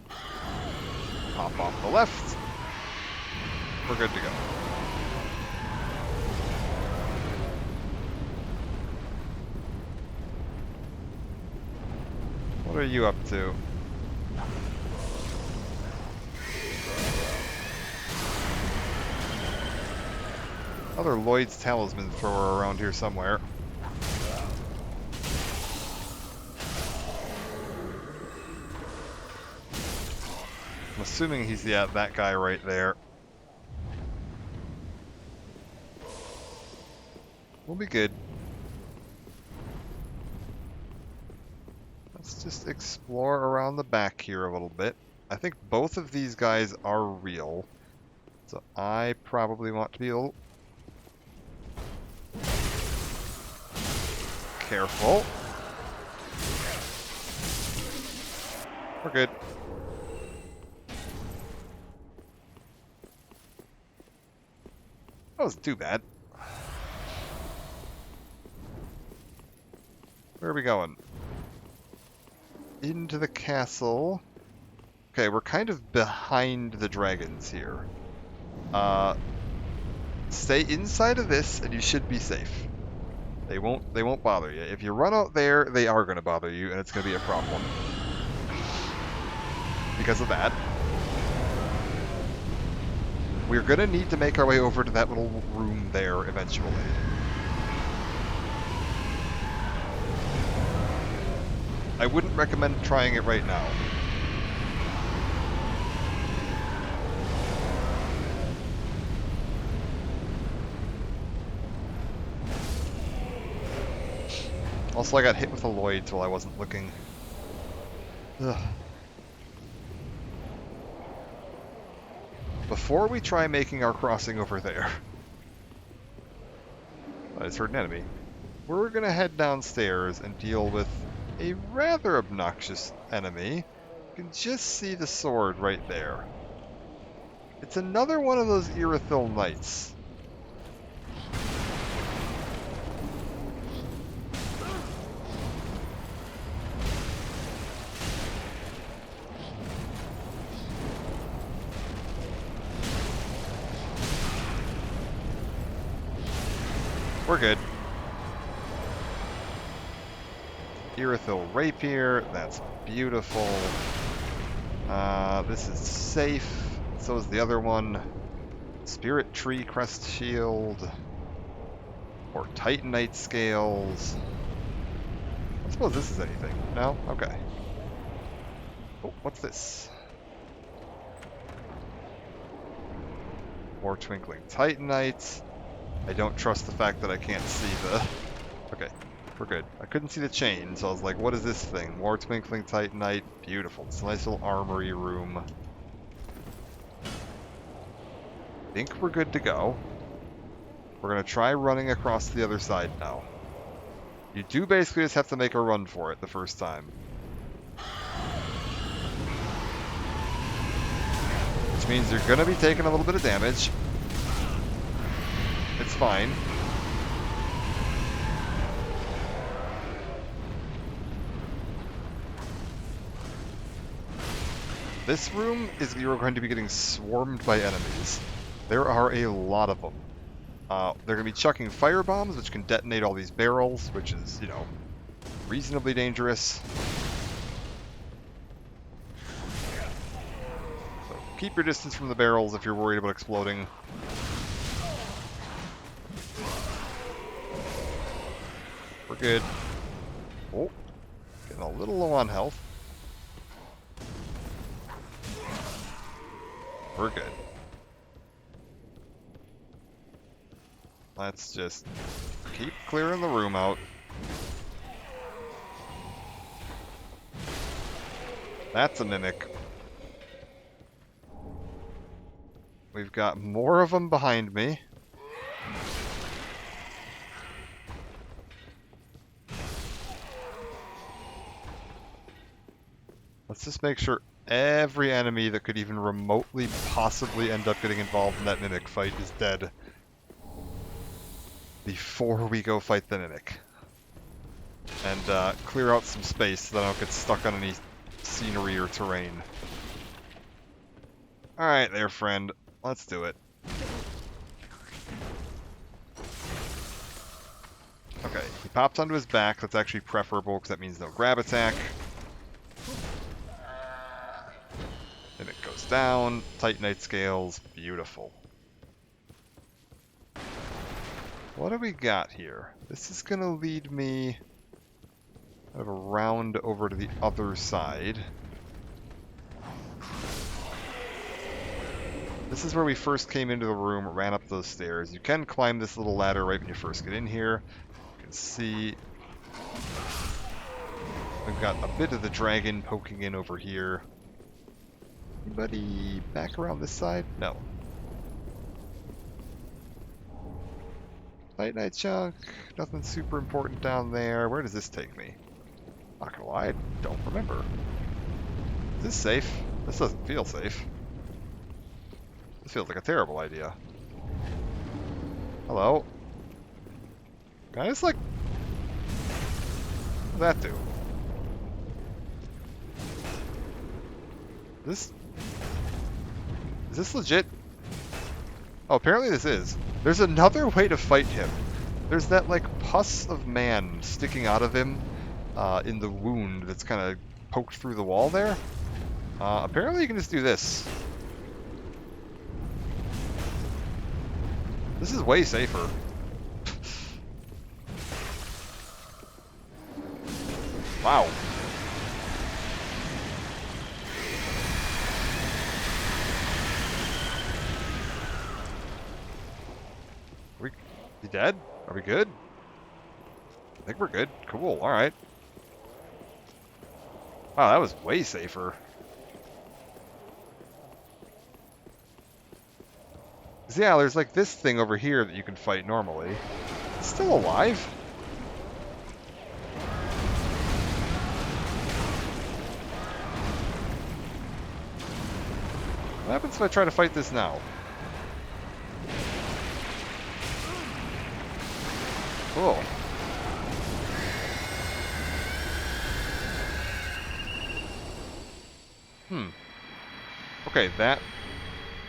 Hop off the left. We're good to go. What are you up to? Other Lloyd's Talisman thrower around here somewhere. I'm assuming he's that guy right there. We'll be good. Let's just explore around the back here a little bit. I think both of these guys are real, so I probably want to be a little careful. We're good. That wasn't too bad. Where are we going? Into the castle. Okay, we're kind of behind the dragons here. Stay inside of this and you should be safe. They won't bother you. If you run out there, they are going to bother you and it's going to be a problem. Because of that. We're going to need to make our way over to that little room there eventually. I wouldn't recommend trying it right now. Also, I got hit with a Lloyd's while I wasn't looking. Ugh. Before we try making our crossing over there, I just heard an enemy. We're gonna head downstairs and deal with a rather obnoxious enemy. You can just see the sword right there. It's another one of those Irithyll Knights. We're good. Irithyll Rapier, that's beautiful. This is safe. So is the other one. Spirit Tree Crest Shield. Or Titanite Scales. I suppose this is anything. No? Okay. Oh, what's this? More Twinkling Titanite. I don't trust the fact that I can't see the... Okay, we're good. I couldn't see the chain, so I was like, what is this thing? More Twinkling Titanite. Beautiful. It's a nice little armory room. I think we're good to go. We're going to try running across the other side now. You do basically just have to make a run for it the first time. Which means you're going to be taking a little bit of damage. It's fine. This room is you're going to be getting swarmed by enemies. There are a lot of them. They're going to be chucking fire bombs, which can detonate all these barrels, which is, you know, reasonably dangerous. So keep your distance from the barrels if you're worried about exploding. We're good. Oh, getting a little low on health. We're good. Let's just keep clearing the room out. That's a mimic. We've got more of them behind me. Let's just make sure every enemy that could even remotely possibly end up getting involved in that mimic fight is dead before we go fight the mimic. And clear out some space so that I don't get stuck on any scenery or terrain. Alright there, friend. Let's do it. Okay, he pops onto his back. That's actually preferable because that means no grab attack. Then it goes down. Titanite scales. Beautiful. What do we got here? This is going to lead me kind of around over to the other side. This is where we first came into the room, ran up those stairs. You can climb this little ladder right when you first get in here. You can see we've got a bit of the dragon poking in over here. Anybody back around this side? No. Titanite chunk, nothing super important down there. Where does this take me? Not gonna lie, I don't remember. Is this safe? This doesn't feel safe. This feels like a terrible idea. Hello? Can I just, like... What does that do? This... Is this legit? Oh, apparently this is. There's another way to fight him. There's that, like, pus of man sticking out of him in the wound that's kind of poked through the wall there. Apparently you can just do this. This is way safer. Wow. You dead? Are we good? I think we're good. Cool, alright. Wow, that was way safer. Yeah, there's like this thing over here that you can fight normally. It's still alive? What happens if I try to fight this now? Cool. Okay, that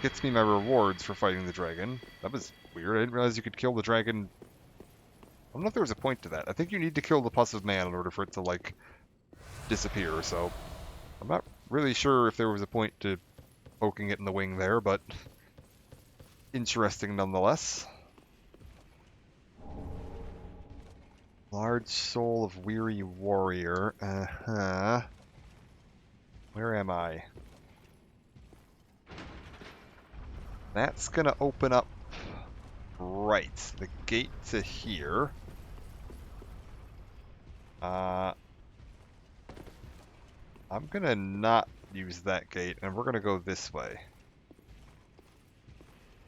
gets me my rewards for fighting the dragon. That was weird. I didn't realize you could kill the dragon. I don't know if there was a point to that. I think you need to kill the pus of man in order for it to, like, disappear, so... I'm not really sure if there was a point to poking it in the wing there, but... interesting nonetheless. Large soul of weary warrior. Uh-huh. Where am I? That's gonna open up right, the gate to here. I'm gonna not use that gate, and we're gonna go this way.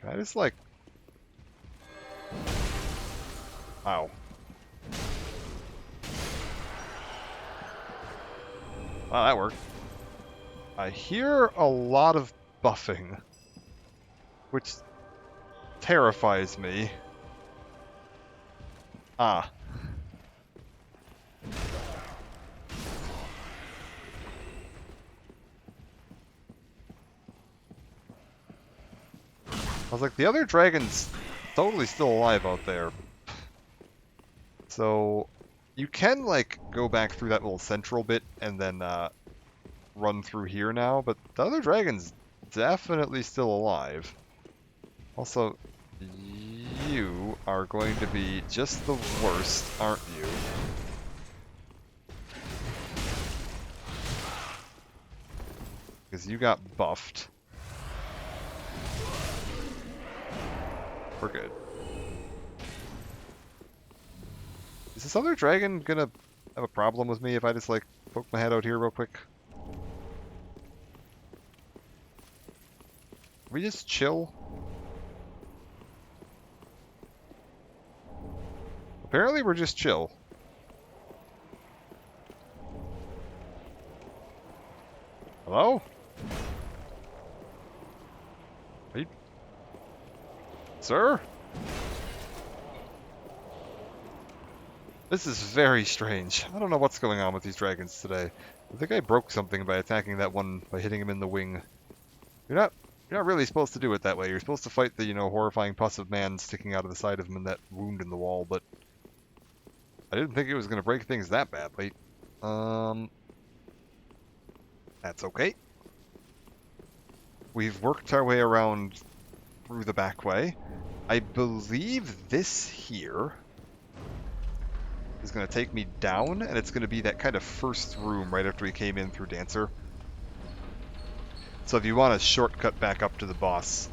Can I just, like... Ow. Wow, that worked. I hear a lot of buffing, which terrifies me. Ah. I was like, the other dragon's totally still alive out there. So, you can, like, go back through that little central bit and then run through here now, but the other dragon's definitely still alive. Also, you are going to be just the worst, aren't you? Because you got buffed. We're good. Is this other dragon gonna have a problem with me if I just, like, poke my head out here real quick? Can we just chill? Apparently we're just chill. Hello? Are you... Sir? This is very strange. I don't know what's going on with these dragons today. I think I broke something by attacking that one by hitting him in the wing. You're not really supposed to do it that way. You're supposed to fight the, you know, horrifying pus of man sticking out of the side of him and that wound in the wall, but I didn't think it was going to break things that badly. That's okay. We've worked our way around through the back way. I believe this here is going to take me down, and it's going to be that kind of first room right after we came in through Dancer. So if you want to shortcut back up to the boss,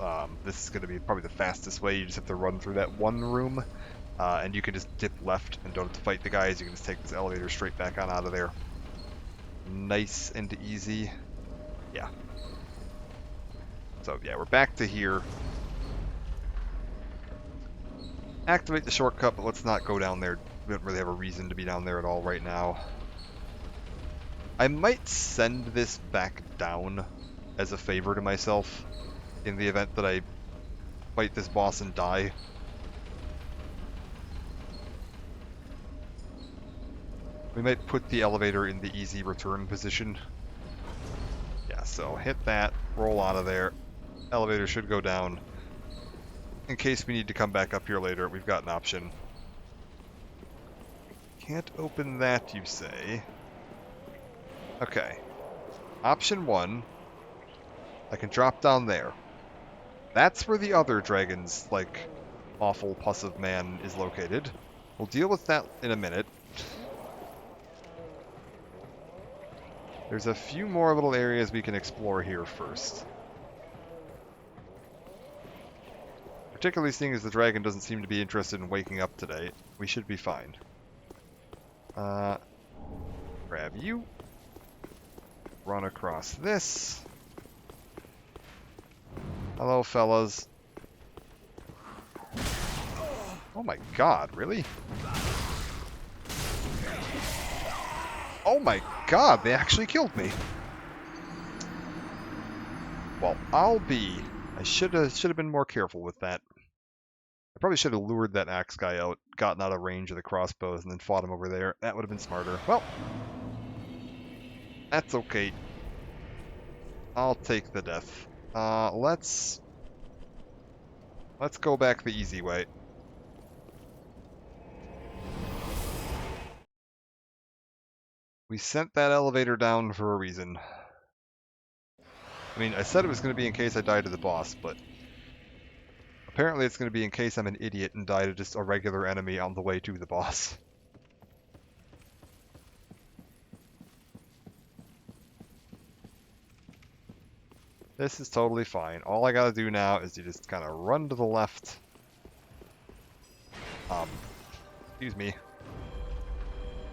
this is going to be probably the fastest way. You just have to run through that one room, and you can just dip left and don't have to fight the guys. You can just take this elevator straight back on out of there. Nice and easy. Yeah. So yeah, we're back to here. Activate the shortcut, but let's not go down there. We don't really have a reason to be down there at all right now. I might send this back down as a favor to myself in the event that I fight this boss and die. We might put the elevator in the easy return position. Yeah, so hit that, roll out of there. Elevator should go down. In case we need to come back up here later, we've got an option. Can't open that, you say? Okay. Option 1. I can drop down there. That's where the other dragon's, like, awful pus of man is located. We'll deal with that in a minute. There's a few more little areas we can explore here first. Particularly seeing as the dragon doesn't seem to be interested in waking up today. We should be fine. Grab you. Run across this. Hello, fellas. Oh my god, really? Oh my god, they actually killed me. Well, I should have been more careful with that. I probably should have lured that axe guy out, gotten out of range of the crossbows, and then fought him over there. That would have been smarter. Well, that's okay. I'll take the death. Let's go back the easy way. We sent that elevator down for a reason. I mean, I said it was going to be in case I died to the boss, but apparently it's going to be in case I'm an idiot and die to just a regular enemy on the way to the boss. This is totally fine. All I gotta do now is you just kind of run to the left. Excuse me.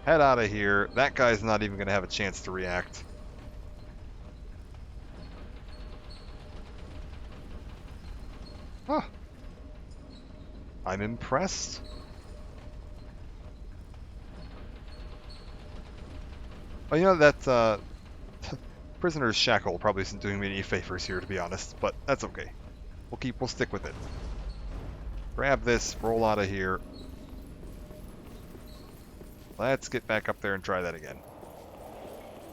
Head out of here. That guy's not even going to have a chance to react. Huh. I'm impressed. Oh, you know, that prisoner's shackle probably isn't doing me any favors here, to be honest, but that's okay. We'll stick with it. Grab this, roll out of here. Let's get back up there and try that again.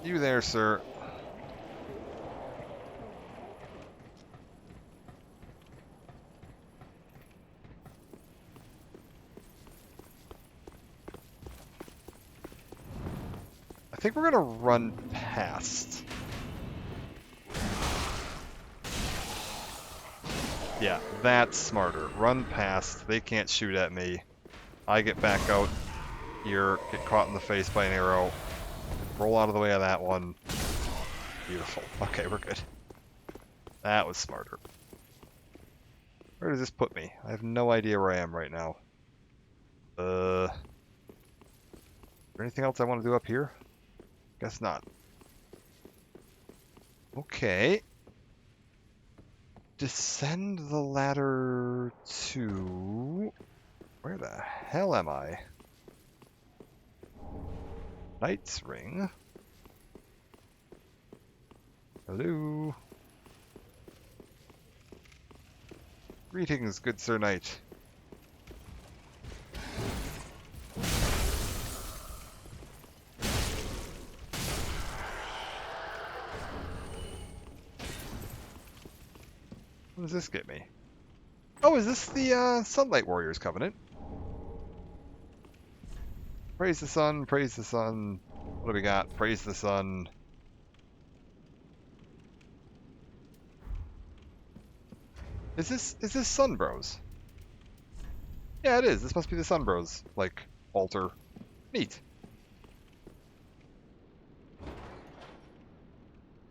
You there, sir. I think we're gonna run past. Yeah, that's smarter. Run past. They can't shoot at me. I get back out here, get caught in the face by an arrow, roll out of the way of that one. Beautiful. Okay, we're good. That was smarter. Where does this put me? I have no idea where I am right now. Is there anything else I want to do up here? Guess not. Okay. Descend the ladder to... Where the hell am I? Knight's Ring. Hello. Greetings, good Sir Knight. What does this get me? Oh, is this the Sunlight Warriors Covenant? Praise the sun, praise the sun. What do we got? Praise the sun. Is this Sun Bros? Yeah, it is. This must be the Sun Bros, like, altar. Neat.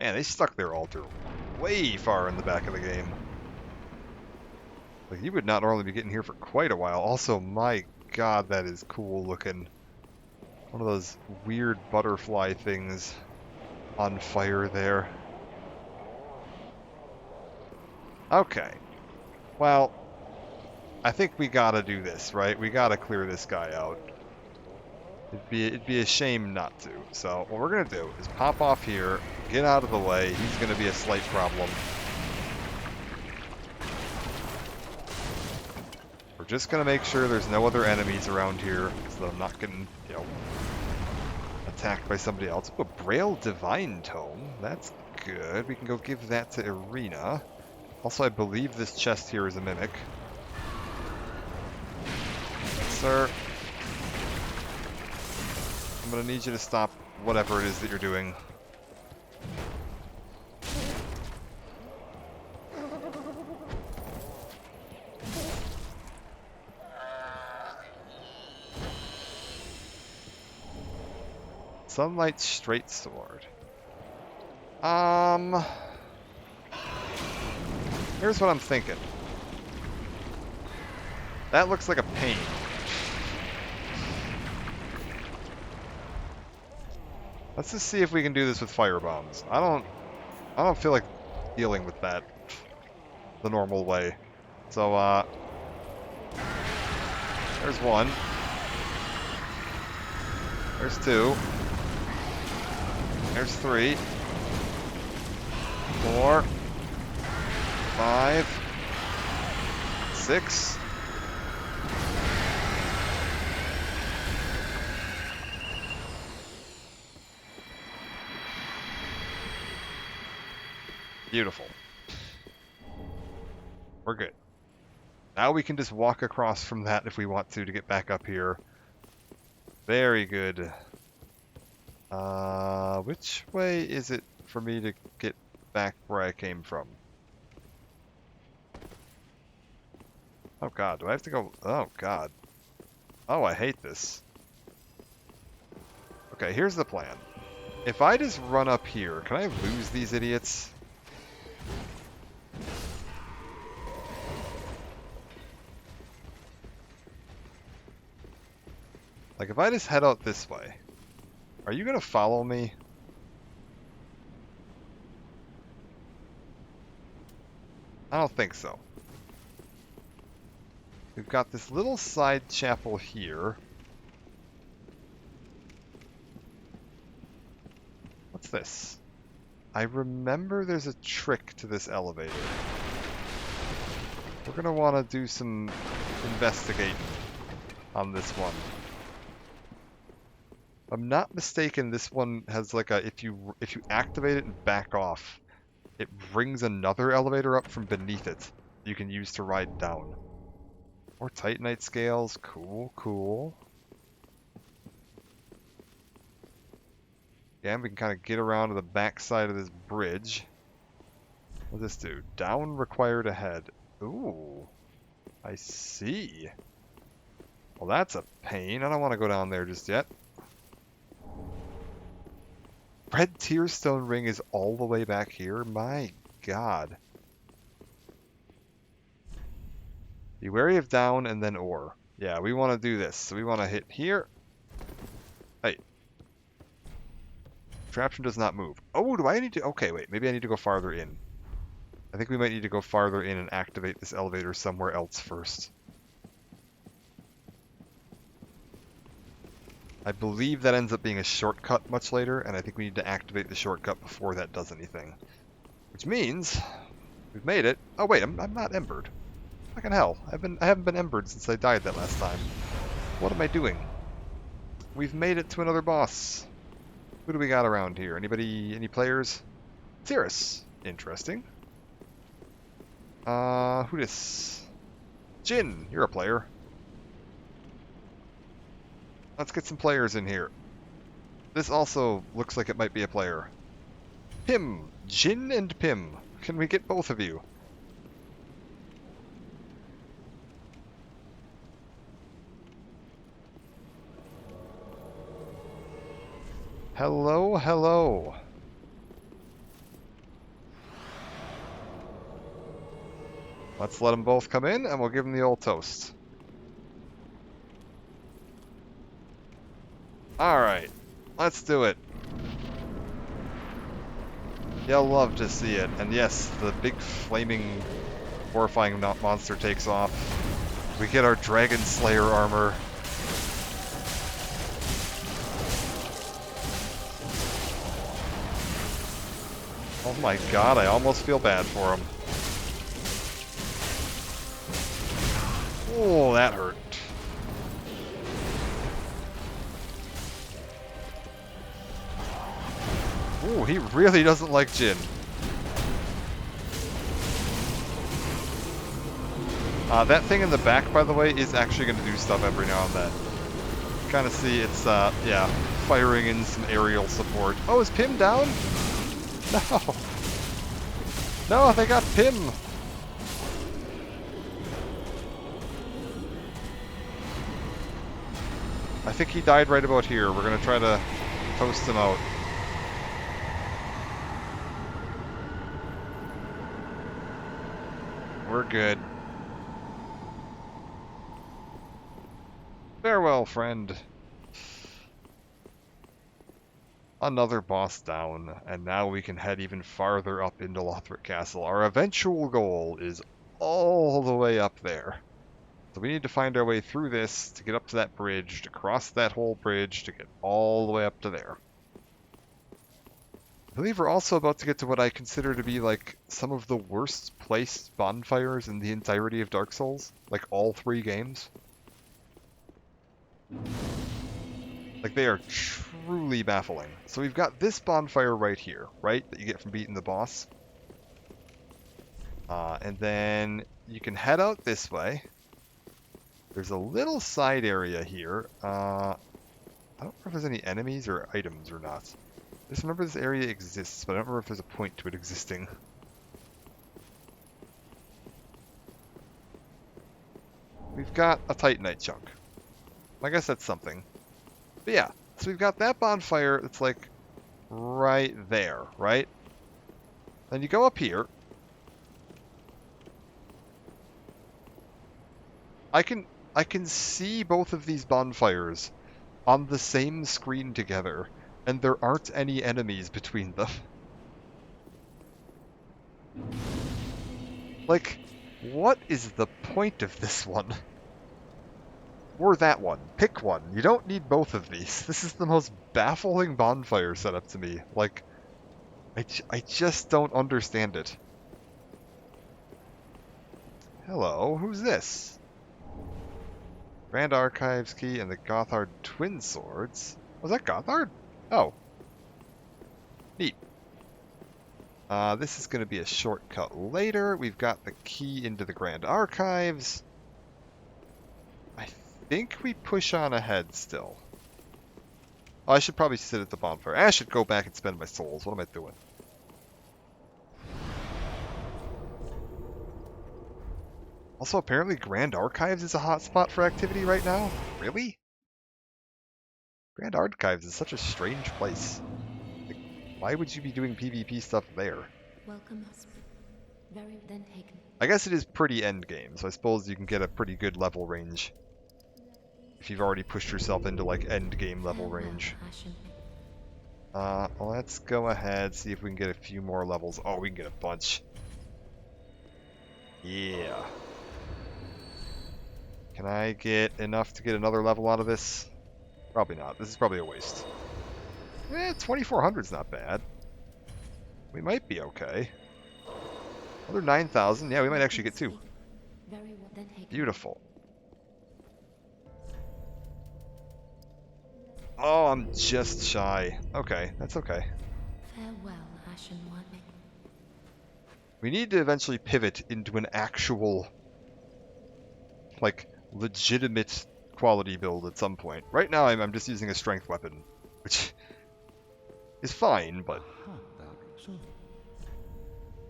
Man, they stuck their altar way far in the back of the game. Like, you would not normally be getting here for quite a while. Also, my god, that is cool looking. One of those weird butterfly things on fire there. Okay. Well, I think we gotta do this, right? We gotta clear this guy out. It'd be a shame not to. So what we're gonna do is pop off here, get out of the way. He's gonna be a slight problem. We're just gonna make sure there's no other enemies around here, so that I'm not getting, you know, attacked by somebody else. Oh, a Braille Divine Tome. That's good. We can go give that to Irina. Also, I believe this chest here is a mimic. Sir, I'm gonna need you to stop whatever it is that you're doing. Sunlight Straight Sword. Here's what I'm thinking. That looks like a pain. Let's just see if we can do this with fire bombs. I don't feel like dealing with that the normal way. So there's one. There's two. There's 3. 4. 5. 6. Beautiful. We're good. Now we can just walk across from that if we want to get back up here. Very good. Which way is it for me to get back where I came from? Oh god, do I have to go? Oh god. Oh, I hate this. Okay, here's the plan. If I just run up here, can I lose these idiots? Like, if I just head out this way, are you gonna follow me? I don't think so. We've got this little side chapel here. What's this? I remember there's a trick to this elevator. We're gonna want to do some investigating on this one. If I'm not mistaken, this one has like a if you activate it and back off, it brings another elevator up from beneath it you can use to ride down. More Titanite scales, cool, cool. Yeah, we can kind of get around to the back side of this bridge. What does this do? Down required ahead. Ooh, I see. Well, that's a pain. I don't want to go down there just yet. Red Tearstone Ring is all the way back here? My god. Be wary of down and then ore. Yeah, we want to do this. So we want to hit here. Hey. Contraption does not move. Oh, do I need to... Okay, wait. Maybe I need to go farther in. I think we might need to go farther in and activate this elevator somewhere else first. I believe that ends up being a shortcut much later, and I think we need to activate the shortcut before that does anything. Which means we've made it. Oh wait, I'm not embered. Fucking hell, I haven't been embered since I died that last time. What am I doing? We've made it to another boss. Who do we got around here? Anybody? Any players? Cirrus. Interesting. Who this? Jin, you're a player. Let's get some players in here. This also looks like it might be a player. Pim! Jin and Pim. Can we get both of you? Hello, hello. Let's let them both come in and we'll give them the old toast. Alright, let's do it. You'll love to see it. And yes, the big flaming, horrifying monster takes off. We get our Dragon Slayer armor. Oh my god, I almost feel bad for him. Oh, that hurt. Ooh, he really doesn't like Jin. That thing in the back, by the way, is actually going to do stuff every now and then. Kind of see it's, yeah, firing in some aerial support. Oh, is Pim down? No. No, they got Pim. I think he died right about here. We're going to try to toast him out. We're good. Farewell, friend. Another boss down, and now we can head even farther up into Lothric Castle. Our eventual goal is all the way up there. So we need to find our way through this to get up to that bridge, to cross that whole bridge, to get all the way up to there. I believe we're also about to get to what I consider to be like some of the worst placed bonfires in the entirety of Dark Souls. Like all 3 games. Like they are truly baffling. So we've got this bonfire right here, right? That you get from beating the boss. And then you can head out this way. There's a little side area here. I don't remember if there's any enemies or items or not. I just remember this area exists, but I don't remember if there's a point to it existing. We've got a Titanite chunk. I guess that's something. But yeah, so we've got that bonfire that's like right there, right? Then you go up here. I can see both of these bonfires on the same screen together, and there aren't any enemies between them. Like, what is the point of this one? Or that one. Pick one. You don't need both of these. This is the most baffling bonfire setup to me. Like, I just don't understand it. Hello, who's this? Grand Archives key and the Gothard twin swords. Was that Gothard? Oh. Neat. This is going to be a shortcut later. We've got the key into the Grand Archives. I think we push on ahead still. Oh, I should probably sit at the bonfire. I should go back and spend my souls. What am I doing? Also, apparently Grand Archives is a hotspot for activity right now? Really? Grand Archives is such a strange place. Like, why would you be doing PvP stuff there? Welcome. Very then taken. I guess it is pretty endgame, so I suppose you can get a pretty good level range. If you've already pushed yourself into, like, endgame level range. Let's go ahead, see if we can get a few more levels. Oh, we can get a bunch. Yeah. Can I get enough to get another level out of this? Probably not. This is probably a waste. 2400's not bad. We might be okay. Another 9,000. Yeah, we might actually get 2. Beautiful. Oh, I'm just shy. Okay, that's okay. Farewell, Ashen One. We need to eventually pivot into an actual, like, legitimate quality build at some point. Right now, I'm just using a strength weapon, which is fine, but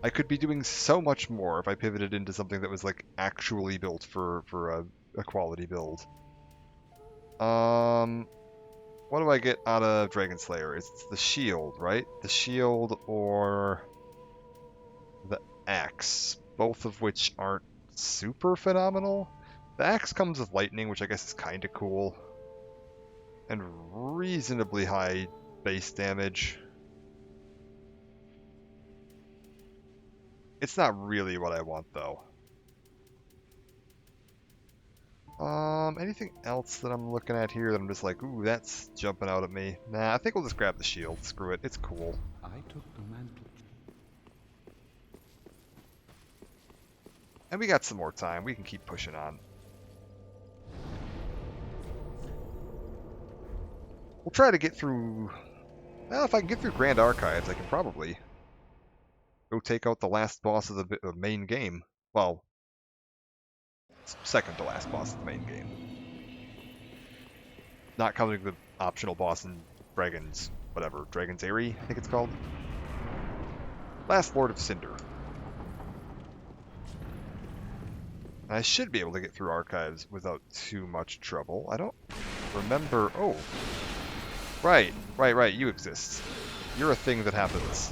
I could be doing so much more if I pivoted into something that was, like, actually built for a quality build. What do I get out of Dragon Slayer? It's the shield, right? The shield or the axe, both of which aren't super phenomenal. The axe comes with lightning, which I guess is kind of cool, and reasonably high base damage. It's not really what I want, though. Anything else that I'm looking at here that I'm just like, ooh, that's jumping out at me? Nah, I think we'll just grab the shield. Screw it, it's cool. I took the mantle. And we got some more time. We can keep pushing on. We'll try to get through... Well, if I can get through Grand Archives, I can probably go take out the last boss of the main game. Well, second to last boss of the main game. Not counting the optional boss in Dragon's... whatever. Dragon's Eyrie, I think it's called. Last Lord of Cinder. I should be able to get through Archives without too much trouble. I don't remember... Oh. Right. You exist. You're a thing that happens.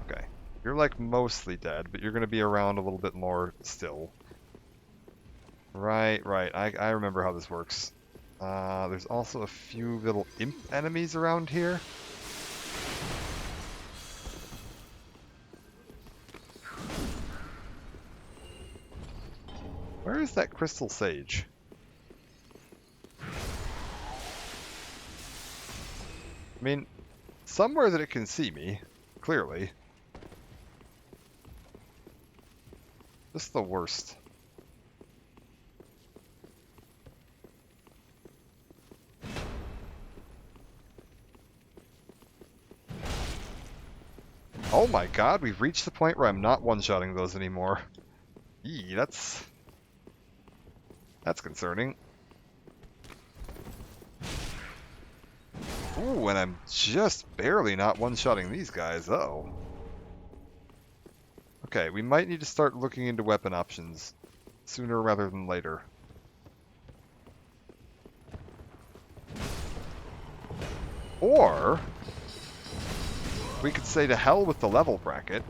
Okay. You're like mostly dead, but you're going to be around a little bit more still. Right. I remember how this works. There's also a few little imp enemies around here. Where is that crystal sage? I mean, somewhere that it can see me, clearly. Just the worst. Oh my god, we've reached the point where I'm not one-shotting those anymore. Eee, that's concerning. Ooh, and I'm just barely not one-shotting these guys, though. Okay, we might need to start looking into weapon options sooner rather than later. Or we could say to hell with the level bracket.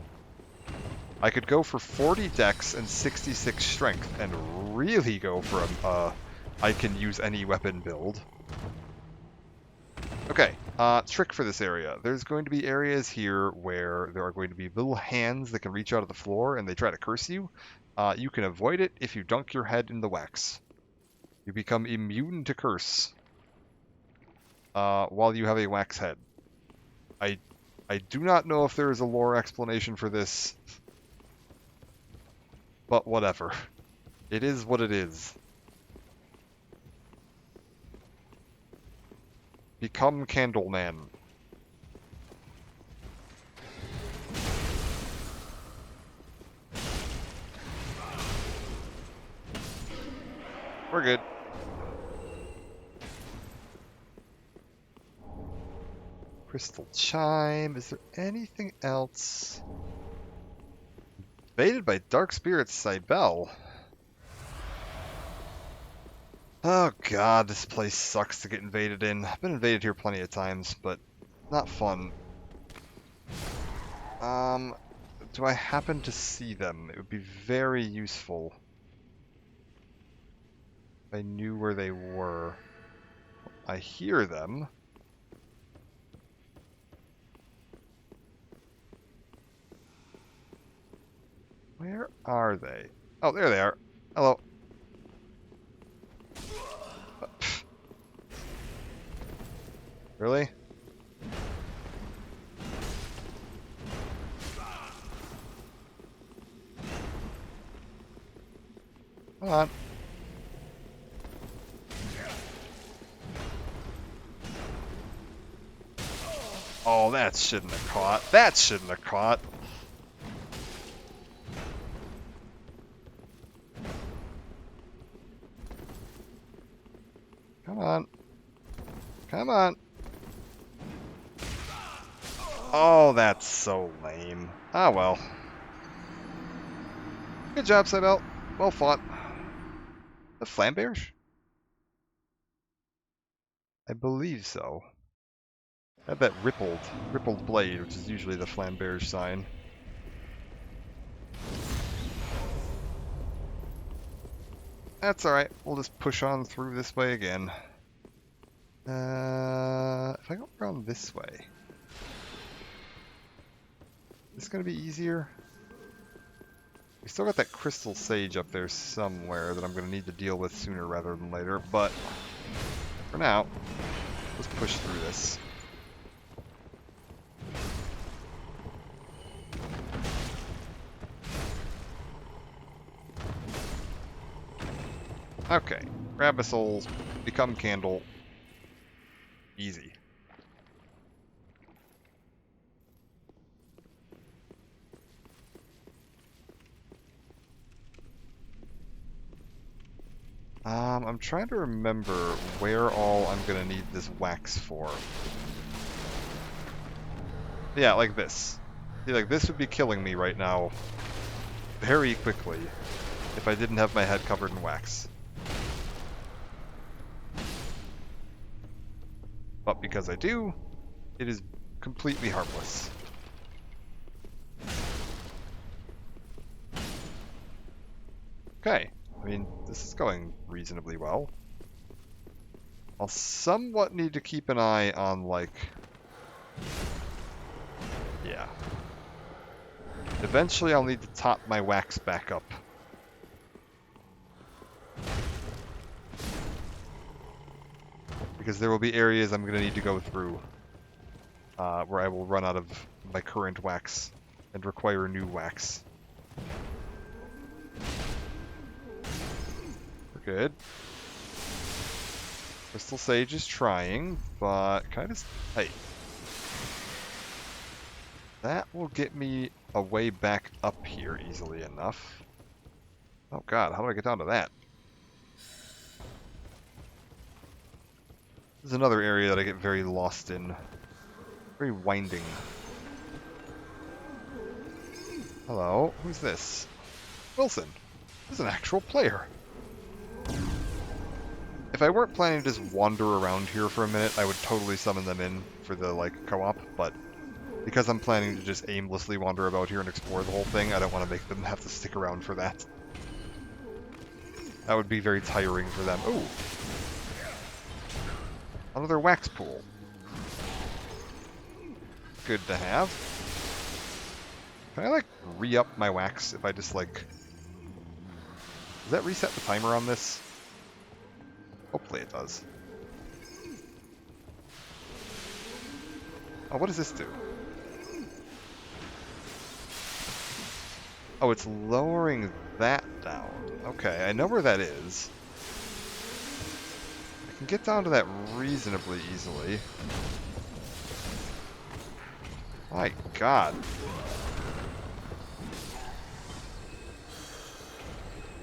I could go for 40 dex and 66 strength and really go for a I can use any weapon build. Okay, trick for this area. There's going to be areas here where there are going to be little hands that can reach out of the floor and they try to curse you. You can avoid it if you dunk your head in the wax. You become immune to curse while you have a wax head. I do not know if there is a lore explanation for this, but whatever. It is what it is. Become Candleman. We're good. Crystal Chime. Is there anything else? Invaded by Dark Spirits Cybele. Oh god, this place sucks to get invaded in. I've been invaded here plenty of times, but not fun. Do I happen to see them? It would be very useful if I knew where they were. I hear them. Where are they? Oh, there they are. Hello. Really? Come on. Oh, that shouldn't have caught. That shouldn't have caught. Come on. Come on. Oh, that's so lame. Ah, well. Good job, Cybele. Well fought. The Flamberge? I believe so. Had that rippled blade, which is usually the Flamberge sign. That's alright. We'll just push on through this way again. If I go around this way... Is this going to be easier? We still got that crystal sage up there somewhere that I'm going to need to deal with sooner rather than later, but for now, let's push through this. Okay. Grab a soul, become candle. Easy. I'm trying to remember where all I'm gonna need this wax for. Yeah, like this. See, like this would be killing me right now very quickly if I didn't have my head covered in wax. But because I do, it is completely harmless. Okay, I mean, this is going reasonably well. I'll somewhat need to keep an eye on, like... Yeah. Eventually I'll need to top my wax back up. Because there will be areas I'm going to need to go through where I will run out of my current wax and require new wax. We're good. Crystal Sage is trying, but kind of... Hey. That will get me a way back up here easily enough. Oh god, how do I get down to that? This is another area that I get very lost in. Very winding. Hello, who's this? Wilson. This is an actual player. If I weren't planning to just wander around here for a minute, I would totally summon them in for the, like, co-op, but because I'm planning to just aimlessly wander about here and explore the whole thing, I don't want to make them have to stick around for that. That would be very tiring for them. Ooh! Another wax pool. Good to have. Can I, like, re-up my wax if I just, like... Does that reset the timer on this? Hopefully it does. Oh, what does this do? Oh, it's lowering that down. Okay, I know where that is. I can get down to that reasonably easily. My god.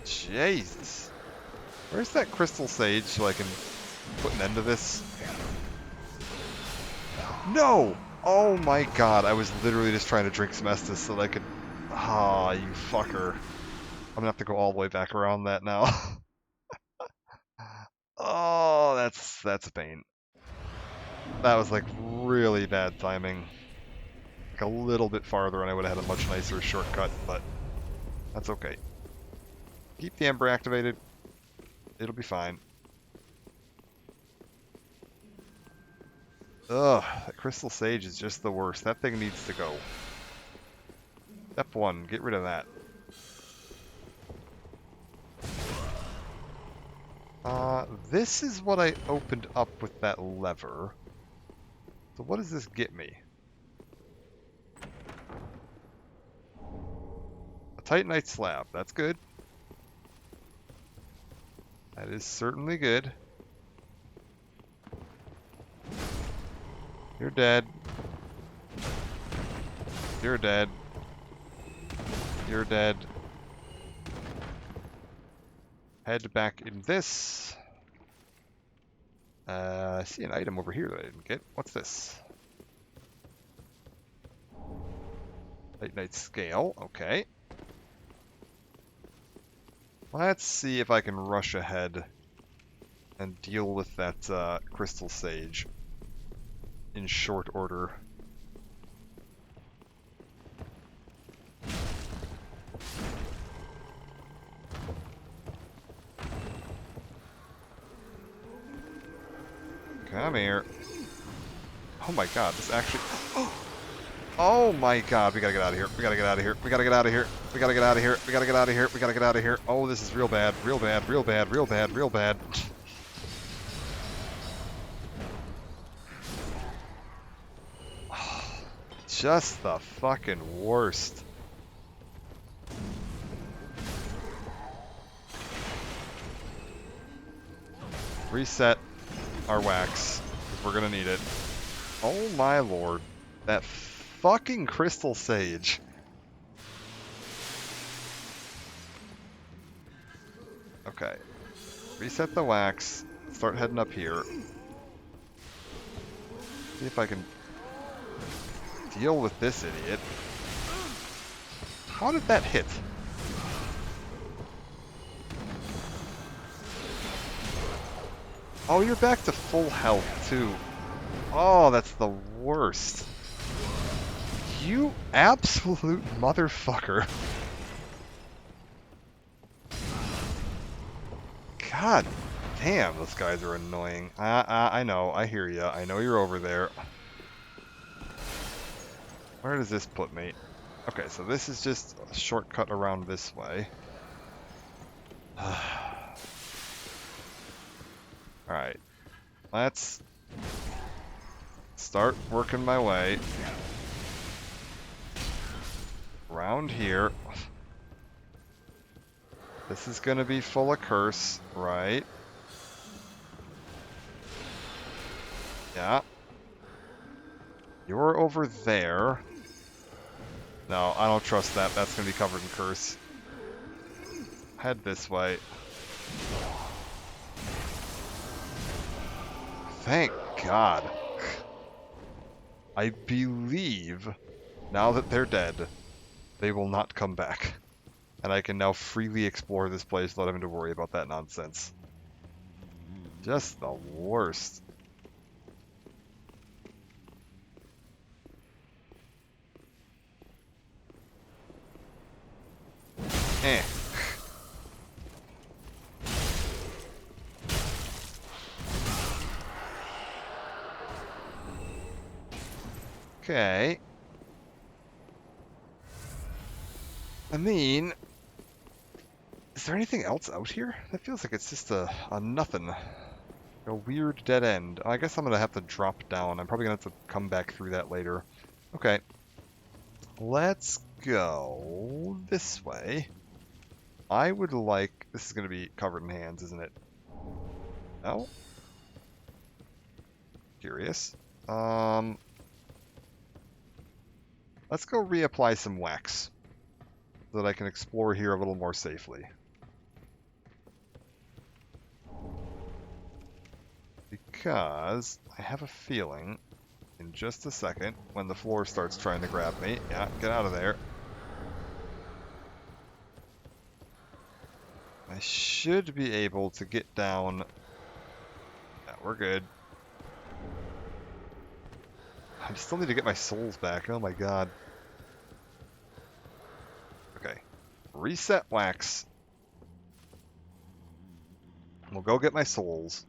Jesus. Where's that crystal sage so I can put an end to this? No! Oh my god, I was literally just trying to drink some Estus so that I could... Ah, you fucker. I'm gonna have to go all the way back around that now. Oh, that's a pain. That was like really bad timing. Like a little bit farther and I would have had a much nicer shortcut, but that's okay. Keep the Ember activated. It'll be fine. Ugh, that Crystal Sage is just the worst. That thing needs to go. Step 1, get rid of that. This is what I opened up with that lever. So what does this get me? A Titanite slab. That's good. That is certainly good. You're dead. You're dead. You're dead. Head back in this. I see an item over here that I didn't get. What's this? Titanite scale. Okay. Let's see if I can rush ahead and deal with that crystal sage in short order. Come here. Oh my god, this actually... Oh my god, we gotta get out of here. We gotta get out of here. We gotta get out of here. We gotta get out of here. We gotta get out of here. We gotta get out of here. Oh, this is real bad. Real bad. Real bad. Real bad. Real bad. Just the fucking worst. reset our wax, because we're gonna need it. Oh my lord. That fucking crystal sage. Okay. Reset the wax. Start heading up here. See if I can deal with this idiot. How did that hit? Oh, you're back to full health, too. Oh, that's the worst. You absolute motherfucker. God damn, those guys are annoying. I know, I hear ya. I know you're over there. Where does this put me? Okay, so this is just a shortcut around this way. Alright. Let's start working my way around here. This is gonna be full of curse, right? Yeah. You're over there. No, I don't trust that. That's gonna be covered in curse. Head this way. Thank God. I believe, now that they're dead, they will not come back. And I can now freely explore this place without having to worry about that nonsense. Just the worst. Eh. Okay. I mean, is there anything else out here? That feels like it's just a nothing. A weird dead end. I guess I'm going to have to drop down. I'm probably going to have to come back through that later. Okay. Let's go this way. I would like... This is going to be covered in hands, isn't it? No? Curious. Let's go reapply some wax so that I can explore here a little more safely. Because I have a feeling in just a second when the floor starts trying to grab me. Yeah, get out of there. I should be able to get down. Yeah, we're good. I still need to get my souls back. Oh my god. Okay. Reset wax. We'll go get my souls.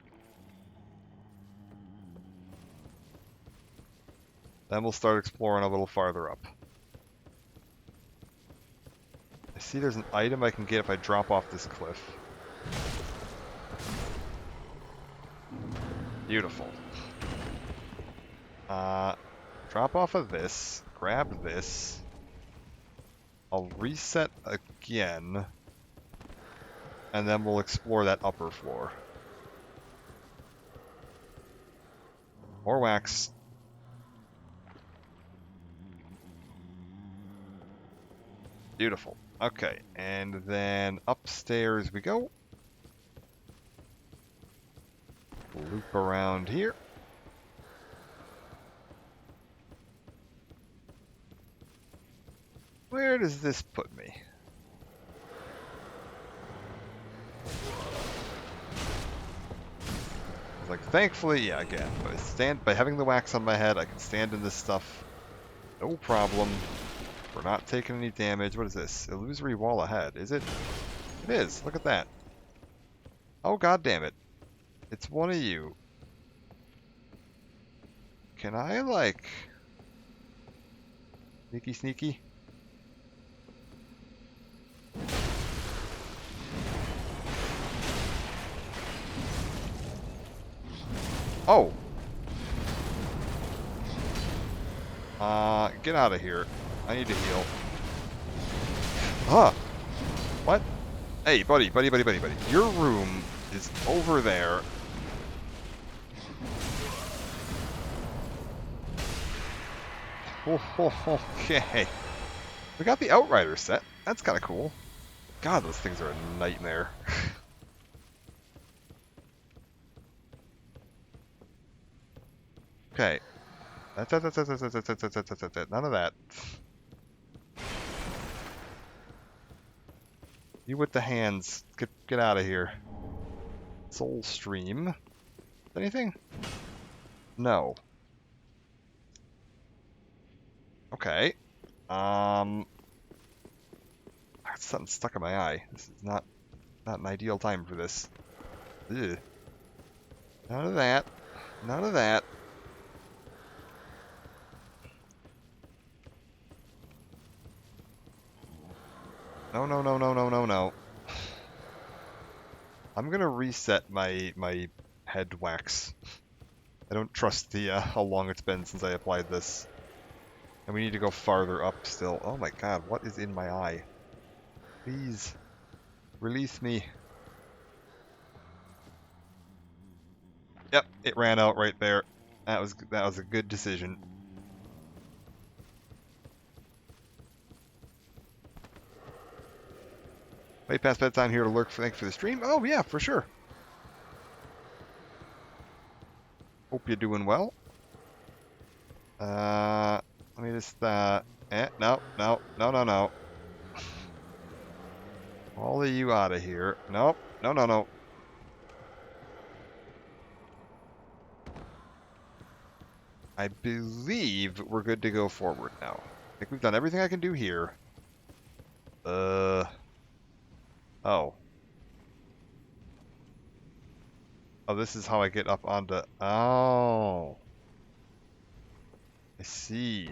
Then we'll start exploring a little farther up. I see there's an item I can get if I drop off this cliff. Beautiful. Drop off of this, grab this. I'll reset again, and then we'll explore that upper floor. More wax. Beautiful. Okay, and then upstairs we go. Loop around here. Where does this put me? Like, thankfully, yeah, again, by having the wax on my head, I can stand in this stuff. No problem. We're not taking any damage. What is this? Illusory wall ahead. Is it? It is. Look at that. Oh, god damn it. It's one of you. Can I, like... Sneaky, sneaky? Oh! Get out of here. I need to heal. Huh! What? Hey, buddy. Your room is over there. Okay. We got the Outrider set. That's kind of cool. God, those things are a nightmare. Okay. None of that. You with the hands. Get out of here. Soul Stream. Anything? No. Okay. I got something stuck in my eye. This is not an ideal time for this. Ugh. None of that. None of that. No, no, no, no, no, no, no. I'm gonna reset my head wax. I don't trust the how long it's been since I applied this. And we need to go farther up still. Oh my god, what is in my eye? Please, release me. Yep, it ran out right there. That was a good decision. Way past bedtime here to lurk. Thank you for the stream. Oh yeah, for sure. Hope you're doing well. Let me just no, no, no, no, no. All of you out of here. Nope, no, no, no. I believe we're good to go forward now. I think we've done everything I can do here. Oh. Oh, this is how I get up onto... Oh. I see.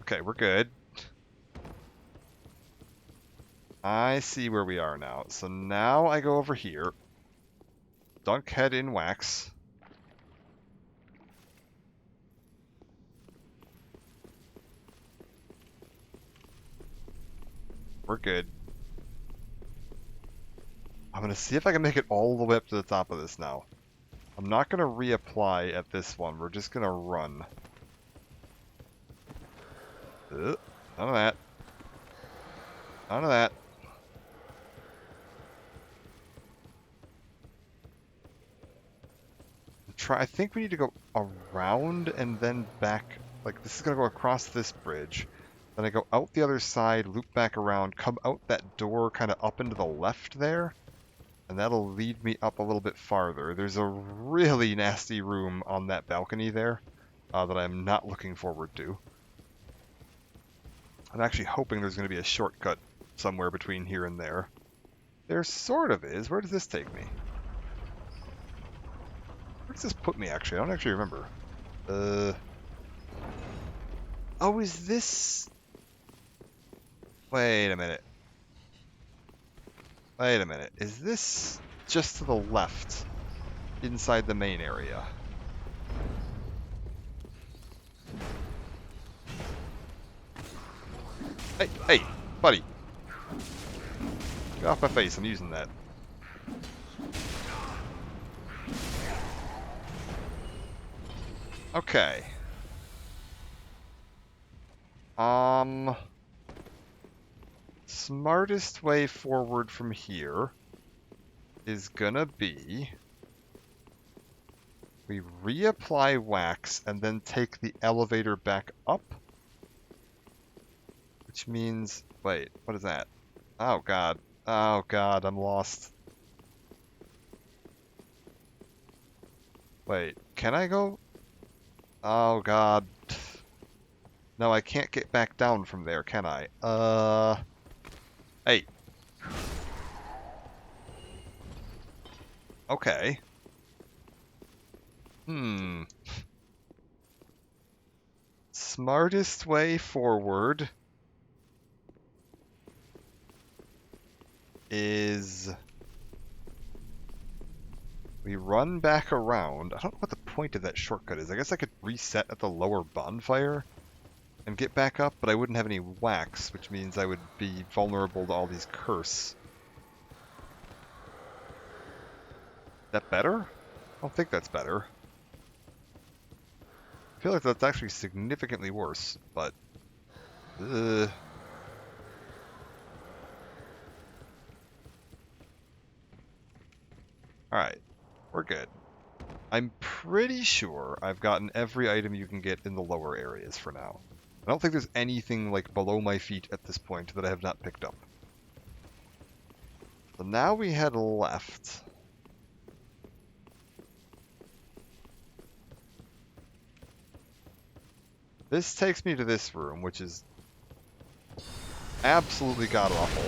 Okay, we're good. I see where we are now. So now I go over here. Dunk head in wax. We're good. I'm going to see if I can make it all the way up to the top of this now. I'm not going to reapply at this one. We're just going to run. None of that. None of that. I think we need to go around and then back. Like, this is going to go across this bridge. Then I go out the other side, loop back around, come out that door kind of up into the left there. And that'll lead me up a little bit farther. There's a really nasty room on that balcony there that I'm not looking forward to. I'm actually hoping there's going to be a shortcut somewhere between here and there. There sort of is. Where does this take me? Where does this put me, actually? I don't actually remember. Oh, is this... Wait a minute. Wait a minute. Is this just to the left inside the main area? Hey, hey, buddy. Get off my face. I'm using that. Okay. Smartest way forward from here is gonna be we reapply wax and then take the elevator back up. Which means, wait, what is that? Oh god. Oh god, I'm lost. Wait, can I go? Oh god. No, I can't get back down from there, can I? Hey. Okay. Smartest way forward is we run back around. I don't know what the point of that shortcut is. I guess I could reset at the lower bonfire and get back up, but I wouldn't have any wax, which means I would be vulnerable to all these curse. That better? I don't think that's better. I feel like that's actually significantly worse, but... Alright, we're good. I'm pretty sure I've gotten every item you can get in the lower areas for now. I don't think there's anything like below my feet at this point that I have not picked up. So now we head left. This takes me to this room, which is absolutely god-awful.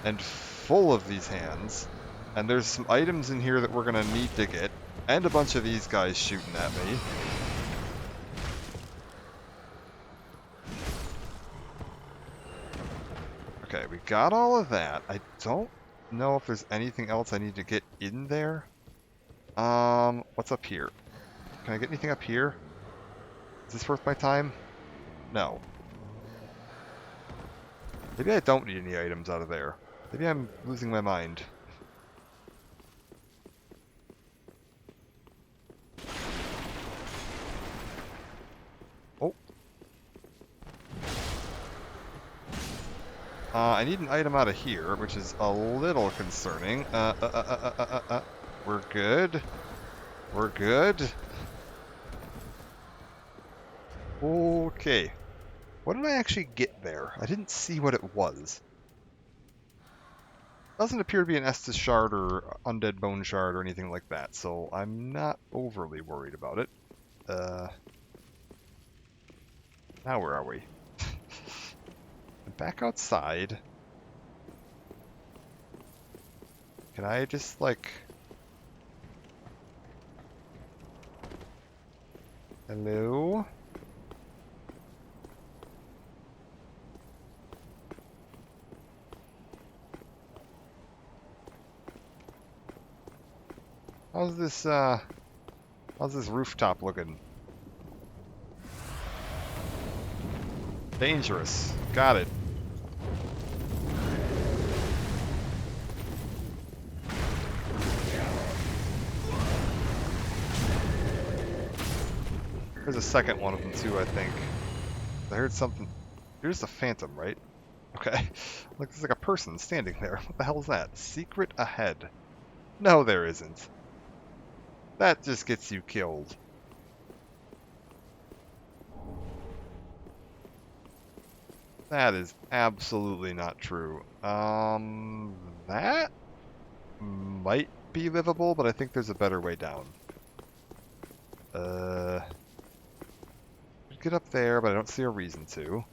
And full of these hands. And there's some items in here that we're going to need to get. And a bunch of these guys shooting at me. Okay, we got all of that. I don't know if there's anything else I need to get in there. What's up here? Can I get anything up here? Is this worth my time? No. Maybe I don't need any items out of there. Maybe I'm losing my mind. Oh. I need an item out of here, which is a little concerning. We're good. We're good. Okay. What did I actually get there? I didn't see what it was. Doesn't appear to be an Estus shard or undead bone shard or anything like that, so I'm not overly worried about it. Now where are we? I'm back outside. Can I just, like... Hello? How's this rooftop looking? Dangerous. Got it. There's a second one of them too, I think. I heard something. Here's the phantom, right? Okay. Look, there's like a person standing there. What the hell is that? Secret ahead. No, there isn't. That just gets you killed. That is absolutely not true. That might be livable, but I think there's a better way down. Get up there, but I don't see a reason to.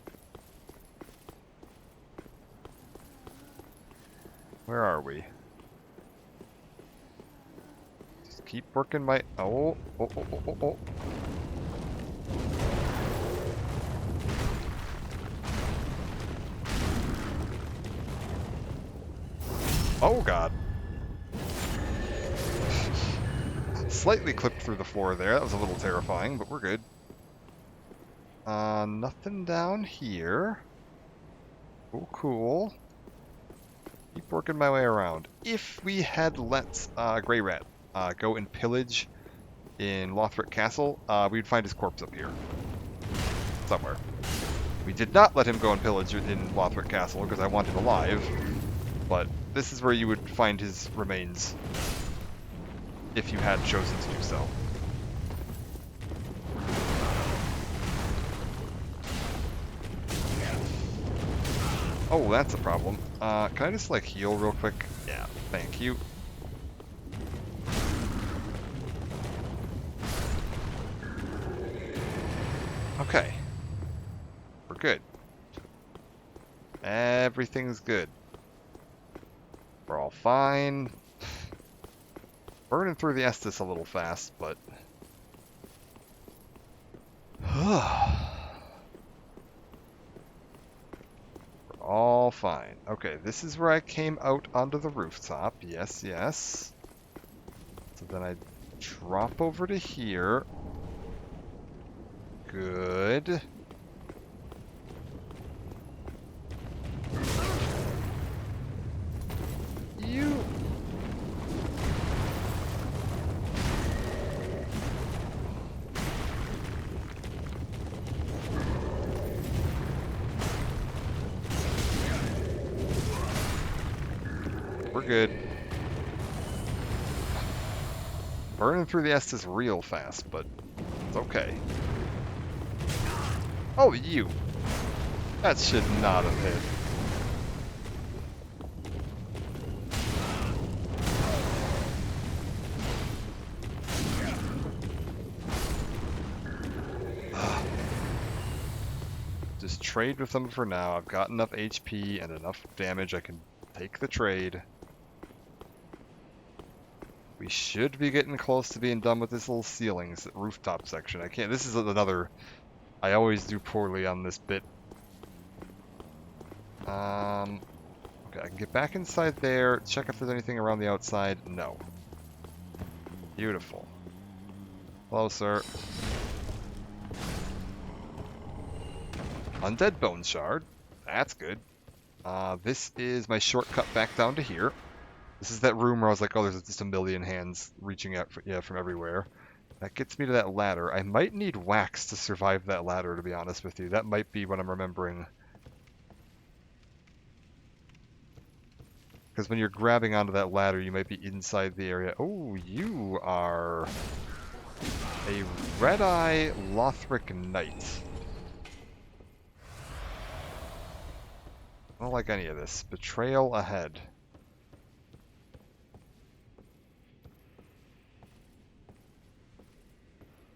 Where are we? Just keep working my... Oh. Oh, God. Slightly clipped through the floor there. That was a little terrifying, but we're good. Nothing down here. Oh, cool. Keep working my way around. If we had let Grey Rat go and pillage in Lothric Castle, we'd find his corpse up here. Somewhere. We did not let him go and pillage in Lothric Castle because I want him alive, but this is where you would find his remains if you had chosen to do so. Oh, that's a problem. Can I just, like, heal real quick? Yeah, thank you. Okay. We're good. Everything's good. We're all fine. Burning through the Estus a little fast, but... all fine. Okay, this is where I came out onto the rooftop. Yes, yes. So then I drop over to here. Good. You... good. Burning through the Estus real fast, but it's okay. Oh, you! That should not have hit. Just trade with them for now. I've got enough HP and enough damage. I can take the trade. We should be getting close to being done with this little ceilings, rooftop section. I can't. This is another. I always do poorly on this bit. Okay, I can get back inside there. Check if there's anything around the outside. No. Beautiful. Hello, sir. Undead Bone Shard. That's good. This is my shortcut back down to here. This is that room where I was like, oh, there's just a million hands reaching out from everywhere. That gets me to that ladder. I might need wax to survive that ladder, to be honest with you. That might be what I'm remembering. Because when you're grabbing onto that ladder, you might be inside the area. Oh, you are a red-eye Lothric Knight. I don't like any of this. Betrayal ahead.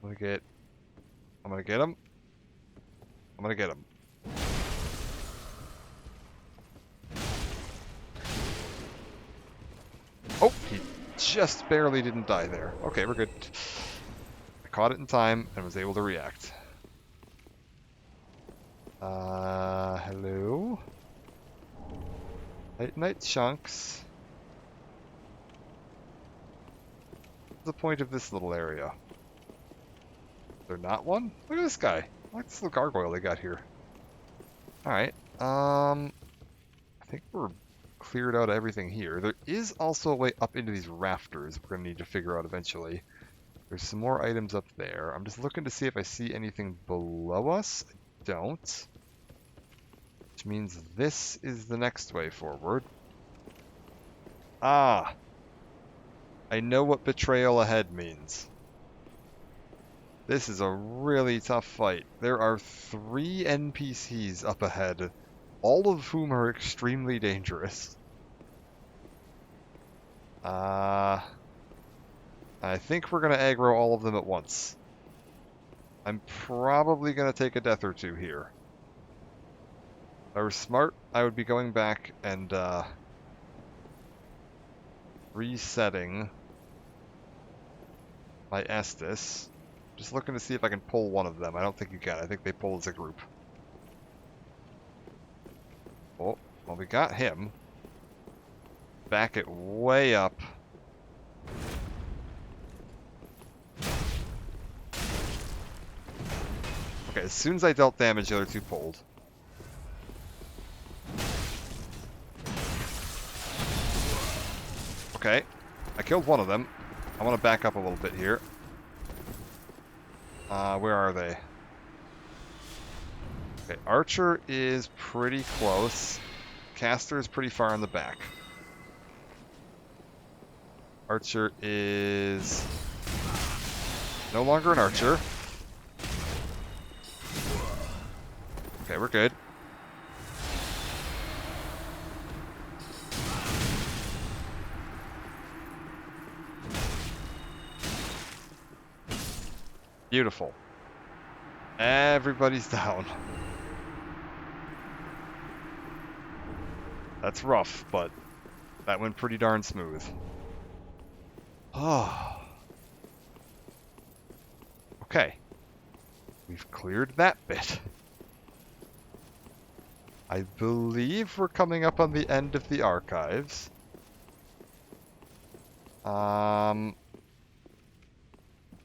I'm gonna get him. I'm gonna get him. Oh, he just barely didn't die there. Okay, we're good. I caught it in time and was able to react. Hello? Night chunks. What's the point of this little area? Is there not one? Look at this guy. I like this little gargoyle they got here. Alright, I think we're cleared out everything here. There is also a way up into these rafters we're going to need to figure out eventually. There's some more items up there. I'm just looking to see if I see anything below us. I don't. Which means this is the next way forward. Ah! I know what betrayal ahead means. This is a really tough fight. There are 3 NPCs up ahead, all of whom are extremely dangerous. I think we're going to aggro all of them at once. I'm probably going to take a death or 2 here. If I were smart, I would be going back and resetting my Estus. Just looking to see if I can pull one of them. I don't think you can. I think they pull as a group. Oh, well, we got him. Back it way up. Okay, as soon as I dealt damage, the other 2 pulled. Okay, I killed one of them. I want to back up a little bit here. Where are they? Okay, Archer is pretty close. Caster is pretty far in the back. Archer is no longer an archer. Okay, we're good. Beautiful. Everybody's down. That's rough, but that went pretty darn smooth. Oh. Okay. We've cleared that bit. I believe we're coming up on the end of the archives.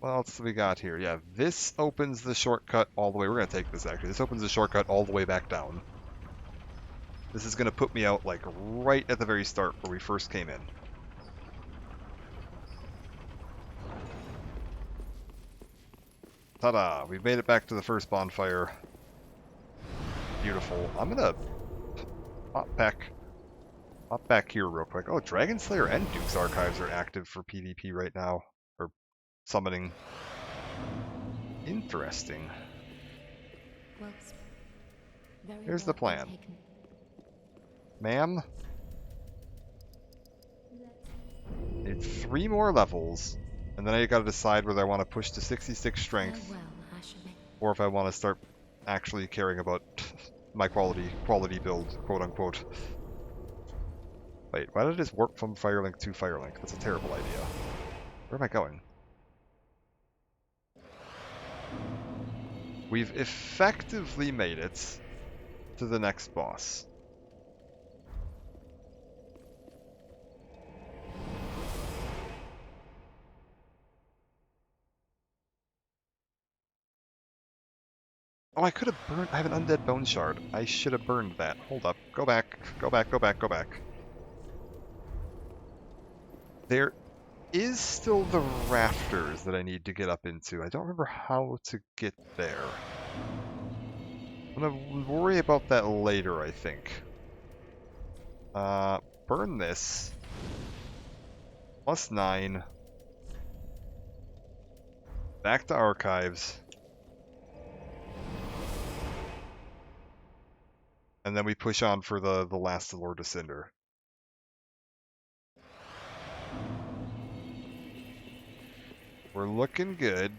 What else do we got here? Yeah, this opens the shortcut all the way. We're going to take this, actually. This opens the shortcut all the way back down. This is going to put me out, like, right at the very start where we first came in. Ta-da! We've made it back to the first bonfire. Beautiful. I'm going to pop back Hop back here real quick. Oh, Dragon Slayer and Duke's Archives are active for PvP right now. Or summoning. Interesting. Well, very Here's the well plan. taken. Ma'am? Need 3 more levels. And then I gotta decide whether I want to push to 66 strength. Farewell, Ashley. Or if I want to start actually caring about my quality build, quote unquote. Wait, why did I just warp from Firelink to Firelink? That's a terrible idea. Where am I going? We've effectively made it to the next boss. Oh, I could have burned. I have an undead bone shard. I should have burned that. Hold up. Go back. Go back. Go back. Go back. There is still the rafters that I need to get up into. I don't remember how to get there. I'm gonna worry about that later, I think. Burn this. +9. Back to archives. And then we push on for the last Lord of Cinder. We're looking good.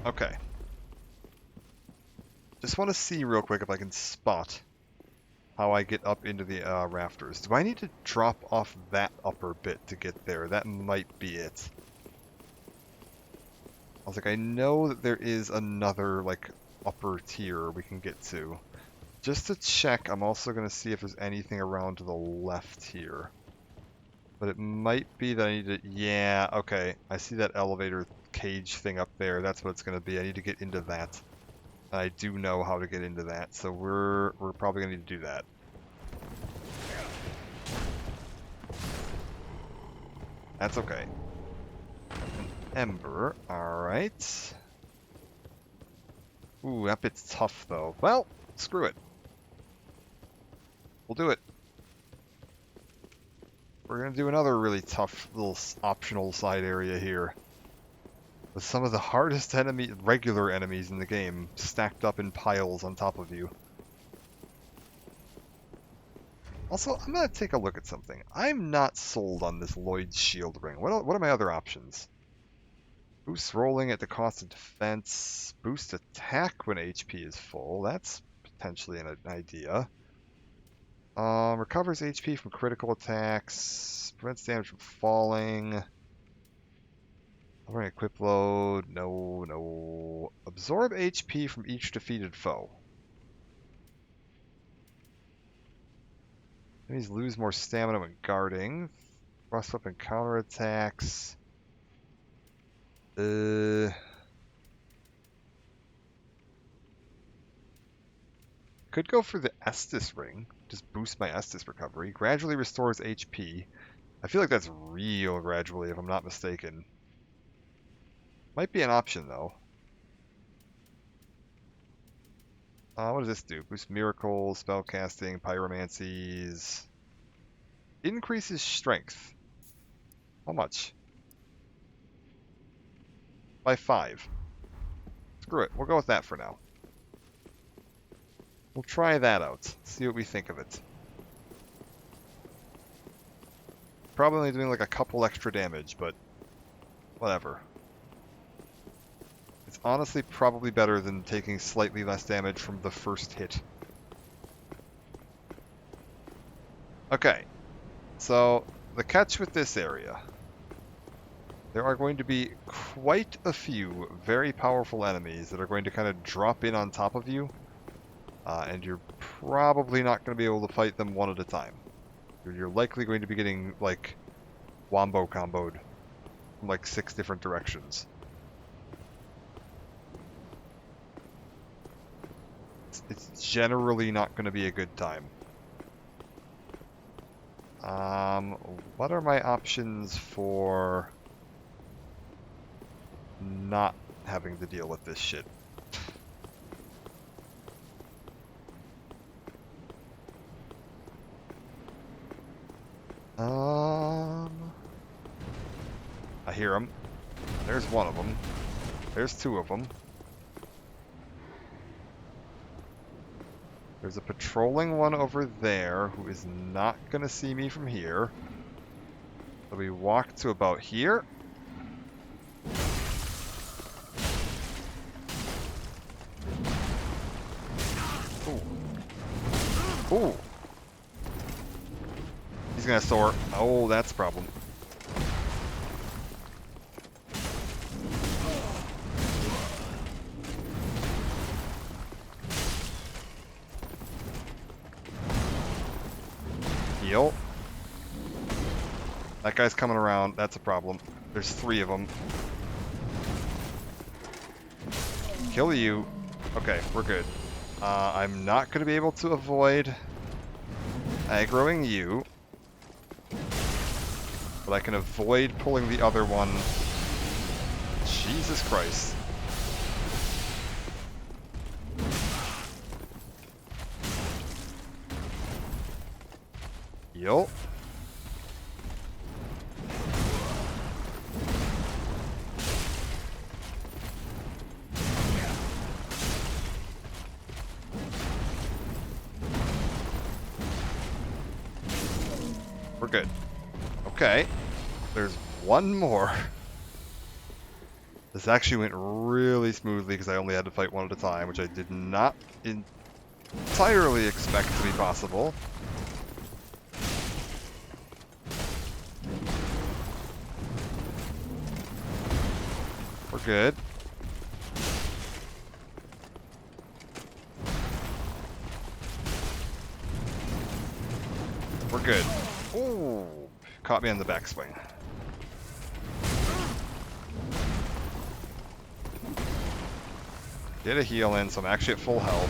Okay. Just want to see real quick if I can spot how I get up into the rafters. Do I need to drop off that upper bit to get there? That might be it. I was like, I know that there is another, like, upper tier we can get to. Just to check, I'm also going to see if there's anything around to the left here. But it might be that I need to... Yeah, okay. I see that elevator cage thing up there. That's what it's going to be. I need to get into that. I do know how to get into that, so we're probably going to need to do that. That's okay. Ember, alright. Ooh, that bit's tough, though. Well, screw it. We'll do it. We're going to do another really tough little optional side area here. With some of the hardest regular enemies in the game stacked up in piles on top of you. Also, I'm going to take a look at something. I'm not sold on this Lloyd's Shield Ring. What are my other options? Boost rolling at the cost of defense. Boost attack when HP is full. That's potentially an idea. Recovers HP from critical attacks. Prevents damage from falling. Alright, equip load. No. Absorb HP from each defeated foe. Enemies lose more stamina when guarding. Thrust weapon counterattacks. Could go for the Estus ring. Just boost my Estus recovery. Gradually restores HP. I feel like that's real gradually if I'm not mistaken. Might be an option though. What does this do? Boost miracles, spellcasting, pyromancies. Increases strength. How much? By 5. Screw it. We'll go with that for now. We'll try that out. See what we think of it. Probably only doing like a couple extra damage, but whatever. It's honestly probably better than taking slightly less damage from the first hit. Okay, so the catch with this area. There are going to be quite a few very powerful enemies that are going to kind of drop in on top of you. And you're probably not going to be able to fight them one at a time. You're likely going to be getting, like, wombo comboed from, like, 6 different directions. It's generally not going to be a good time. What are my options for not having to deal with this shit? I hear them. There's one of them. There's two of them. There's a patrolling one over there who is not going to see me from here. So we walk to about here. Ooh. Ooh. He's going to soar. Oh, that's a problem. Heal. That guy's coming around. That's a problem. There's three of them. Kill you. Okay, we're good. I'm not going to be able to avoid aggroing you. But I can avoid pulling the other one. Jesus Christ. Heal. We're good. Okay. There's one more. This actually went really smoothly because I only had to fight one at a time, which I did not entirely expect to be possible. We're good. We're good. Ooh, caught me on the backswing. Get a heal in, so I'm actually at full health.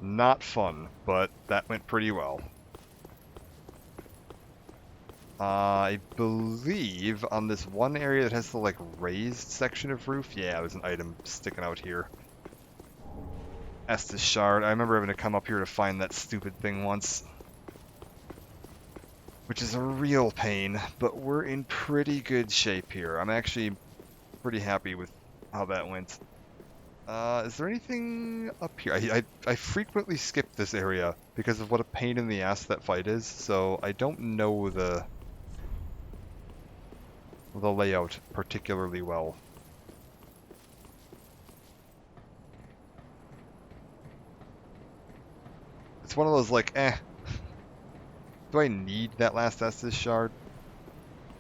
Not fun, but that went pretty well. I believe on this one area that has the like raised section of roof, yeah, there's an item sticking out here. Estus Shard. I remember having to come up here to find that stupid thing once. Which is a real pain, but we're in pretty good shape here. I'm actually pretty happy with how that went. Is there anything up here? I frequently skip this area because of what a pain in the ass that fight is, so I don't know the layout particularly well. It's one of those like, eh. Do I need that last Estus shard?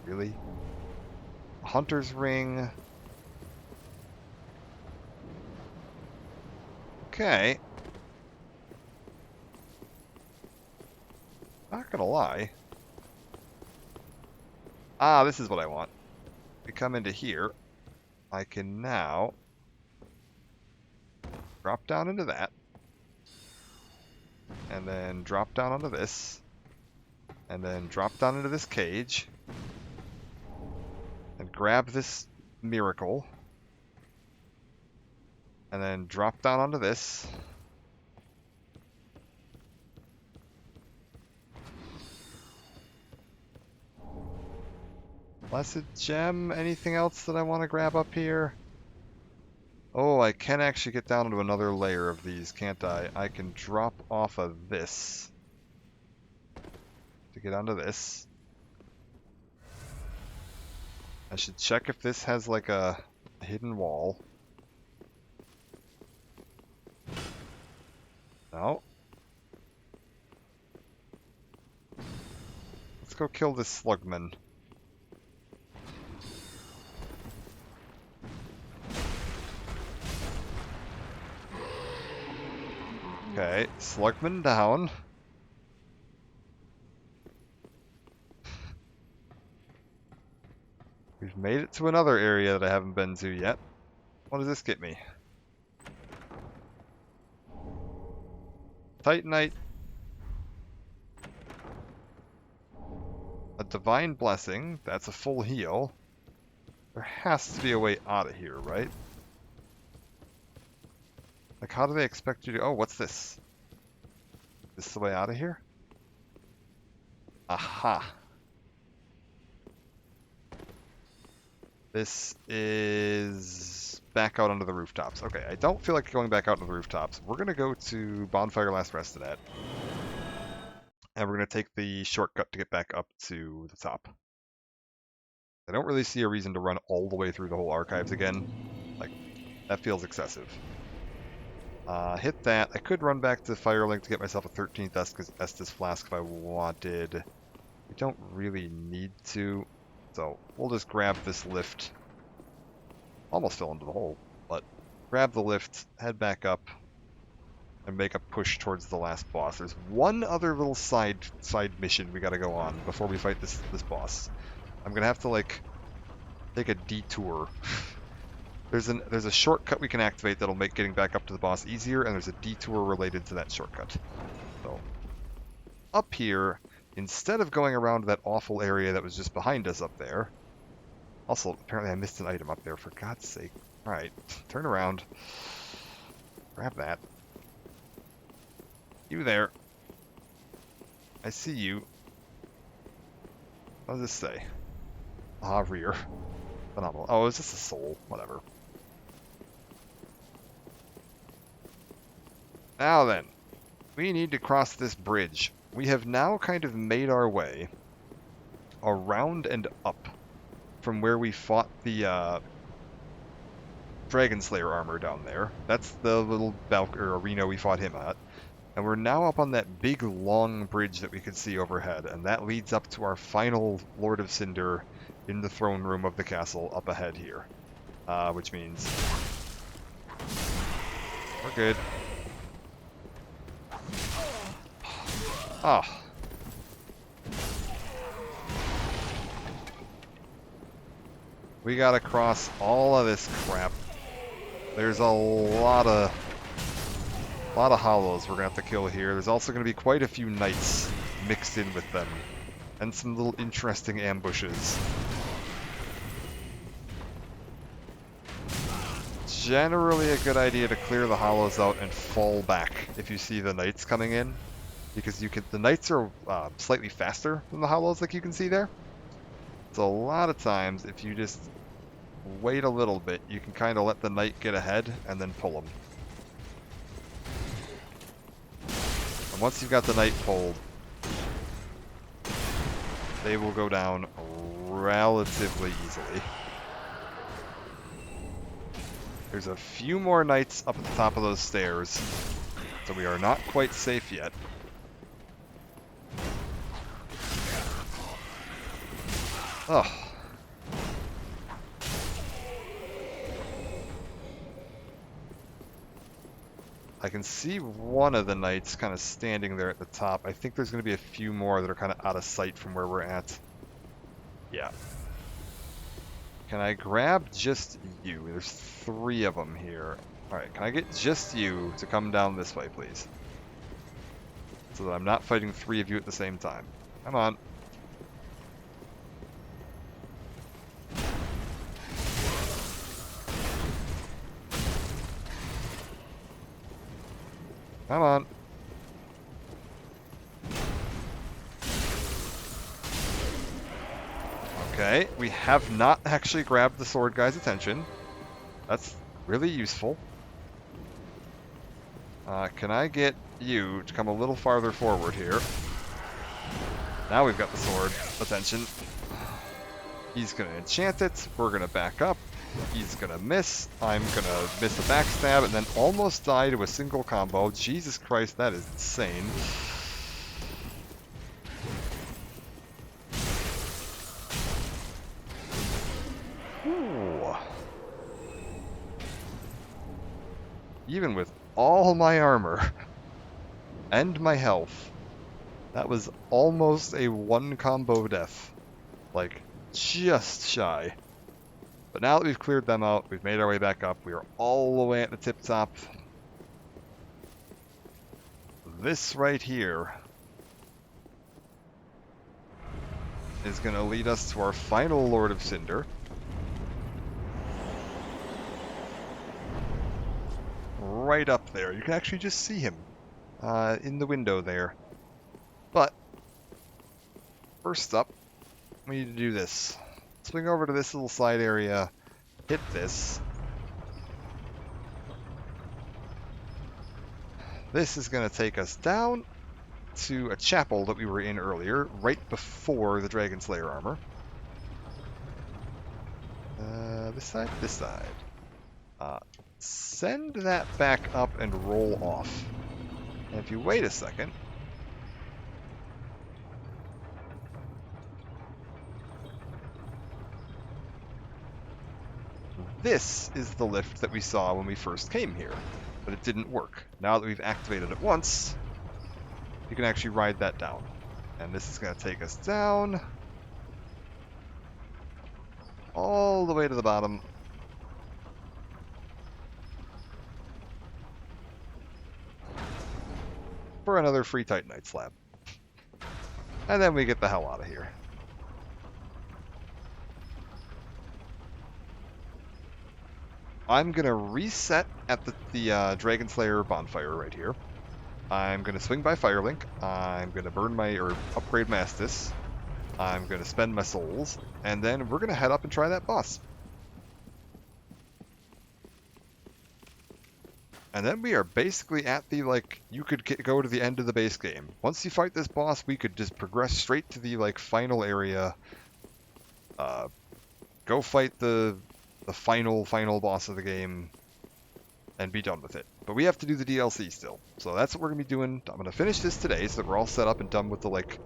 Really? Hunter's Ring. Okay. Not gonna lie. Ah, this is what I want. We come into here. I can now drop down into that. And then drop down onto this. And then drop down into this cage. And grab this miracle. And then drop down onto this. Blessed Gem, anything else that I want to grab up here? Oh, I can actually get down into another layer of these, can't I? I can drop off of this to get onto this. I should check if this has like a hidden wall. No. Let's go kill this slugman. Okay, slugman down. We've made it to another area that I haven't been to yet. What does this get me? Titanite. A Divine Blessing. That's a full heal. There has to be a way out of here, right? Like, how do they expect you to... Oh, what's this? This the way out of here? Aha. This is back out onto the rooftops. Okay, I don't feel like going back out onto the rooftops. We're going to go to Bonfire Last Rested At. And we're going to take the shortcut to get back up to the top. I don't really see a reason to run all the way through the whole archives again. Like, that feels excessive. Hit that. I could run back to Firelink to get myself a 13th Estus Flask if I wanted. We don't really need to. So, we'll just grab this lift. Almost fell into the hole, but grab the lift, head back up, and make a push towards the last boss. There's one other little side mission we gotta go on before we fight this boss. I'm gonna have to, like, take a detour. There's a shortcut we can activate that'll make getting back up to the boss easier, and there's a detour related to that shortcut. So, up here, instead of going around that awful area that was just behind us up there... Also, apparently I missed an item up there, for God's sake. Alright, turn around. Grab that. You there. I see you. What does this say? Ah, rear. Phenomenal. Oh, is this a soul? Whatever. Now then, we need to cross this bridge. We have now kind of made our way around and up from where we fought the Dragon Slayer armor down there. That's the little arena we fought him at. And we're now up on that big, long bridge that we could see overhead, and that leads up to our final Lord of Cinder in the throne room of the castle up ahead here. Which means... we're good. Ah. We gotta cross all of this crap. There's a lot of hollows we're gonna have to kill here. There's also gonna be quite a few knights mixed in with them, and some little interesting ambushes. Generally a good idea to clear the hollows out and fall back if you see the knights coming in, because the knights are slightly faster than the hollows, like you can see there. So a lot of times, if you just wait a little bit, you can kind of let the knight get ahead and then pull them. And once you've got the knight pulled, they will go down relatively easily. There's a few more knights up at the top of those stairs, so we are not quite safe yet. Oh. I can see one of the knights kind of standing there at the top. I think there's going to be a few more that are kind of out of sight from where we're at. Yeah. Can I grab just you? There's 3 of them here. Alright, can I get just you to come down this way, please? So that I'm not fighting 3 of you at the same time. Come on. Come on. Okay, we have not actually grabbed the sword guy's attention. That's really useful. Can I get you to come a little farther forward here? Now we've got the sword attention. He's going to enchant it. We're going to back up. He's going to miss. I'm going to miss a backstab and then almost die to a single combo. Jesus Christ, that is insane. Ooh. Even with all my armor and my health, that was almost a 1 combo death. Like, just shy. But now that we've cleared them out, we've made our way back up. We are all the way at the tip top. this right here is going to lead us to our final Lord of Cinder. Right up there. You can actually just see him in the window there. But first up, we need to do this. Swing over to this little side area, hit this. This is going to take us down to a chapel that we were in earlier, right before the Dragon Slayer armor. This side? This side. Send that back up and roll off. And if you wait a second, this is the lift that we saw when we first came here, but it didn't work. Now that we've activated it once, you can actually ride that down. And this is going to take us down all the way to the bottom. For another free Titanite slab. And then we get the hell out of here. I'm going to reset at the Dragon Slayer bonfire right here. I'm going to swing by Firelink. I'm going to burn my, or upgrade Mastis. I'm going to spend my souls. And then we're going to head up and try that boss. And then we are basically at the, like, you could go to the end of the base game. Once you fight this boss, we could just progress straight to the, like, final area. Go fight the final boss of the game and be done with it. But we have to do the DLC still. So that's what we're going to be doing. I'm going to finish this today so that we're all set up and done with the, like,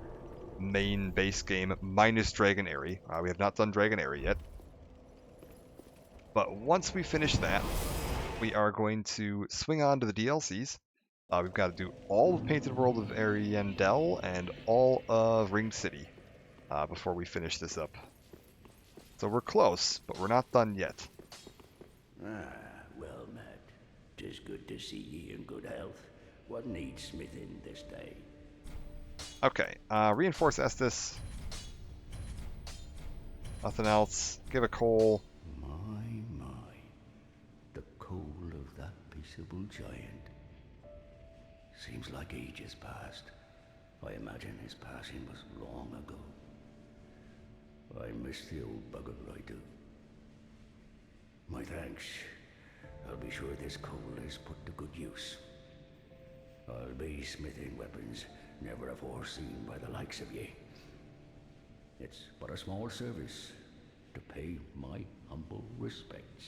main base game minus Dragonary. We have not done Dragonary yet. But once we finish that, we are going to swing on to the DLCs. We've got to do all of Painted World of Ariandel and all of Ringed City before we finish this up. So we're close, but we're not done yet. Well met. 'Tis good to see ye in good health. What needs smithing this day? Okay, reinforce Estus. Nothing else. Give a coal. My. The coal of that peaceable giant. Seems like ages passed. I imagine his passing was long ago. I miss the old bugger, I do. My thanks. I'll be sure this coal is put to good use. I'll be smithing weapons never afore seen by the likes of ye. It's but a small service to pay my humble respects.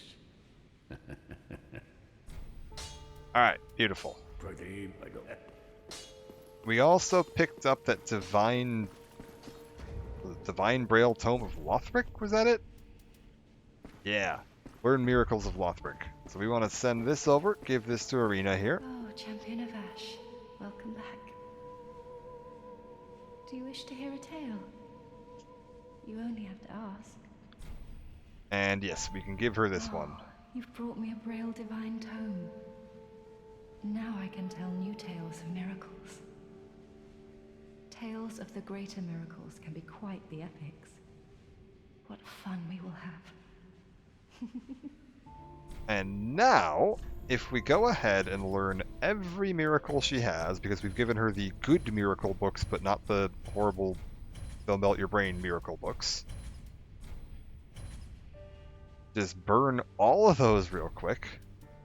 Alright, beautiful. Pradeep, I don't... We also picked up that Divine Braille Tome of Lothric, was that it? Yeah. Learn Miracles of Lothric. So we want to send this over, give this to Arena here. Oh, Champion of Ash, welcome back. Do you wish to hear a tale? You only have to ask. And yes, we can give her this one. You've brought me a Braille Divine Tome. Now I can tell new tales of miracles. Tales of the greater miracles can be quite the epics. What fun we will have. And now, if we go ahead and learn every miracle she has, because we've given her the good miracle books, but not the horrible, they'll melt your brain miracle books. Just burn all of those real quick.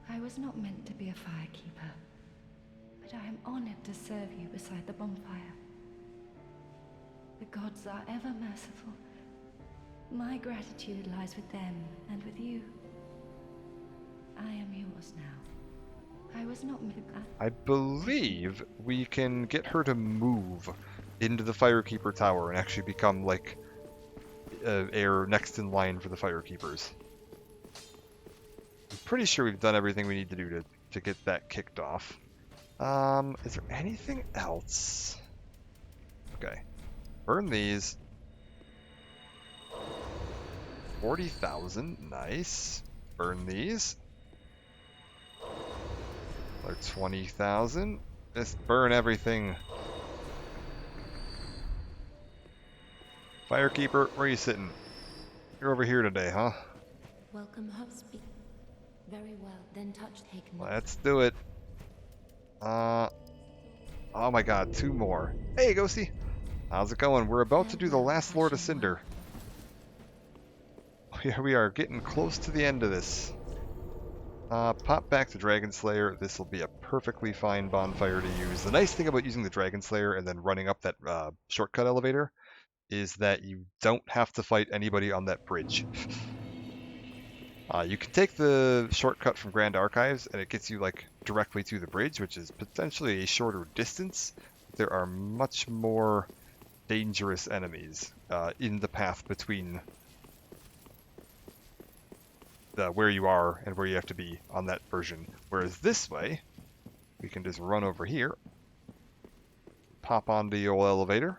I was not meant to be a firekeeper, but I am honored to serve you beside the bonfire. The gods are ever merciful. My gratitude lies with them and with you. I am yours now. I was not meant to... I believe we can get her to move into the Firekeeper Tower and actually become, like, air next in line for the Firekeepers. I'm pretty sure we've done everything we need to do to get that kicked off. Is there anything else? Okay. Burn these. 40,000. Nice. Burn these. Another 20,000. Just burn everything. Firekeeper, where are you sitting? You're over here today, huh? Welcome, host. Very well. Then take note. Let's do it. Oh my god, 2 more. Hey, Ghosty. How's it going? We're about to do the last Lord of Cinder. Here we are, getting close to the end of this. Pop back to Dragon Slayer. This will be a perfectly fine bonfire to use. The nice thing about using the Dragon Slayer and then running up that shortcut elevator is that you don't have to fight anybody on that bridge. You can take the shortcut from Grand Archives and it gets you like directly to the bridge, which is potentially a shorter distance. There are much more dangerous enemies in the path between where you are and where you have to be on that version. Whereas this way, we can just run over here, pop on the old elevator,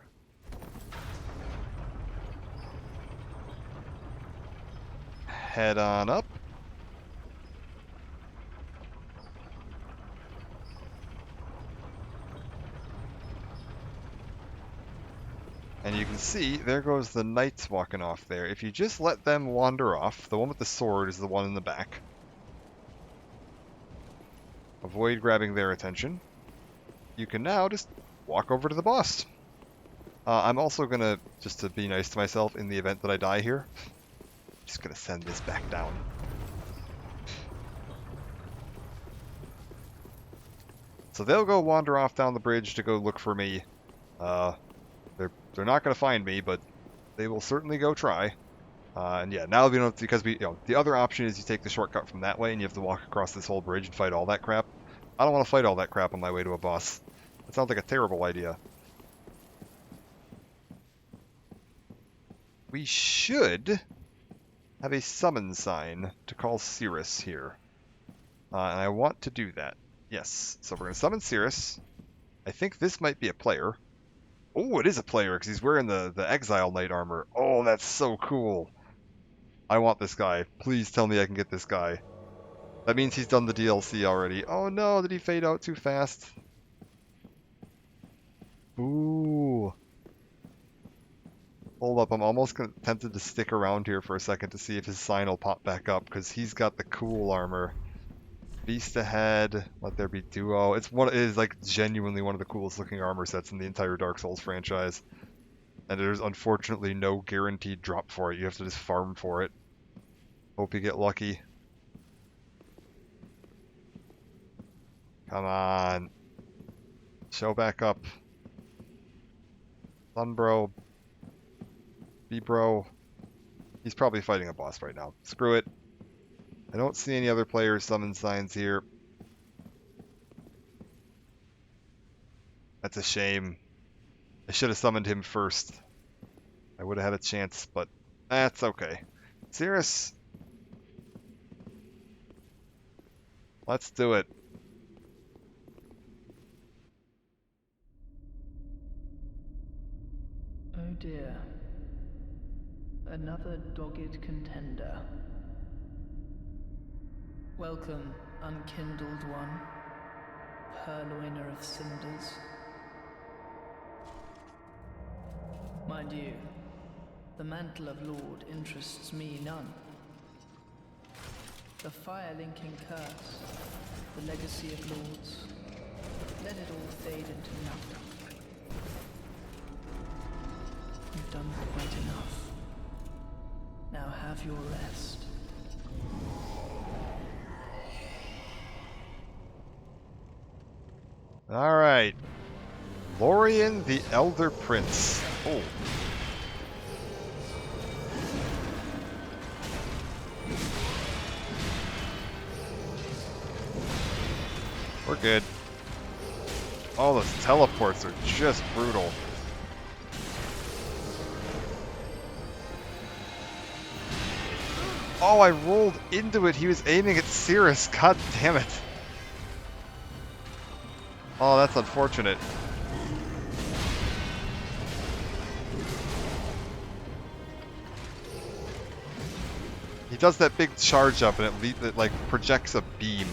head on up, and you can see there goes the knights walking off there. If you just let them wander off, the one with the sword is the one in the back. Avoid grabbing their attention. You can now just walk over to the boss. I'm also gonna, just to be nice to myself in the event that I die here, just gonna send this back down. So they'll go wander off down the bridge to go look for me. They're not gonna find me, but they will certainly go try. And yeah, now we don't, because the other option is you take the shortcut from that way and you have to walk across this whole bridge and fight all that crap. I don't want to fight all that crap on my way to a boss. That sounds like a terrible idea. We should have a summon sign to call Cirrus here. And I want to do that. Yes, so we're going to summon Cirrus. I think this might be a player. Oh, it is a player because he's wearing the Exile Knight armor. Oh, that's so cool. I want this guy. Please tell me I can get this guy. That means he's done the DLC already. Oh no, did he fade out too fast? Ooh. Hold up, I'm almost tempted to stick around here for a second to see if his sign will pop back up, because he's got the cool armor. Beast ahead, let there be duo. It is like genuinely one of the coolest looking armor sets in the entire Dark Souls franchise. And there's unfortunately no guaranteed drop for it. You have to just farm for it. Hope you get lucky. Come on. Show back up. Sunbro. B-bro. He's probably fighting a boss right now. Screw it. I don't see any other players summon signs here. That's a shame. I should have summoned him first. I would have had a chance, but that's okay. Cirrus. Let's do it. Oh dear. Another dogged contender. Welcome, unkindled one, purloiner of cinders. Mind you, the mantle of Lord interests me none. The fire-linking curse, the legacy of lords, let it all fade into nothing. You've done quite enough. Now have your rest. Alright. Lorien the Elder Prince. Oh. We're good. All those teleports are just brutal. Oh, I rolled into it. He was aiming at Cirrus. God damn it. Oh, that's unfortunate. He does that big charge up and it like projects a beam.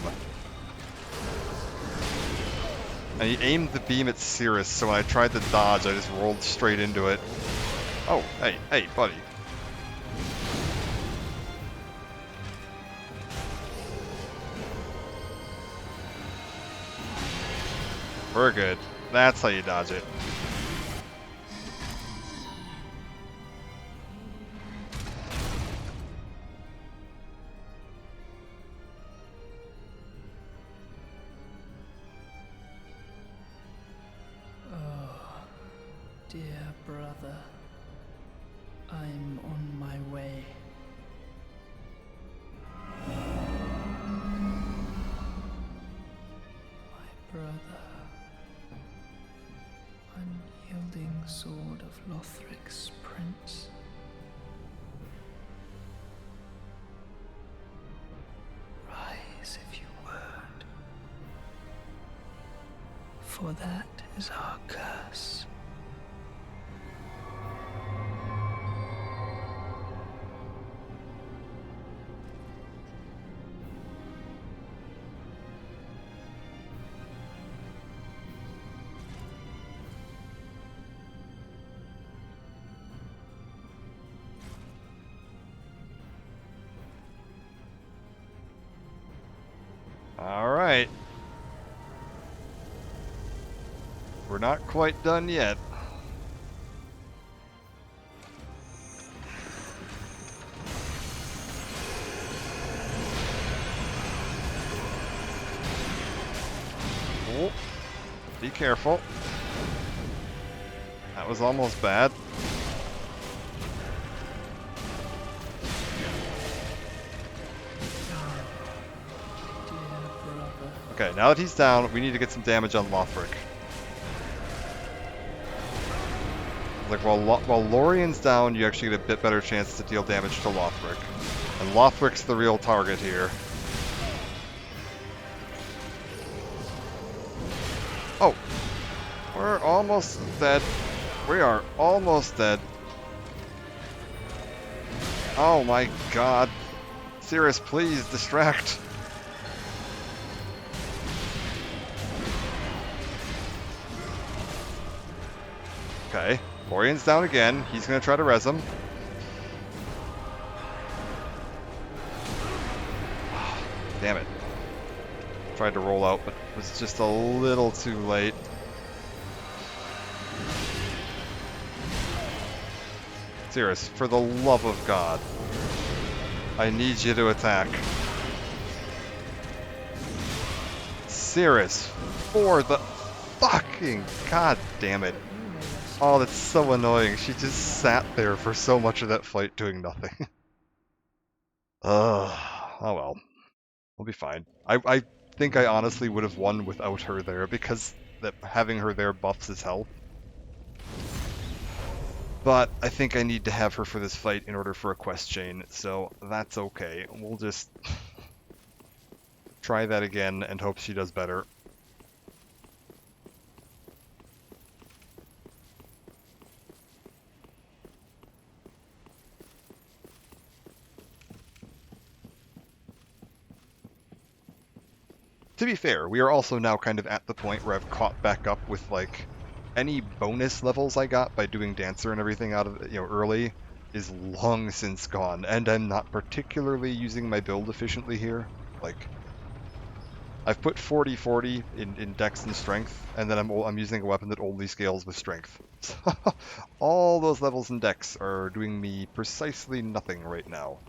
And he aimed the beam at Cirrus, so when I tried to dodge, I just rolled straight into it. Oh, hey, buddy. We're good. That's how you dodge it. Dear brother, I'm on my way. My brother, unyielding sword of Lothric's prince. Rise if you would, for that is our curse. Alright. We're not quite done yet. Oh, be careful. That was almost bad. Okay, now that he's down, we need to get some damage on Lothric. Like, while Lorien's down, you actually get a bit better chance to deal damage to Lothric. And Lothric's the real target here. Oh! We're almost dead. We are almost dead. Oh my god. Cirrus, please, distract. Okay, Lorien's down again. He's gonna try to res him. Damn it. Tried to roll out, but was just a little too late. Cirrus, for the love of God, I need you to attack. Cirrus, for the fucking god damn it. Oh, that's so annoying. She just sat there for so much of that fight doing nothing. Ugh. Oh well. We'll be fine. I think I honestly would have won without her there, because having her there buffs his health. But I think I need to have her for this fight in order for a quest chain, so that's okay. We'll just try that again and hope she does better. To be fair, we are also now kind of at the point where I've caught back up with, like, any bonus levels I got by doing Dancer and everything out of, early is long since gone, and I'm not particularly using my build efficiently here. Like, I've put 40-40 in Dex and Strength, and then I'm using a weapon that only scales with Strength. So, all those levels in Dex are doing me precisely nothing right now.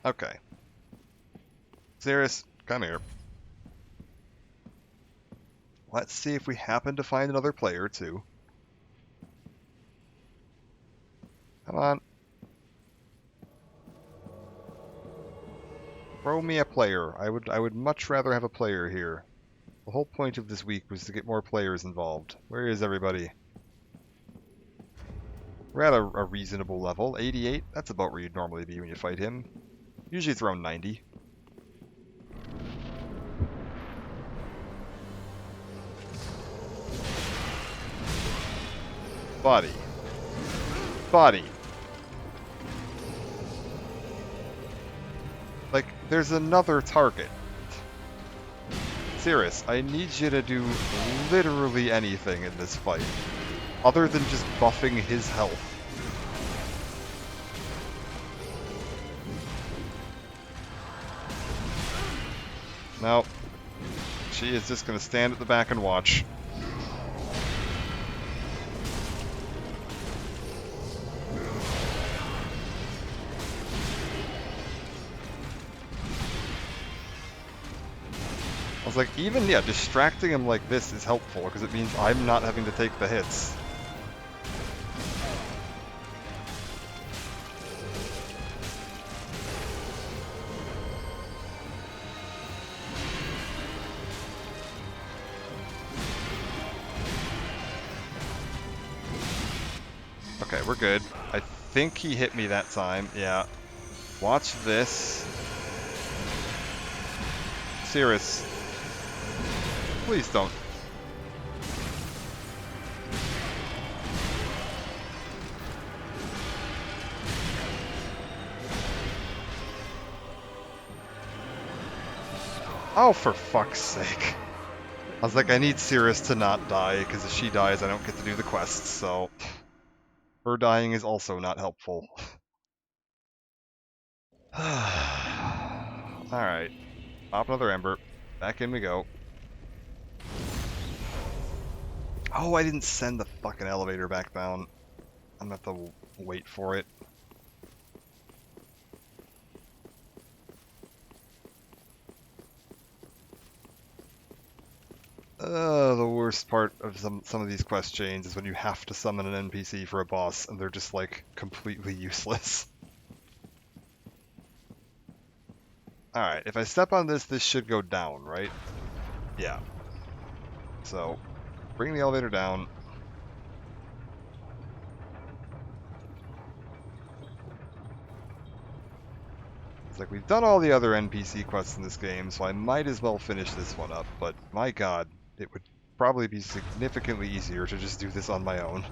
Okay. Cirrus, come here. Let's see if we happen to find another player, too. Come on. Throw me a player. I would much rather have a player here. The whole point of this week was to get more players involved. Where is everybody? We're at a reasonable level. 88? That's about where you'd normally be when you fight him. Usually it's around 90. Buddy. Buddy. There's another target. Sirius, I need you to do literally anything in this fight, other than just buffing his health. Nope. She is just going to stand at the back and watch. I was like, even, yeah, distracting him like this is helpful, because it means I'm not having to take the hits. Okay, we're good. I think he hit me that time, yeah. Watch this. Sirius. Please don't. Oh, for fuck's sake. I was like, I need Sirius to not die, because if she dies, I don't get to do the quests, so... Her dying is also not helpful. Alright. Pop another ember. Back in we go. Oh, I didn't send the fucking elevator back down. I'm gonna have to wait for it. The worst part of some of these quest chains is when you have to summon an NPC for a boss and they're just like completely useless. Alright, if I step on this, this should go down, right? Yeah. So, bring the elevator down. It's like we've done all the other NPC quests in this game, so I might as well finish this one up, but my god, it would probably be significantly easier to just do this on my own.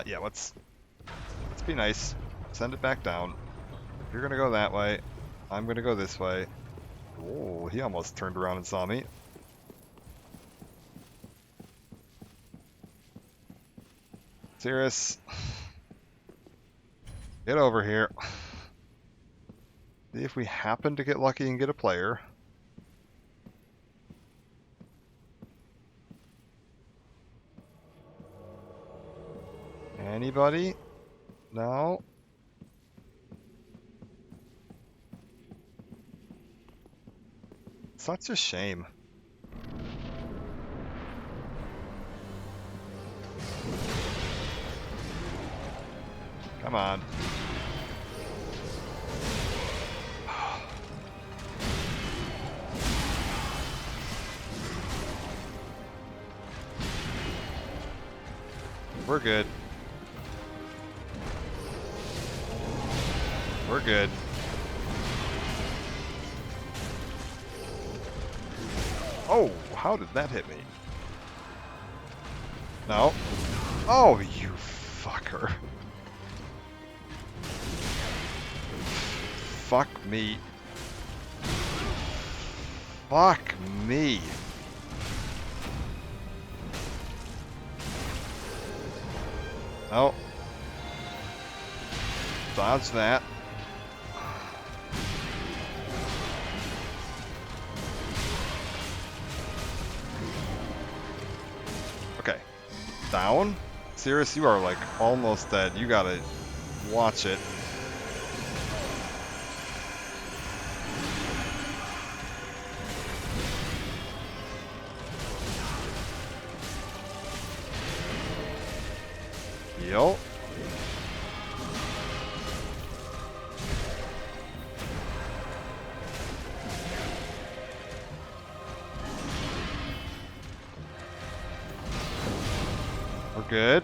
Yeah, let's be nice. Send it back down. You're gonna go that way. I'm gonna go this way. Oh, he almost turned around and saw me. Sirius. Get over here. See if we happen to get lucky and get a player. Anybody? No? Such a shame. Come on. We're good. We're good. Oh, how did that hit me? No. Oh, you fucker. Fuck me. Fuck me. Oh. Dodge that. Okay. Down? Sirius, you are like almost dead. You gotta watch it. Yo. We're good.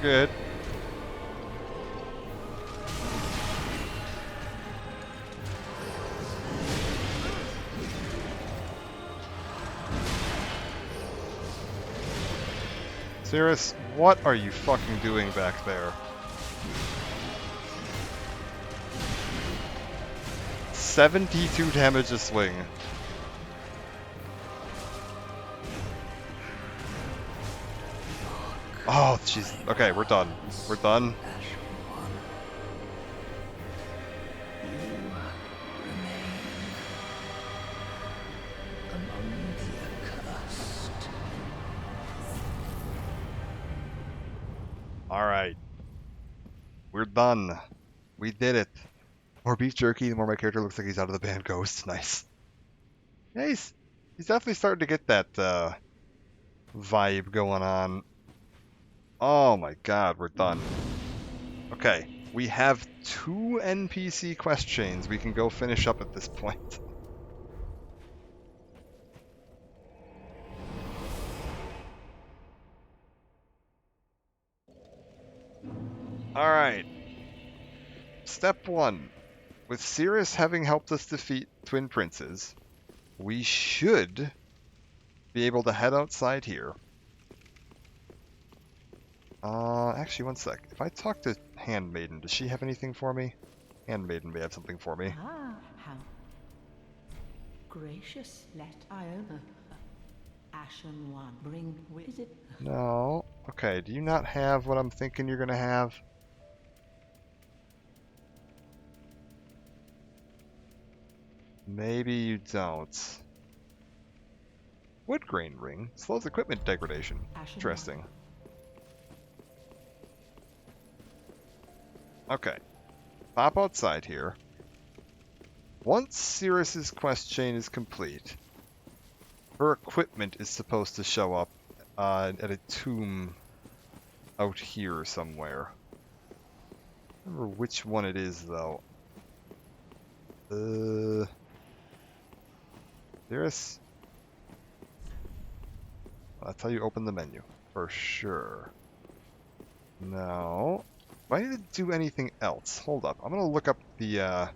good. Cirrus, what are you fucking doing back there? 72 damage a swing. Oh, jeez. Okay, we're done. We're done. Alright. We're done. We did it. More beef jerky, the more my character looks like he's out of the band Ghost. Nice. Yeah, he's definitely starting to get that vibe going on. Oh my god, we're done. Okay, we have 2 NPC quest chains we can go finish up at this point. Alright. Step 1. With Cirrus having helped us defeat Twin Princes, we should be able to head outside here. Actually, one sec. If I talk to Handmaiden, does she have anything for me? Handmaiden may have something for me. Ah, how gracious. Let Iona, Ashen One, bring with it. No. Okay, do you not have what I'm thinking you're gonna have? Maybe you don't. Wood grain ring slows equipment degradation. Ashen Interesting. Okay. Pop outside here. Once Cirrus's quest chain is complete, her equipment is supposed to show up at a tomb out here somewhere. I don't remember which one it is, though. Cirrus? That's how you open the menu, for sure. No. Do I need to do anything else? Hold up. I'm going to look up the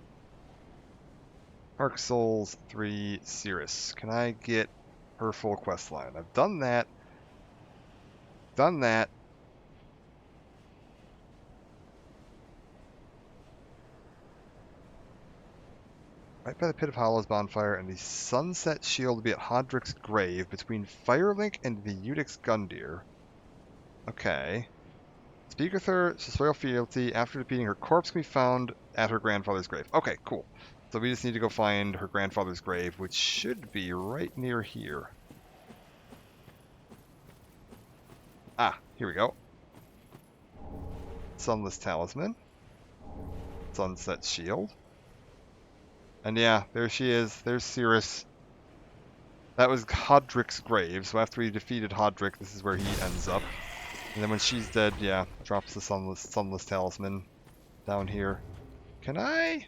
Dark Souls 3 Cirrus. Can I get her full quest line? I've done that. Done that. Right by the Pit of Hollows bonfire and the Sunset Shield will be at Hodrick's grave between Firelink and the Udix Gundyr. Okay. Speak with her, swear fealty. After defeating her corpse can be found at her grandfather's grave. Okay, cool. So we just need to go find her grandfather's grave, which should be right near here. Ah, here we go. Sunless Talisman. Sunset Shield. And yeah, there she is. There's Cirrus. That was Hodrick's grave, so after we defeated Hodrick, this is where he ends up. And then when she's dead, yeah, drops the Sunless Talisman down here. Can I?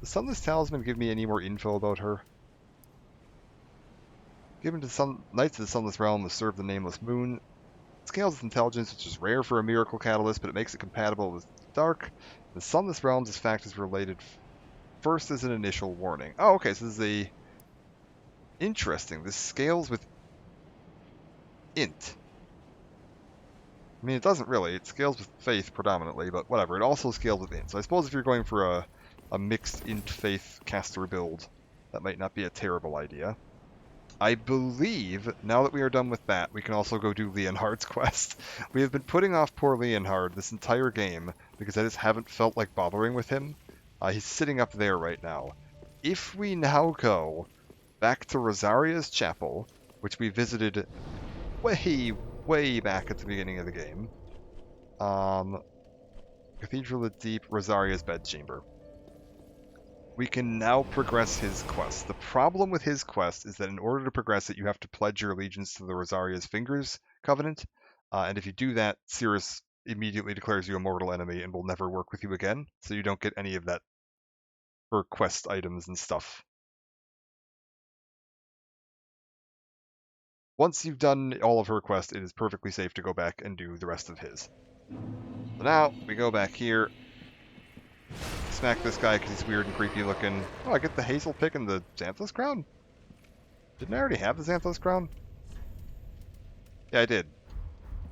Does Sunless Talisman give me any more info about her? Given to some Knights of the Sunless Realm to serve the Nameless Moon. It scales with intelligence, which is rare for a miracle catalyst, but it makes it compatible with dark. The Sunless Realms, this fact is related first as an initial warning. Oh, okay, so this is a... Interesting. This scales with int. I mean, it doesn't really. It scales with faith predominantly, but whatever. It also scales with int. So I suppose if you're going for a mixed int-faith caster build, that might not be a terrible idea. I believe, now that we are done with that, we can also go do Leonhard's quest. We have been putting off poor Leonhard this entire game because I just haven't felt like bothering with him. He's sitting up there right now. If we now go back to Rosaria's chapel, which we visited way back at the beginning of the game. Cathedral of Deep, Rosaria's bedchamber. We can now progress his quest. The problem with his quest is that in order to progress it, you have to pledge your allegiance to the Rosaria's Fingers covenant. And if you do that, Cirrus immediately declares you a mortal enemy and will never work with you again. So you don't get any of that for quest items and stuff. once you've done all of her quests, it is perfectly safe to go back and do the rest of his. So now we go back here, smack this guy because he's weird and creepy looking. Oh, I get the Hazel pick and the Xanthos crown? Didn't I already have the Xanthos crown? Yeah, I did.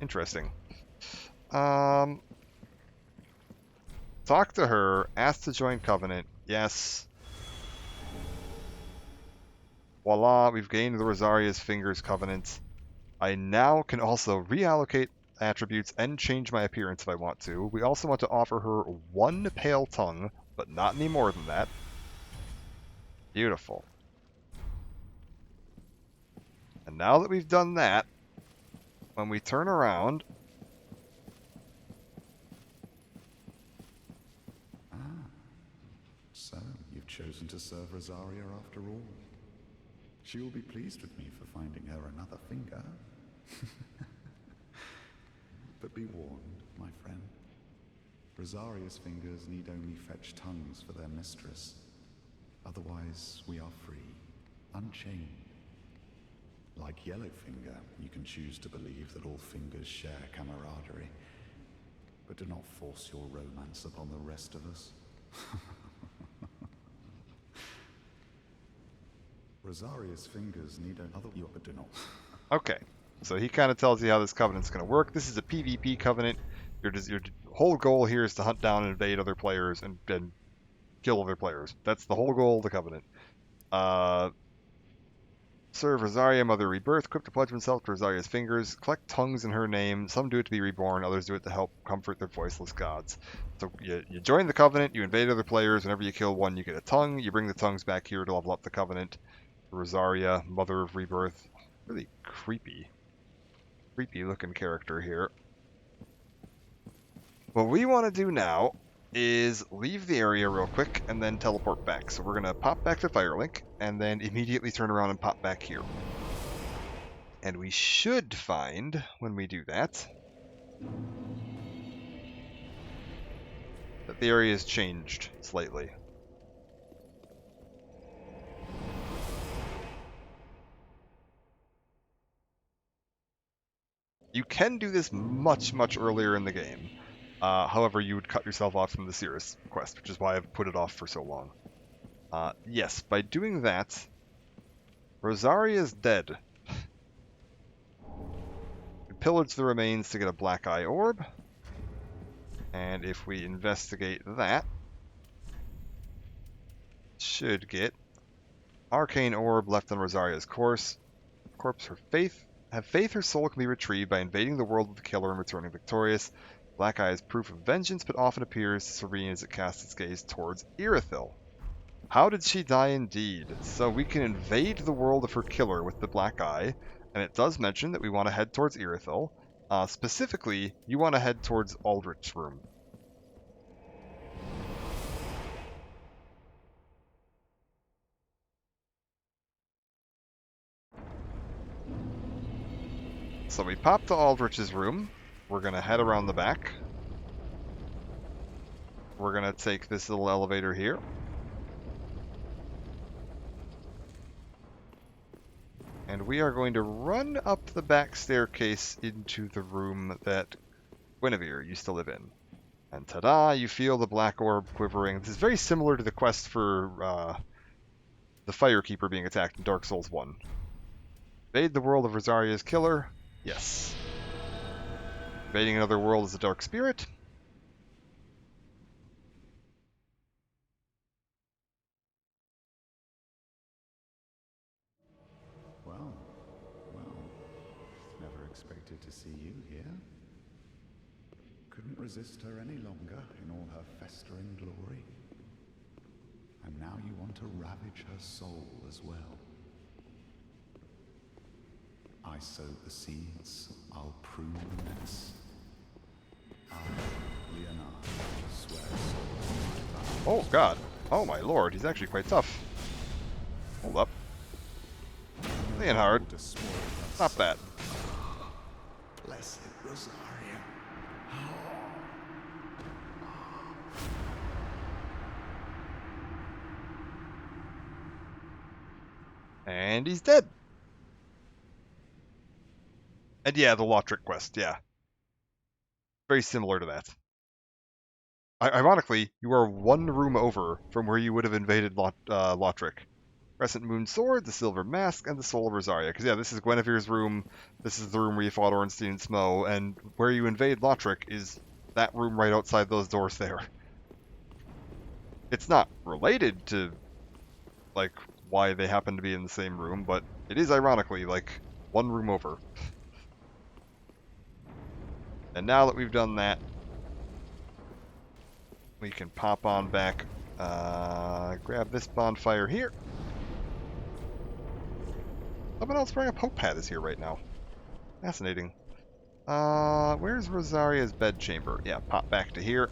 Interesting. Talk to her, ask to join Covenant. Yes. Voila, we've gained the Rosaria's Fingers Covenant. I now can also reallocate attributes and change my appearance if I want to. We also want to offer her one pale tongue, but not any more than that. Beautiful. And now that we've done that, when we turn around... So, you've chosen to serve Rosaria after all. She will be pleased with me for finding her another finger. But be warned, my friend. Rosaria's fingers need only fetch tongues for their mistress. Otherwise, we are free, unchained. Like Yellowfinger, you can choose to believe that all fingers share camaraderie. But do not force your romance upon the rest of us. Rosaria's fingers need another but do not. Okay, so he kind of tells you how this covenant's going to work. This is a PvP covenant. Your whole goal here is to hunt down and invade other players and kill other players. That's the whole goal of the covenant. Serve Rosaria, Mother Rebirth, equip to pledge himself to Rosaria's fingers, collect tongues in her name. Some do it to be reborn, others do it to help comfort their voiceless gods. So you join the covenant, you invade other players. Whenever you kill one, you get a tongue. You bring the tongues back here to level up the covenant. Rosaria, Mother of Rebirth. Really creepy looking character here. What we want to do now is leave the area real quick and then teleport back. So we're going to pop back to Firelink and then immediately turn around and pop back here. And we should find, when we do that, that the area has changed slightly. You can do this much, much earlier in the game. However, you would cut yourself off from the Cirrus quest, which is why I've put it off for so long. Yes, by doing that, Rosaria is dead. We pillage the remains to get a Black Eye Orb. And if we investigate that, should get Arcane Orb left on Rosaria's corpse. Have faith her soul can be retrieved by invading the world of the killer and returning victorious. Black Eye is proof of vengeance, but often appears serene as it casts its gaze towards Irithil. How did she die indeed? So we can invade the world of her killer with the Black Eye, and it does mention that we want to head towards Irithil. Specifically, you want to head towards Aldrich's room. So we pop to Aldrich's room. We're going to head around the back. We're going to take this little elevator here. And we are going to run up the back staircase into the room that Guinevere used to live in. And ta-da, you feel the black orb quivering. This is very similar to the quest for the Firekeeper being attacked in Dark Souls 1. Invade the world of Rosaria's killer. Yes. Invading another world is a dark spirit. Well, never expected to see you here. Couldn't resist her any longer in all her festering glory. And now you want to ravage her soul as well. I sowed the seeds, I'll prune the nets. I, Leonard, swear so. Oh god. Oh my lord, he's actually quite tough. Hold up. Leonhard. Stop that. Blessed Rosaria. And he's dead. And yeah, the Lothric quest, yeah. Very similar to that. Ironically, you are one room over from where you would have invaded Lothric. Crescent Moon Sword, the Silver Mask, and the Soul of Rosaria. Because yeah, this is Guinevere's room, this is the room where you fought Ornstein and Smough, and where you invade Lothric is that room right outside those doors there. It's not related to, like, why they happen to be in the same room, but it is ironically, like, one room over. And now that we've done that, we can pop on back, grab this bonfire here. Someone else wearing a Pope hat is here right now. Fascinating. Where's Rosaria's bedchamber? Yeah, pop back to here.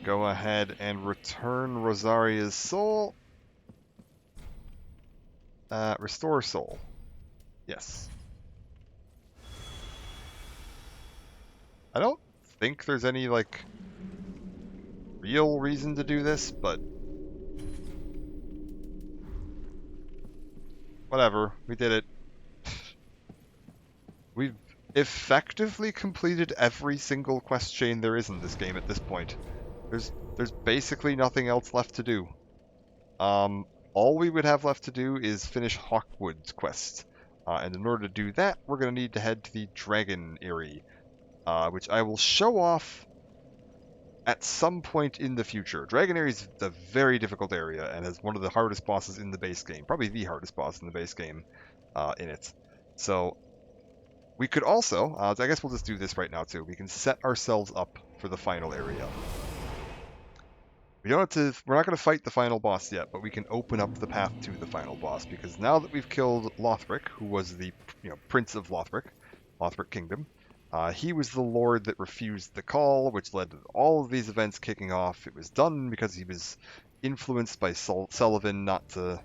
Go ahead and return Rosaria's soul. Restore soul. Yes. I don't think there's any, like, real reason to do this, but whatever. We did it. We've effectively completed every single quest chain there is in this game at this point. There's basically nothing else left to do. All we would have left to do is finish Hawkwood's quest. And in order to do that, we're going to need to head to the Dragon Eyrie, which I will show off at some point in the future. Dragon Eyrie is a very difficult area and has one of the hardest bosses in the base game. Probably the hardest boss in the base game in it. So we could also, I guess we'll just do this right now too. We can set ourselves up for the final area. We don't have to, we're not going to fight the final boss yet, but we can open up the path to the final boss, because now that we've killed Lothric, who was the Prince of Lothric, Lothric Kingdom, he was the lord that refused the call, which led to all of these events kicking off. It was done because he was influenced by Sullivan not to,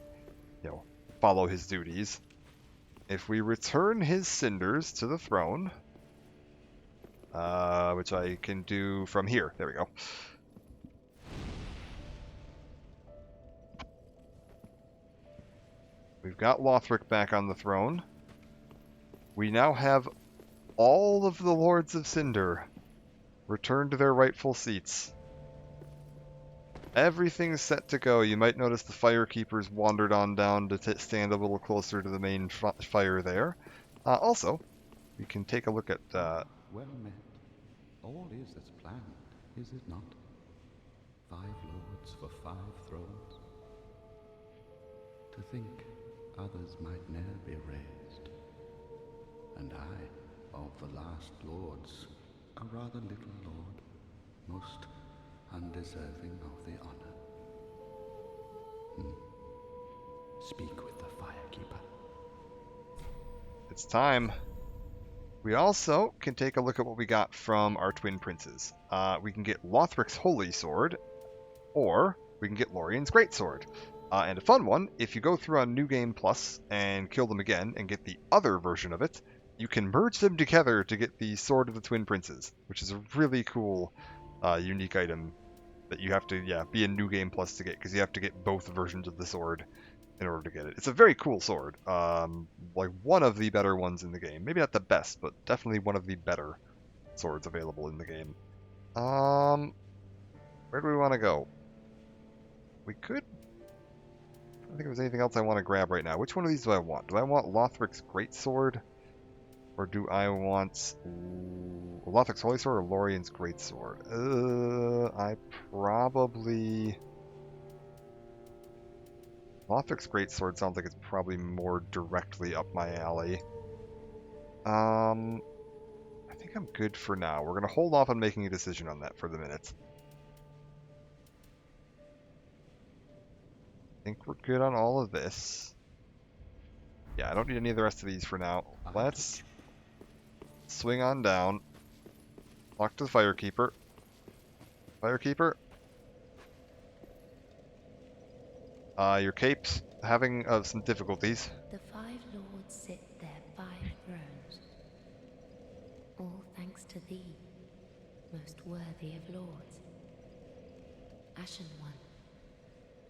follow his duties. If we return his cinders to the throne, which I can do from here, there we go. We've got Lothric back on the throne. We now have all of the Lords of Cinder returned to their rightful seats. Everything's set to go. You might notice the Firekeepers wandered on down to stand a little closer to the main fire there. Also, we can take a look at... Well met. All is as planned, is it not? 5 lords for 5 thrones. To think others might ne'er be raised. And I, of the last lords, a rather little lord, most undeserving of the honor. Speak with the Firekeeper. It's time. We also can take a look at what we got from our twin princes. We can get Lothric's Holy Sword, or we can get Lorien's Greatsword. And a fun one, if you go through on New Game Plus and kill them again and get the other version of it, you can merge them together to get the Sword of the Twin Princes, which is a really cool, unique item that you have to, be in New Game Plus to get, because you have to get both versions of the sword in order to get it. It's a very cool sword, like one of the better ones in the game. Maybe not the best, but definitely one of the better swords available in the game. Where do we want to go? We could... I don't think there's anything else I want to grab right now. Which one of these do I want? Do I want Lothric's Greatsword? Or do I want Lothric's Holy Sword or Lorien's Greatsword? I probably... Lothric's Greatsword sounds like it's probably more directly up my alley. I think I'm good for now. We're going to hold off on making a decision on that for the minute. I think we're good on all of this. Yeah, I don't need any of the rest of these for now. Let's swing on down. Talk to the Firekeeper. Firekeeper? Your cape's having some difficulties. The 5 lords sit their 5 thrones. All thanks to thee, most worthy of lords. Ashen One,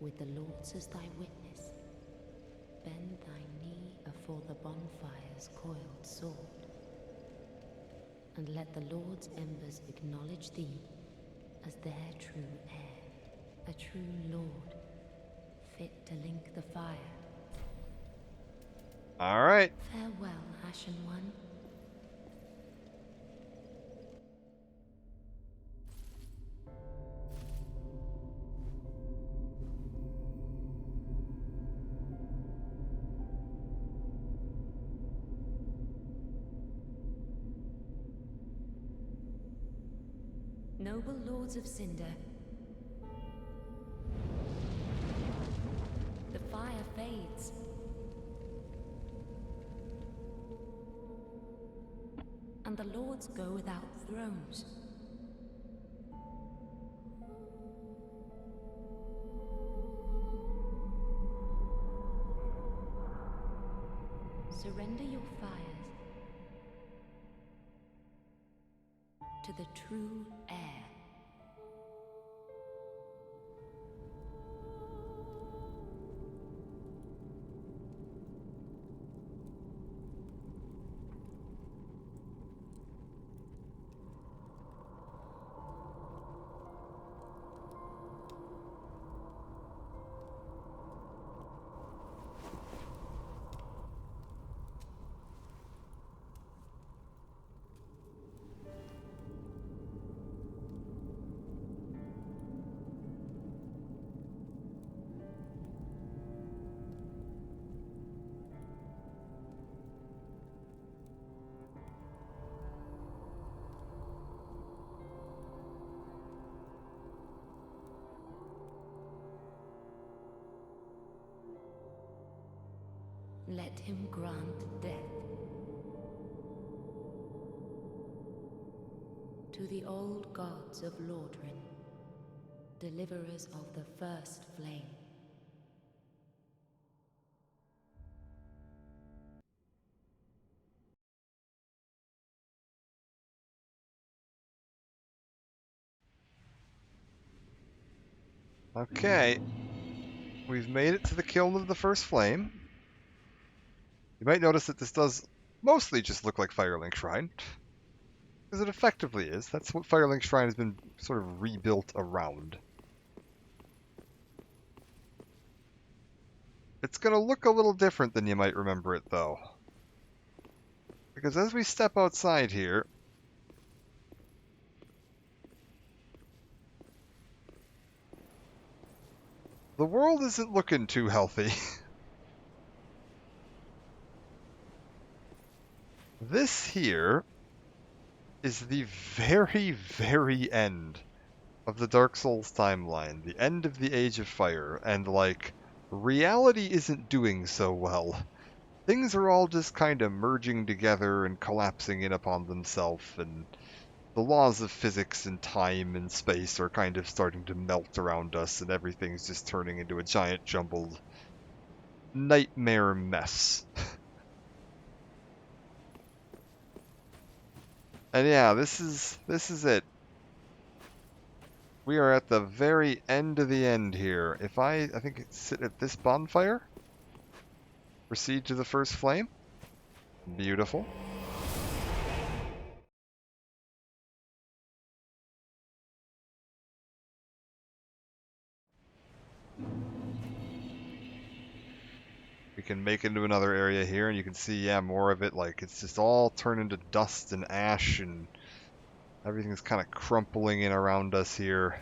with the Lords as thy witness, bend thy knee afore the bonfire's coiled sword, and let the Lord's embers acknowledge thee as their true heir, a true Lord, fit to link the fire. Alright. Farewell, Ashen One. Noble Lords of Cinder, the fire fades. And the Lords go without thrones. Surrender your fires to the true heir. Let him grant death to the old gods of Lordran, deliverers of the first flame. Okay. We've made it to the kiln of the first flame. You might notice that this does mostly just look like Firelink Shrine. Because it effectively is. That's what Firelink Shrine has been sort of rebuilt around. It's going to look a little different than you might remember it, though. Because as we step outside here, the world isn't looking too healthy. This here is the very, very end of the Dark Souls timeline, the end of the Age of Fire, and like, reality isn't doing so well. Things are all just kind of merging together and collapsing in upon themselves, and the laws of physics and time and space are kind of starting to melt around us, and everything's just turning into a giant jumbled nightmare mess. And yeah, this is it. We are at the very end of the end here. If I think it's sit at this bonfire, proceed to the first flame. Beautiful. We can make it into another area here, and you can see, yeah, more of it. Like, it's just all turned into dust and ash, and everything's kind of crumpling in around us here.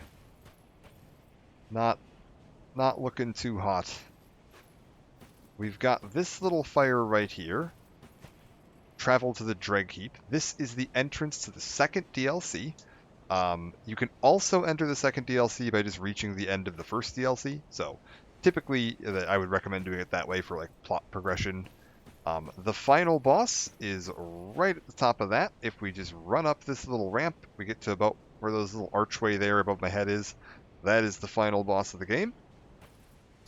Not looking too hot. We've got this little fire right here. Travel to the Dreg Heap. This is the entrance to the second DLC. You can also enter the second DLC by just reaching the end of the first DLC. So typically, I would recommend doing it that way for like plot progression. The final boss is right at the top of that. If we just run up this little ramp, we get to about where those little archway there above my head is. That is the final boss of the game.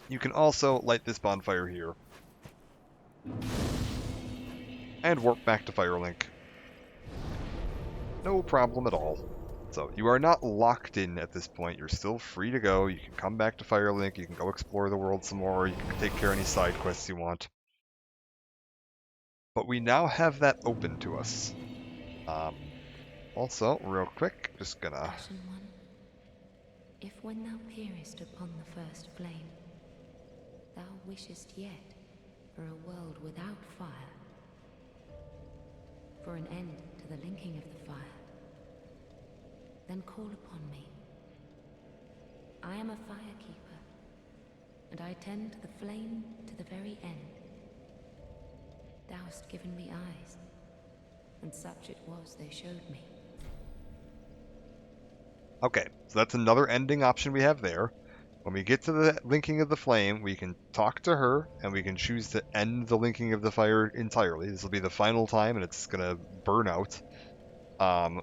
You can also light this bonfire here and warp back to Firelink. No problem at all. So you are not locked in at this point. You're still free to go. You can come back to Firelink. You can go explore the world some more. You can take care of any side quests you want. But we now have that open to us. Also, real quick, just gonna... Ashen One, if when thou peerest upon the first flame, thou wishest yet for a world without fire, for an end to the linking of the fire, then call upon me. I am a firekeeper, and I tend the flame to the very end. Thou hast given me eyes, and such it was they showed me. Okay, so that's another ending option we have there. When we get to the linking of the flame, we can talk to her, and we can choose to end the linking of the fire entirely. This will be the final time, and it's going to burn out.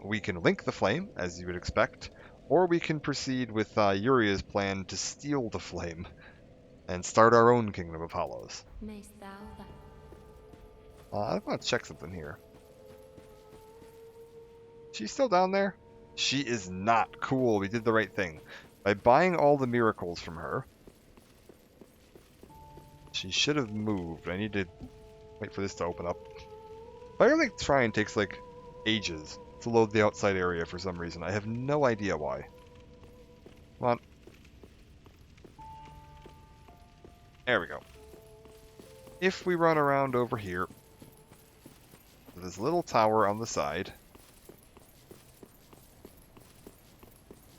We can link the flame, as you would expect, or we can proceed with Uria's plan to steal the flame and start our own Kingdom of Hollows. Mayst thou that... I want to check something here. She's still down there? She is not. Cool, we did the right thing. By buying all the miracles from her, she should have moved. I need to wait for this to open up. Firelink Shrine takes like ages to load the outside area for some reason. I have no idea why. Come on. There we go. If we run around over here, this little tower on the side,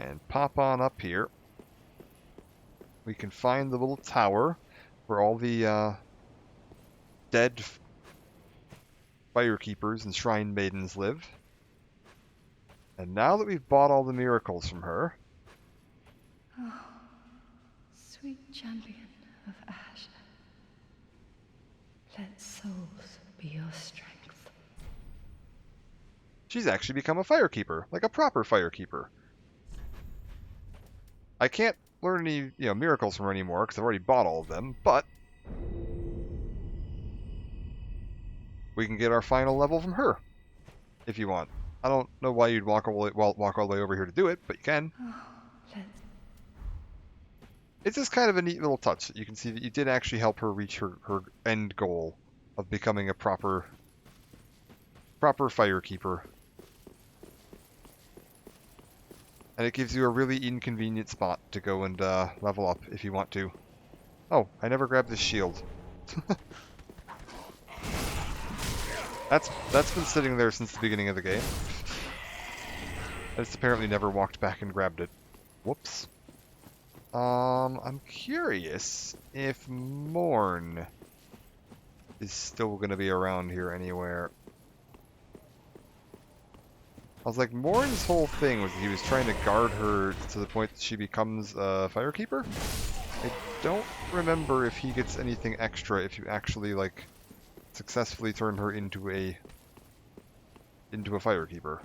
and pop on up here, we can find the little tower where all the dead firekeepers and shrine maidens live. And now that we've bought all the miracles from her... Oh, sweet champion of Ash, let souls be your strength. She's actually become a firekeeper, like a proper firekeeper. I can't learn any, miracles from her anymore because I've already bought all of them, but we can get our final level from her if you want. I don't know why you'd walk all the way over here to do it, but you can. Oh, It's just kind of a neat little touch. You can see that you did actually help her reach her end goal of becoming a proper firekeeper. And it gives you a really inconvenient spot to go and level up if you want to. Oh, I never grabbed this shield. That's been sitting there since the beginning of the game. I just apparently never walked back and grabbed it. Whoops. I'm curious if Morn is still going to be around here anywhere. I was like, Morn's whole thing was he was trying to guard her to the point that she becomes a firekeeper. I don't remember if he gets anything extra if you actually, like, successfully turn her into a firekeeper.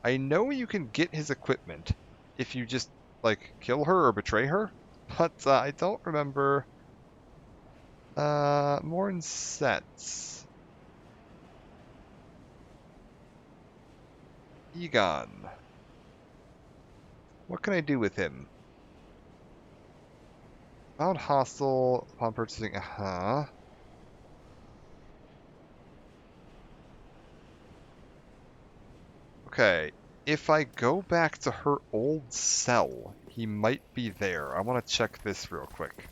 I know you can get his equipment if you just, like, kill her or betray her, but I don't remember... Morn sets. Egon. What can I do with him? Found hostile upon purchasing. Okay. If I go back to her old cell, he might be there. I want to check this real quick.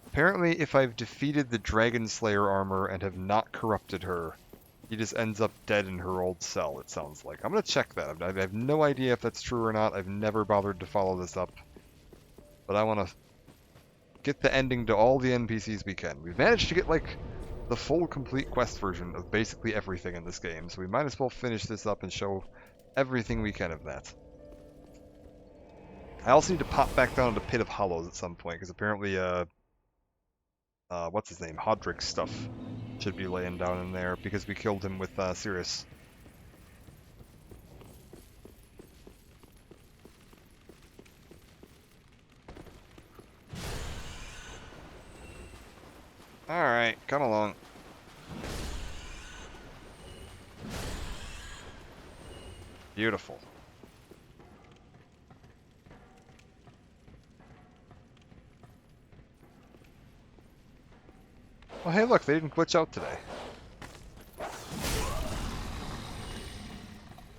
Apparently, if I've defeated the Dragon Slayer armor and have not corrupted her, he just ends up dead in her old cell, it sounds like. I'm going to check that. I have no idea if that's true or not. I've never bothered to follow this up. But I want to get the ending to all the NPCs we can. We've managed to get, like, the full complete quest version of basically everything in this game, so we might as well finish this up and show everything we can of that. I also need to pop back down to Pit of Hollows at some point, because apparently, what's his name? Hodrick's stuff should be laying down in there because we killed him with Cirrus. Alright, come along. Beautiful. Oh, hey, look, they didn't glitch out today.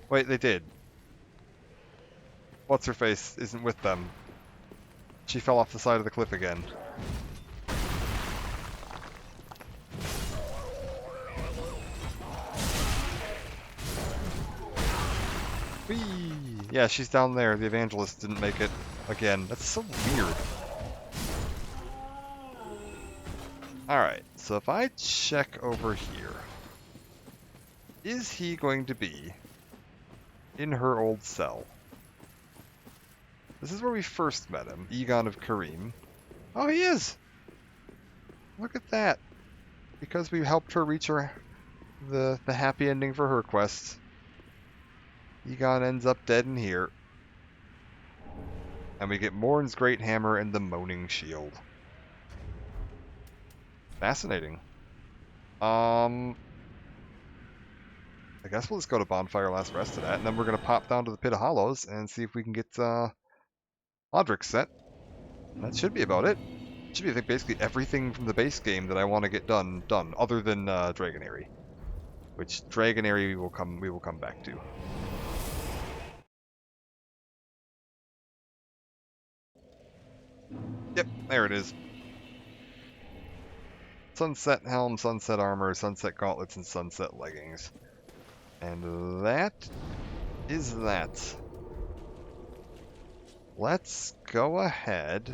Wait, they did. What's-her-face isn't with them. She fell off the side of the cliff again. Whee! Yeah, she's down there. The evangelist didn't make it again. That's so weird. Alright, so if I check over here, is he going to be in her old cell? This is where we first met him, Egon of Karim. Oh, he is! Look at that. Because we helped her reach the happy ending for her quest, Egon ends up dead in here. And we get Morn's Great Hammer and the Moaning Shield. Fascinating. I guess we'll just go to Bonfire Last Rest to that, and then we're going to pop down to the Pit of Hollows and see if we can get Lothric set. And that should be about it. Should be, I think, basically everything from the base game that I want to get done, other than Dragonary. Which Dragonary we will come back to. Yep, there it is. Sunset Helm, Sunset Armor, Sunset Gauntlets, and Sunset Leggings. And that is that. Let's go ahead.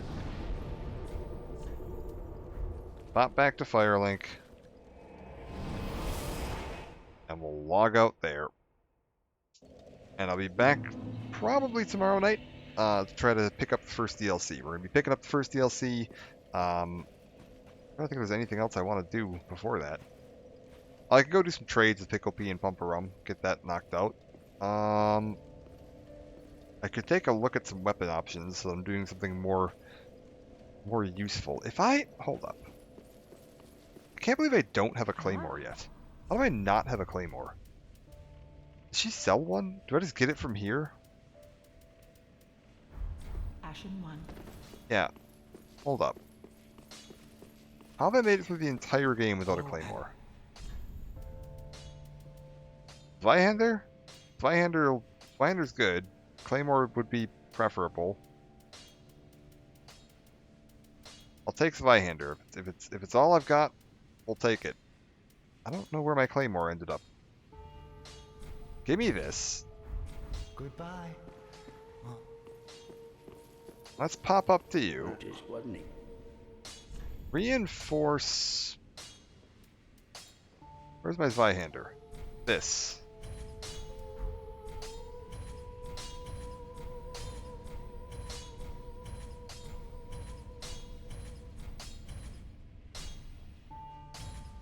Pop back to Firelink. And we'll log out there. And I'll be back probably tomorrow night to try to pick up the first DLC. We're going to be picking up the first DLC. I don't think there's anything else I want to do before that. I could go do some trades with Pickle Pea and Pumper Rum, get that knocked out. I could take a look at some weapon options, so I'm doing something more useful. Hold up. I can't believe I don't have a Claymore yet. How do I not have a Claymore? Does she sell one? Do I just get it from here? Ashen 1. Yeah. Hold up. How have I made it through the entire game without a Claymore? Zweihander? Zweihander's good. Claymore would be preferable. I'll take Zweihander. If it's all I've got, we'll take it. I don't know where my Claymore ended up. Give me this. Goodbye. Let's pop up to you. Notice, wasn't he? Reinforce. Where's my Zweihander? This.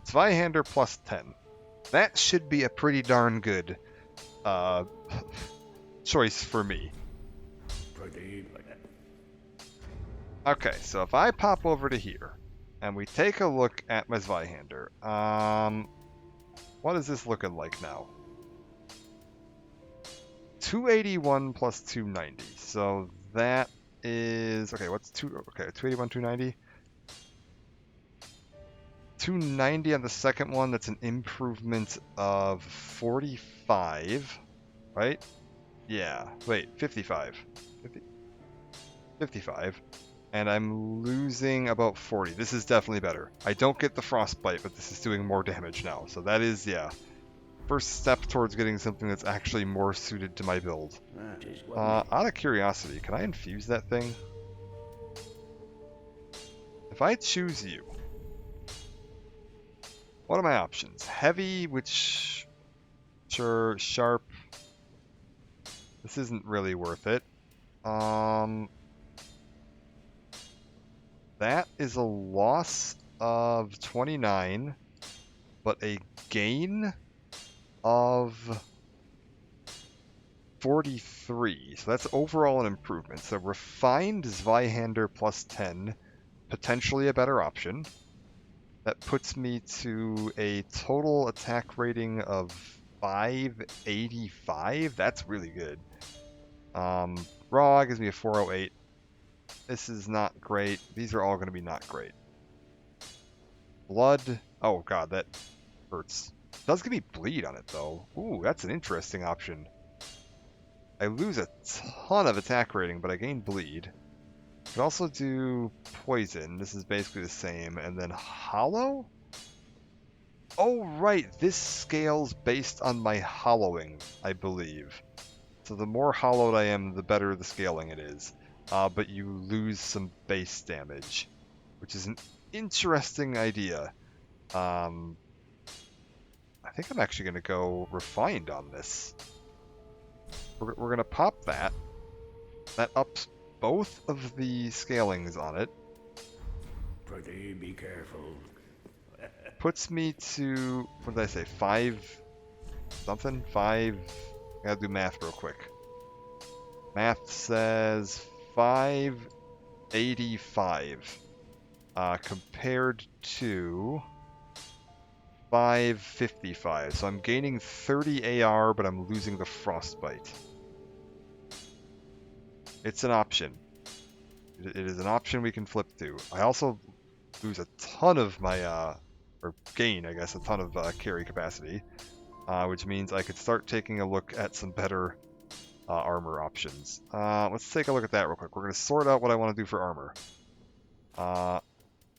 Zweihander plus 10. That should be a pretty darn good choice for me. Okay, so if I pop over to here, and we take a look at my Zweihander, what is this looking like now? 281 plus 290, so that is, okay, what's 281, 290? 290 on the second one, that's an improvement of 45, right? Yeah, wait, 55. 55. And I'm losing about 40. This is definitely better. I don't get the frostbite, but this is doing more damage now. So that is, yeah, first step towards getting something that's actually more suited to my build. Out of curiosity, can I infuse that thing? If I choose you, what are my options? Heavy, which, sure, sharp. This isn't really worth it. That is a loss of 29, but a gain of 43. So that's overall an improvement. So refined Zweihander plus 10, potentially a better option. That puts me to a total attack rating of 585. That's really good. Raw gives me a 408. This is not great. These are all going to be not great. Blood. Oh god, that hurts. Does give me bleed on it though. Ooh, that's an interesting option. I lose a ton of attack rating, but I gain bleed. Could also do poison. This is basically the same. And then hollow? Oh, right. This scales based on my hollowing, I believe. So the more hollowed I am, the better the scaling it is. But you lose some base damage, which is an interesting idea. I think I'm actually going to go refined on this. We're going to pop that. That ups both of the scalings on it. Pretty be careful. Puts me to, what did I say, 5 something? 5, I gotta do math real quick. Math says 585 compared to 555. So I'm gaining 30 AR, but I'm losing the frostbite. It's an option. It is an option we can flip to. I also lose a ton of my, or gain, I guess, a ton of carry capacity, which means I could start taking a look at some better armor options. Let's take a look at that real quick. We're going to sort out what I want to do for armor.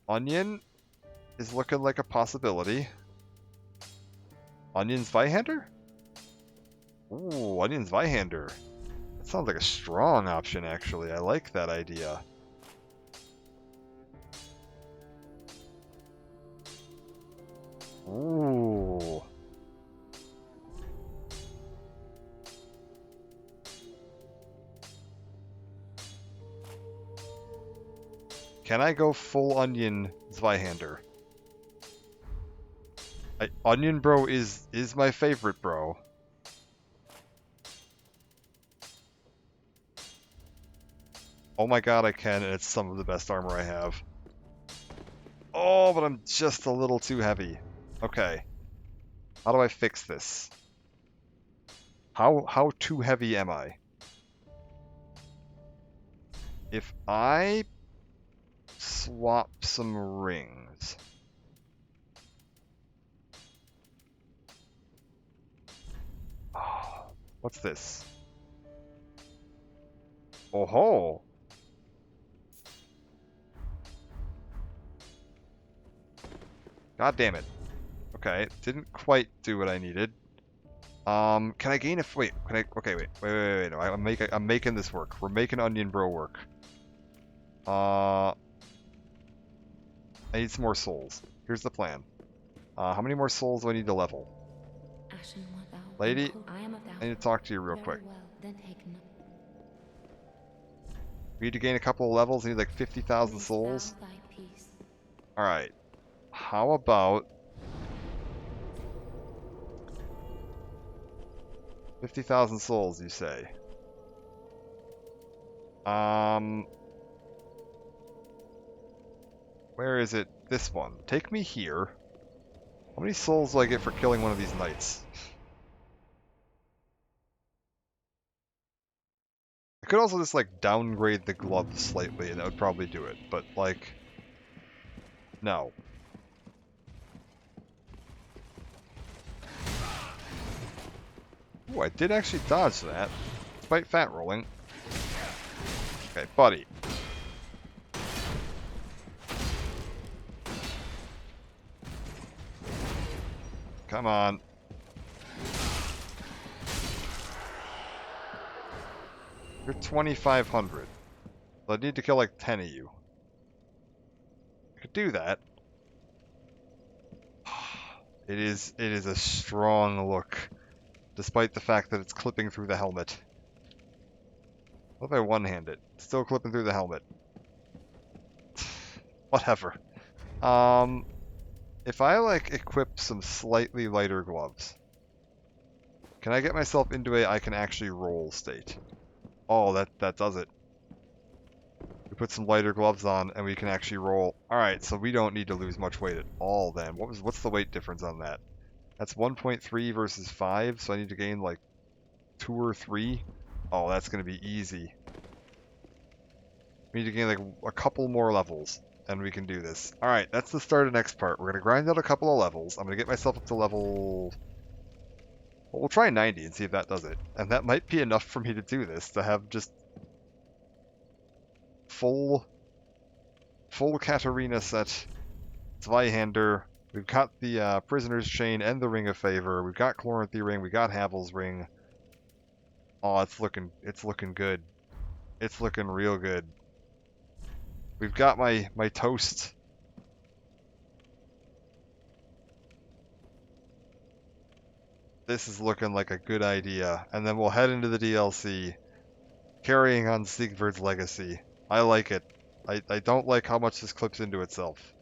Onion is looking like a possibility. Onion's Zweihander? Ooh, Onion's Zweihander. That sounds like a strong option, actually. I like that idea. Ooh. Can I go full Onion Zweihander? Onion Bro is my favorite, bro. Oh my god, I can, and it's some of the best armor I have. Oh, but I'm just a little too heavy. Okay. How do I fix this? How too heavy am I? If I swap some rings. Oh, what's this? Oh ho! God damn it. Okay, didn't quite do what I needed. Can I gain a wait? Can I? Okay, wait. No, I'm making this work. We're making Onion Bro work. I need some more souls. Here's the plan. How many more souls do I need to level? Lady, I need to talk to you real quick. We need to gain a couple of levels. I need like 50,000 souls. Alright. How about 50,000 souls, you say? Where is it? This one. Take me here. How many souls do I get for killing one of these knights? I could also just, like, downgrade the gloves slightly, and that would probably do it. But, like, no. Ooh, I did actually dodge that, despite fat rolling. Okay, buddy. Come on. You're 2,500. So I need to kill like 10 of you. I could do that. It is a strong look, despite the fact that it's clipping through the helmet. What if I one-hand it? Still clipping through the helmet. Whatever. If I like equip some slightly lighter gloves, can I get myself into a I can actually roll state? Oh, that does it. We put some lighter gloves on and we can actually roll. Alright, so we don't need to lose much weight at all then. What's the weight difference on that? That's 1.3 versus 5, so I need to gain like 2 or 3. Oh, that's going to be easy. We need to gain like a couple more levels, and we can do this. Alright, that's the start of the next part. We're going to grind out a couple of levels. I'm going to get myself up to level... Well, we'll try 90 and see if that does it. And that might be enough for me to do this, to have just full Katarina set. Zweihander. We've got the Prisoner's Chain and the Ring of Favor. We've got Chloranthy Ring. We got Havel's Ring. Oh, it's looking good. It's looking real good. We've got my toast. This is looking like a good idea. And then we'll head into the DLC, carrying on Siegfried's legacy. I like it. I don't like how much this clips into itself.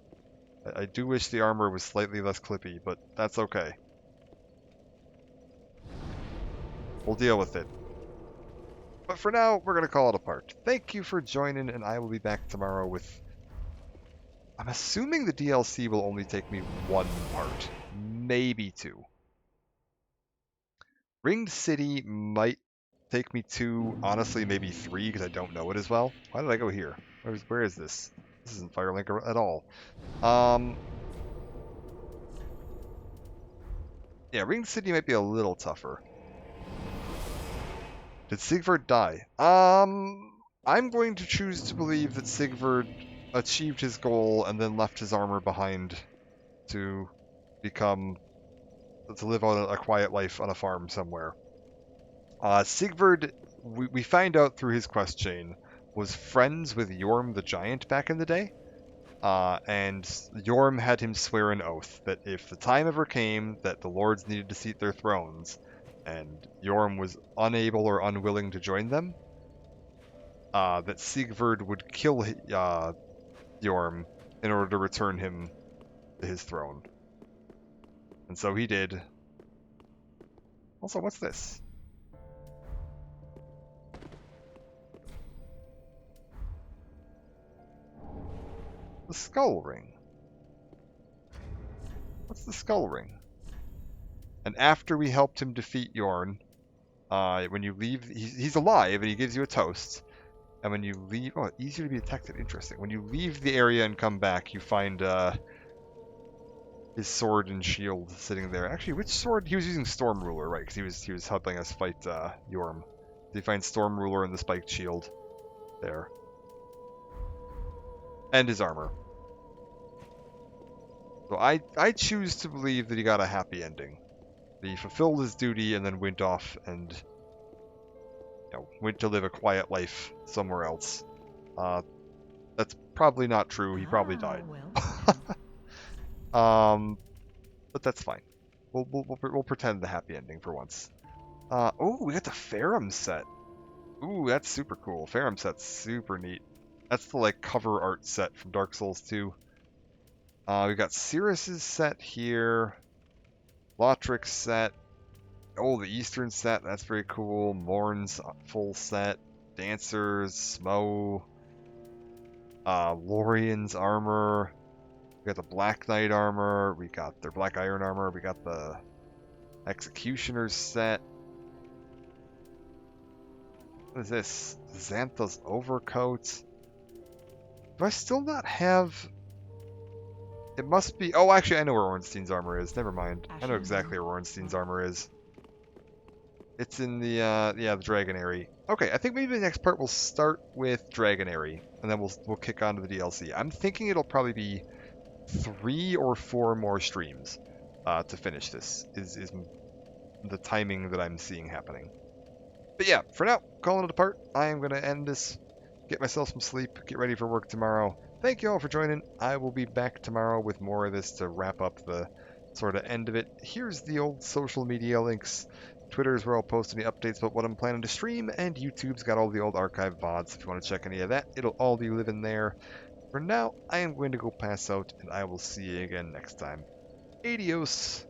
I do wish the armor was slightly less clippy, but that's okay. We'll deal with it. But for now, we're going to call it a part. Thank you for joining, and I will be back tomorrow with... I'm assuming the DLC will only take me 1 part. Maybe 2. Ringed City might take me 2, honestly maybe 3, because I don't know it as well. Why did I go here? Where is this? This isn't Firelink at all. Yeah, Ringed City might be a little tougher. Did Sigvard die? I'm going to choose to believe that Sigvard achieved his goal and then left his armor behind to live out a quiet life on a farm somewhere. Sigvard, we find out through his quest chain, was friends with Yorm the Giant back in the day. And Yorm had him swear an oath that if the time ever came that the lords needed to seat their thrones, and Yorm was unable or unwilling to join them, that Sigvard would kill Yorm in order to return him to his throne. And so he did. Also, what's this? The Skull Ring. What's the Skull Ring? And after we helped him defeat Yorn, when you leave, he's alive and he gives you a toast. And when you leave, oh, easier to be detected. Interesting. When you leave the area and come back, you find his sword and shield sitting there. Actually, which sword? He was using Storm Ruler, right? Because he was helping us fight Yorm. So you find Storm Ruler and the spiked shield there, and his armor. So I choose to believe that he got a happy ending. That he fulfilled his duty and then went off and went to live a quiet life somewhere else. That's probably not true. He probably died. But that's fine. We'll pretend the happy ending for once. Oh, we got the Farum set. Ooh, that's super cool. Farum set's super neat. That's the like cover art set from Dark Souls 2. We got Cirrus's set here. Lothric's set. Oh, the Eastern set. That's very cool. Morn's full set. Dancers, Smo. Lorien's armor. We got the Black Knight armor. We got their Black Iron armor. We got the Executioner's set. What is this? Xantha's overcoat. Do I still not have... It must be... Oh, actually, I know where Ornstein's armor is. Never mind. I know exactly where Ornstein's armor is. It's in the, the Dragonary. Okay, I think maybe the next part we'll start with Dragonary, and then we'll kick on to the DLC. I'm thinking it'll probably be 3 or 4 more streams to finish this, is the timing that I'm seeing happening. But yeah, for now, calling it a part. I am going to end this, get myself some sleep, get ready for work tomorrow. Thank you all for joining. I will be back tomorrow with more of this to wrap up the sort of end of it. Here's the old social media links. Twitter is where I'll post any updates about what I'm planning to stream, and YouTube's got all the old archive VODs. If you want to check any of that, it'll all be living there. For now, I am going to go pass out, and I will see you again next time. Adios!